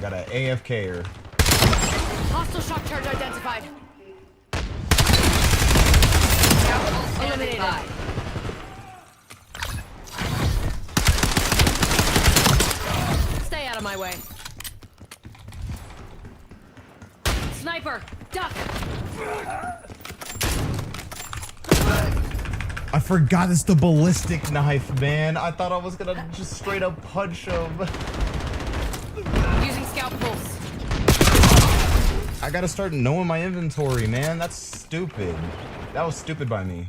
Got an AFK'er. Hostile shock charge identified. Eliminated. Stay out of my way. Sniper, duck. I forgot it's the ballistic knife, man. I thought I was gonna just straight up punch him. Using scout pulse. I gotta start knowing my inventory, man. That's stupid. That was stupid by me.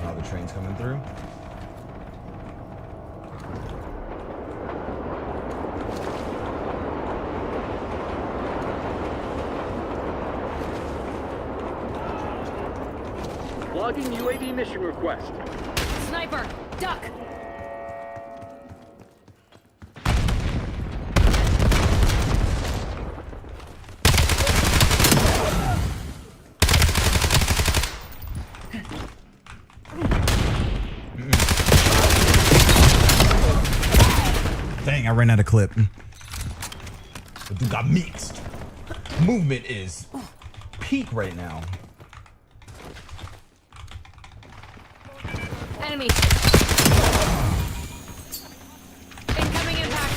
Now the train's coming through. Logging UAV mission request. Sniper, duck. Dang, I ran out of clip. The dude got mixed. Movement is peak right now. Enemy. Incoming impact.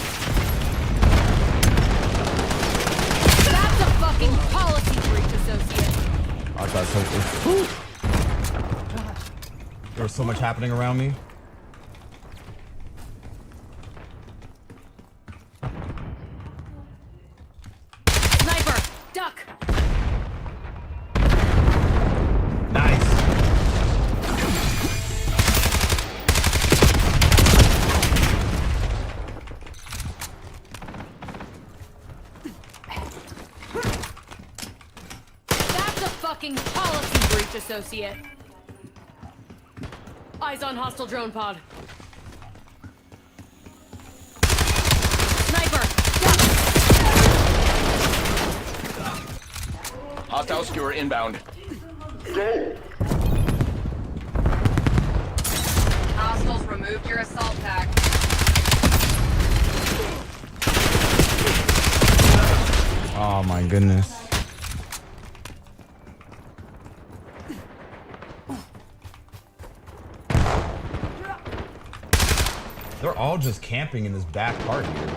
That's a fucking policy breach, associate. I thought so. There was so much happening around me. Sniper, duck. Nice. associate. Eyes on hostile drone pod. Sniper! Hostile skewer inbound. Hostiles removed your assault pack. Oh my goodness. They're all just camping in this back part here.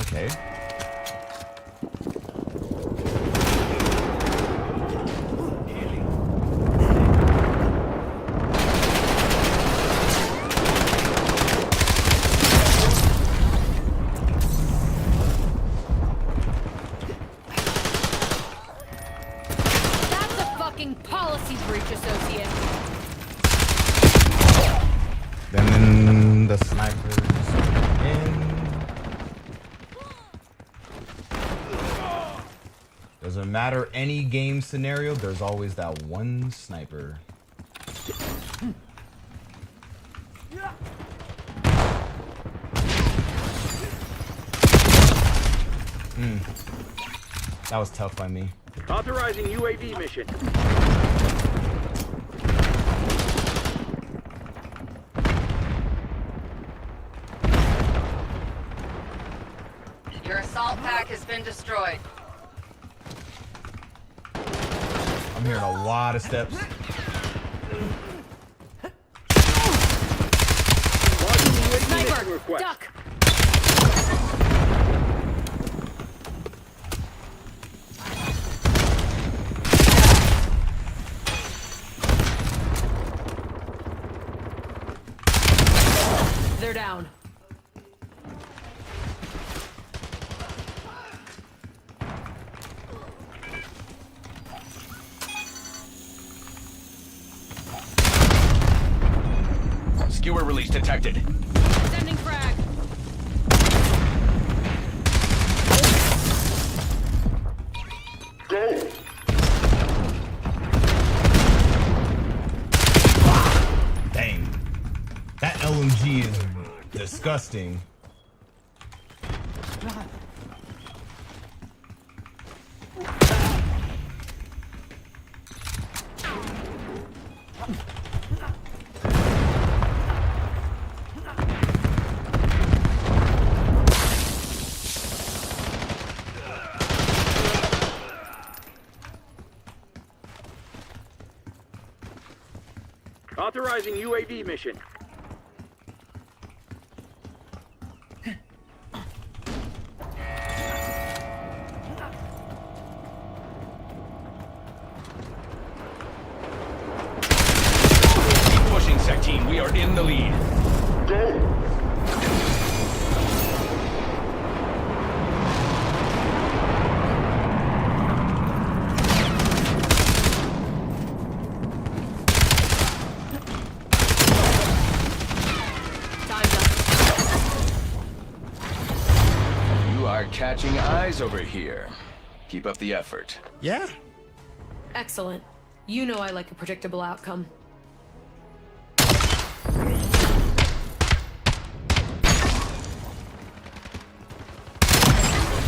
Okay. That's a fucking policy breach, associate. Then the snipers in. Doesn't matter any game scenario, there's always that one sniper. That was tough by me. Authorizing UAV mission. Your assault pack has been destroyed. I'm hearing a lot of steps. Sniper! Duck! They're down. Skewer release detected. Sending frag. Dang. That LMG is disgusting. Authorizing UAV mission. Keep pushing, Sec Team. We are in the lead. Time's up. You are catching eyes over here. Keep up the effort. Yeah. Excellent. You know I like a predictable outcome.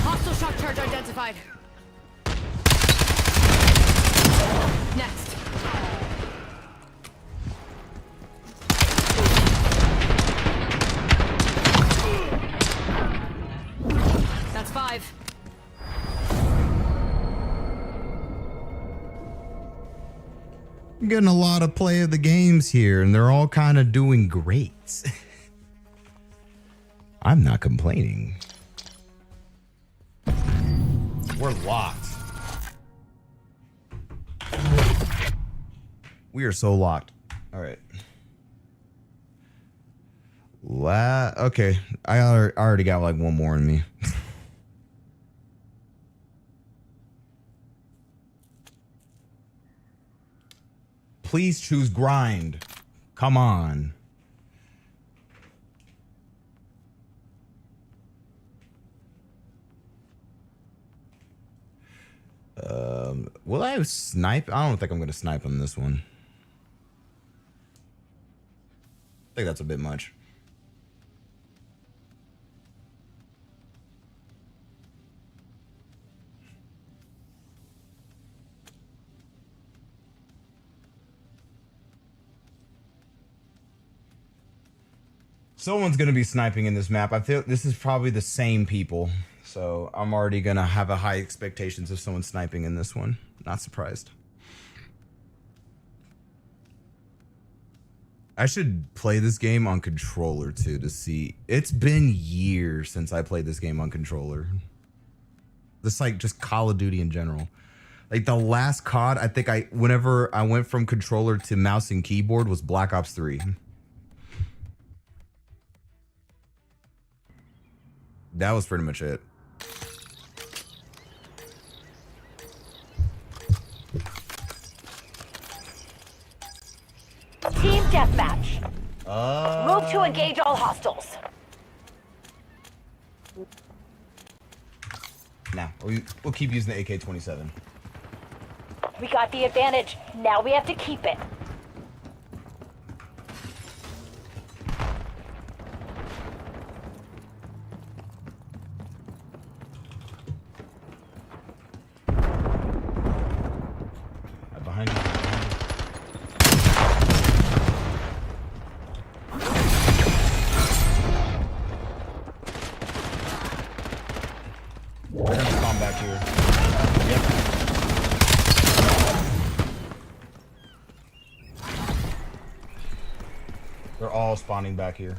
Hostile shock charge identified. Next. That's 5. I'm getting a lot of play of the games here, and they're all kind of doing great. I'm not complaining. We're locked. We are so locked. All right. Okay, I already got like one more in me. Please choose grind. Come on. Will I snipe? I don't think I'm gonna snipe on this one. I think that's a bit much. Someone's gonna be sniping in this map. I feel this is probably the same people. So I'm already gonna have a high expectations of someone sniping in this one. Not surprised. I should play this game on controller too to see. It's been years since I played this game on controller. This like just Call of Duty in general. Like the last COD, I think whenever I went from controller to mouse and keyboard was Black Ops 3. That was pretty much it. Team deathmatch. Move to engage all hostiles. Nah, we'll keep using the AK-27. We got the advantage. Now we have to keep it. Behind you. They're gonna spawn back here. Yep. They're all spawning back here.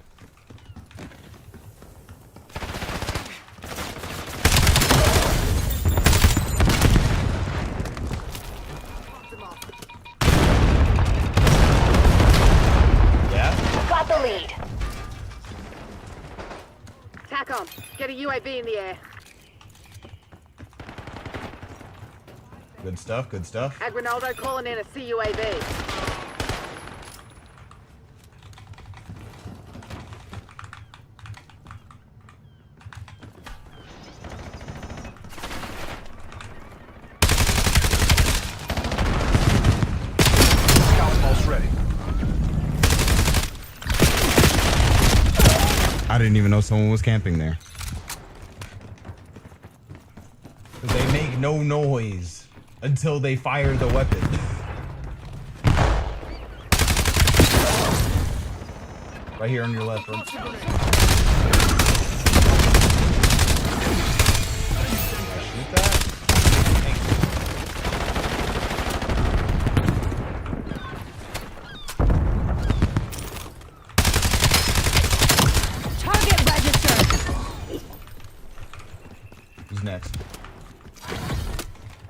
Got the lead. TACOM, get a UAV in the air. Good stuff, good stuff. Aguinaldo calling in a CUAV. I didn't even know someone was camping there. They make no noise until they fire the weapon. Right here on your left. Right? Shoot that? Next.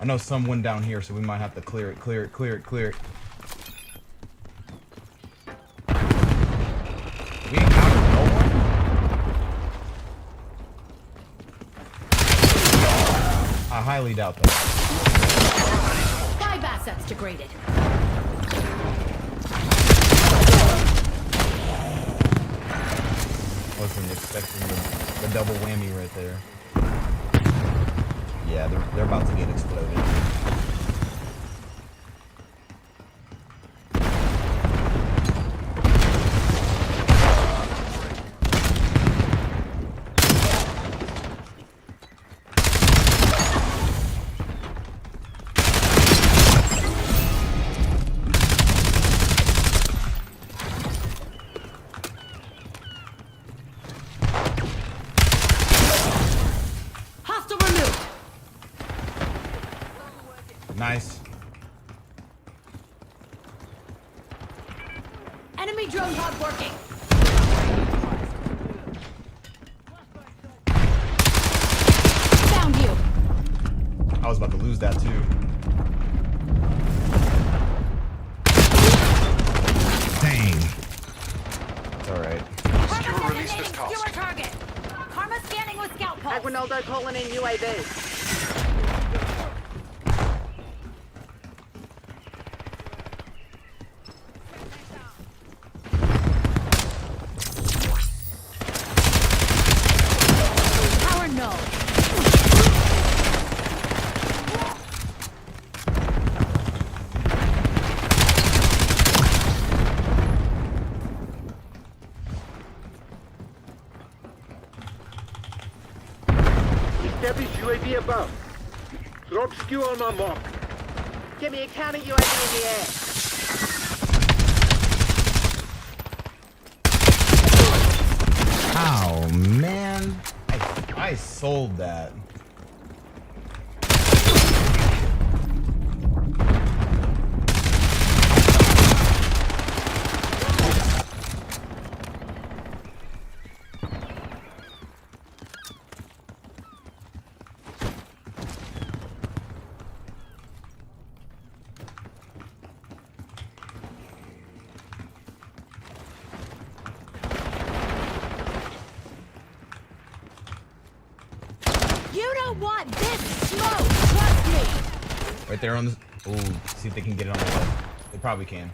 I know some went down here, so we might have to clear it. We encountered no one? I highly doubt that. 5 assets degraded. Wasn't expecting the double whammy right there. Yeah, they're about to get exploded. Hostile removed. Nice. Enemy drone pod working. Found you. I was about to lose that too. Dang. It's alright. Ronaldo calling in UAV. Power no. Establish UAV above. Drop skew on my mark. Give me a counter UAV in the air. Oh man, I sold that. You don't want this smoke, trust me. Right there on the. Ooh, see if they can get it on the left. They probably can.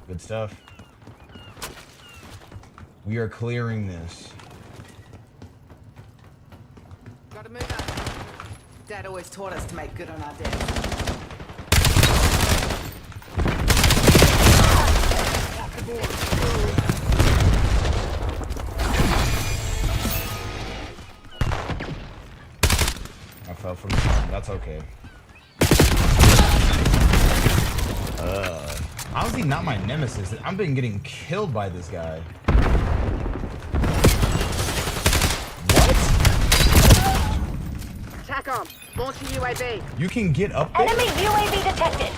Good stuff. We are clearing this. Gotta move up. Dad always taught us to make good on our debt. I fell from the top. That's okay. How is he not my nemesis? I've been getting killed by this guy. What? TACOM, launching UAV. You can get up there? Enemy UAV detected.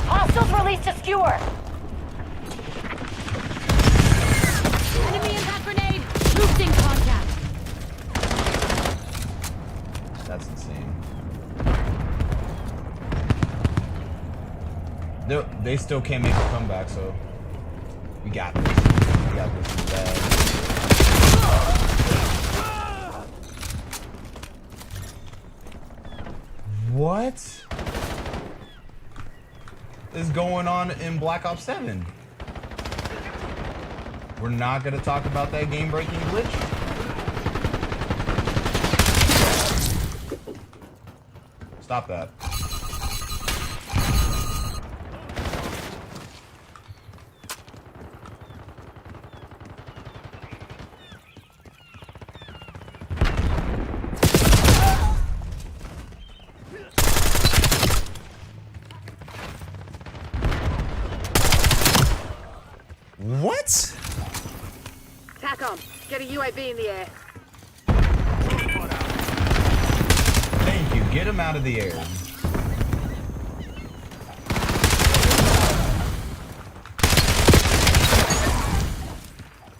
Hostiles released a skewer. Enemy impact grenade. Boosting contact. That's insane. They still can't make a comeback, so we got this. We got this in the bag. What is going on in Black Ops 7? We're not gonna talk about that game-breaking glitch? Stop that. What? TACOM, get a UAV in the air. Thank you. Get him out of the air.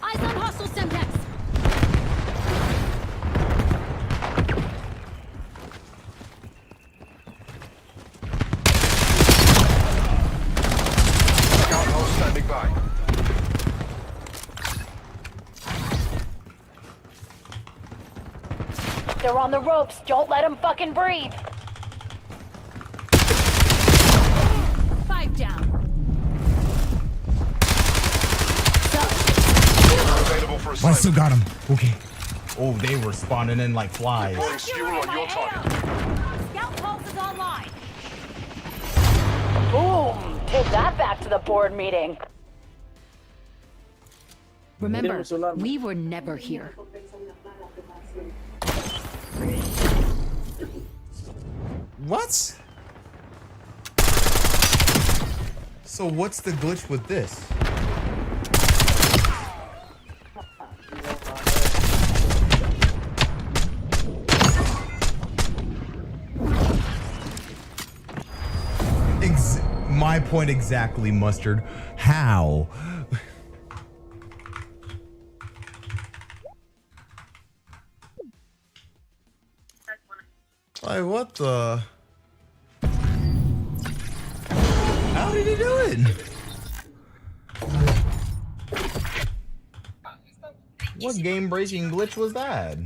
Eyes on hostile Semtex. Scout hull standing by. They're on the ropes. Don't let them fucking breathe. 5 down. Available for I assignment. still got him. Okay. Oh, they were spawning in like flies. Deploying fuel on your target. Scout pulse is online. Boom. Take that back to the board meeting. Remember, we were never here. What? So what's the glitch with this? My point exactly, Mustard. How? Like, what the? How did he do it? What game-breaking glitch was that?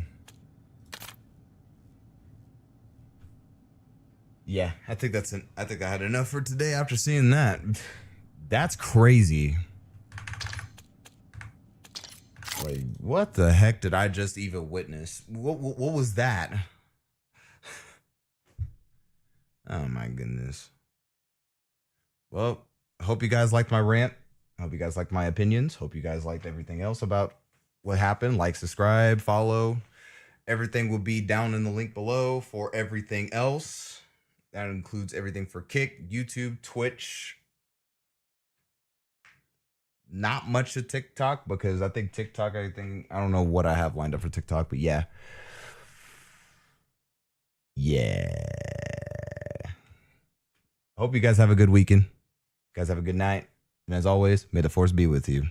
Yeah, I think I had enough for today after seeing that. That's crazy. Wait, what the heck did I just even witness? What was that? Oh my goodness. Well, I hope you guys liked my rant. I hope you guys liked my opinions. Hope you guys liked everything else about what happened. Like, subscribe, follow. Everything will be down in the link below for everything else. That includes everything for Kick, YouTube, Twitch. Not much to TikTok because I think TikTok, I don't know what I have lined up for TikTok, but yeah. Yeah. Hope you guys have a good weekend. You guys have a good night. And as always, may the force be with you.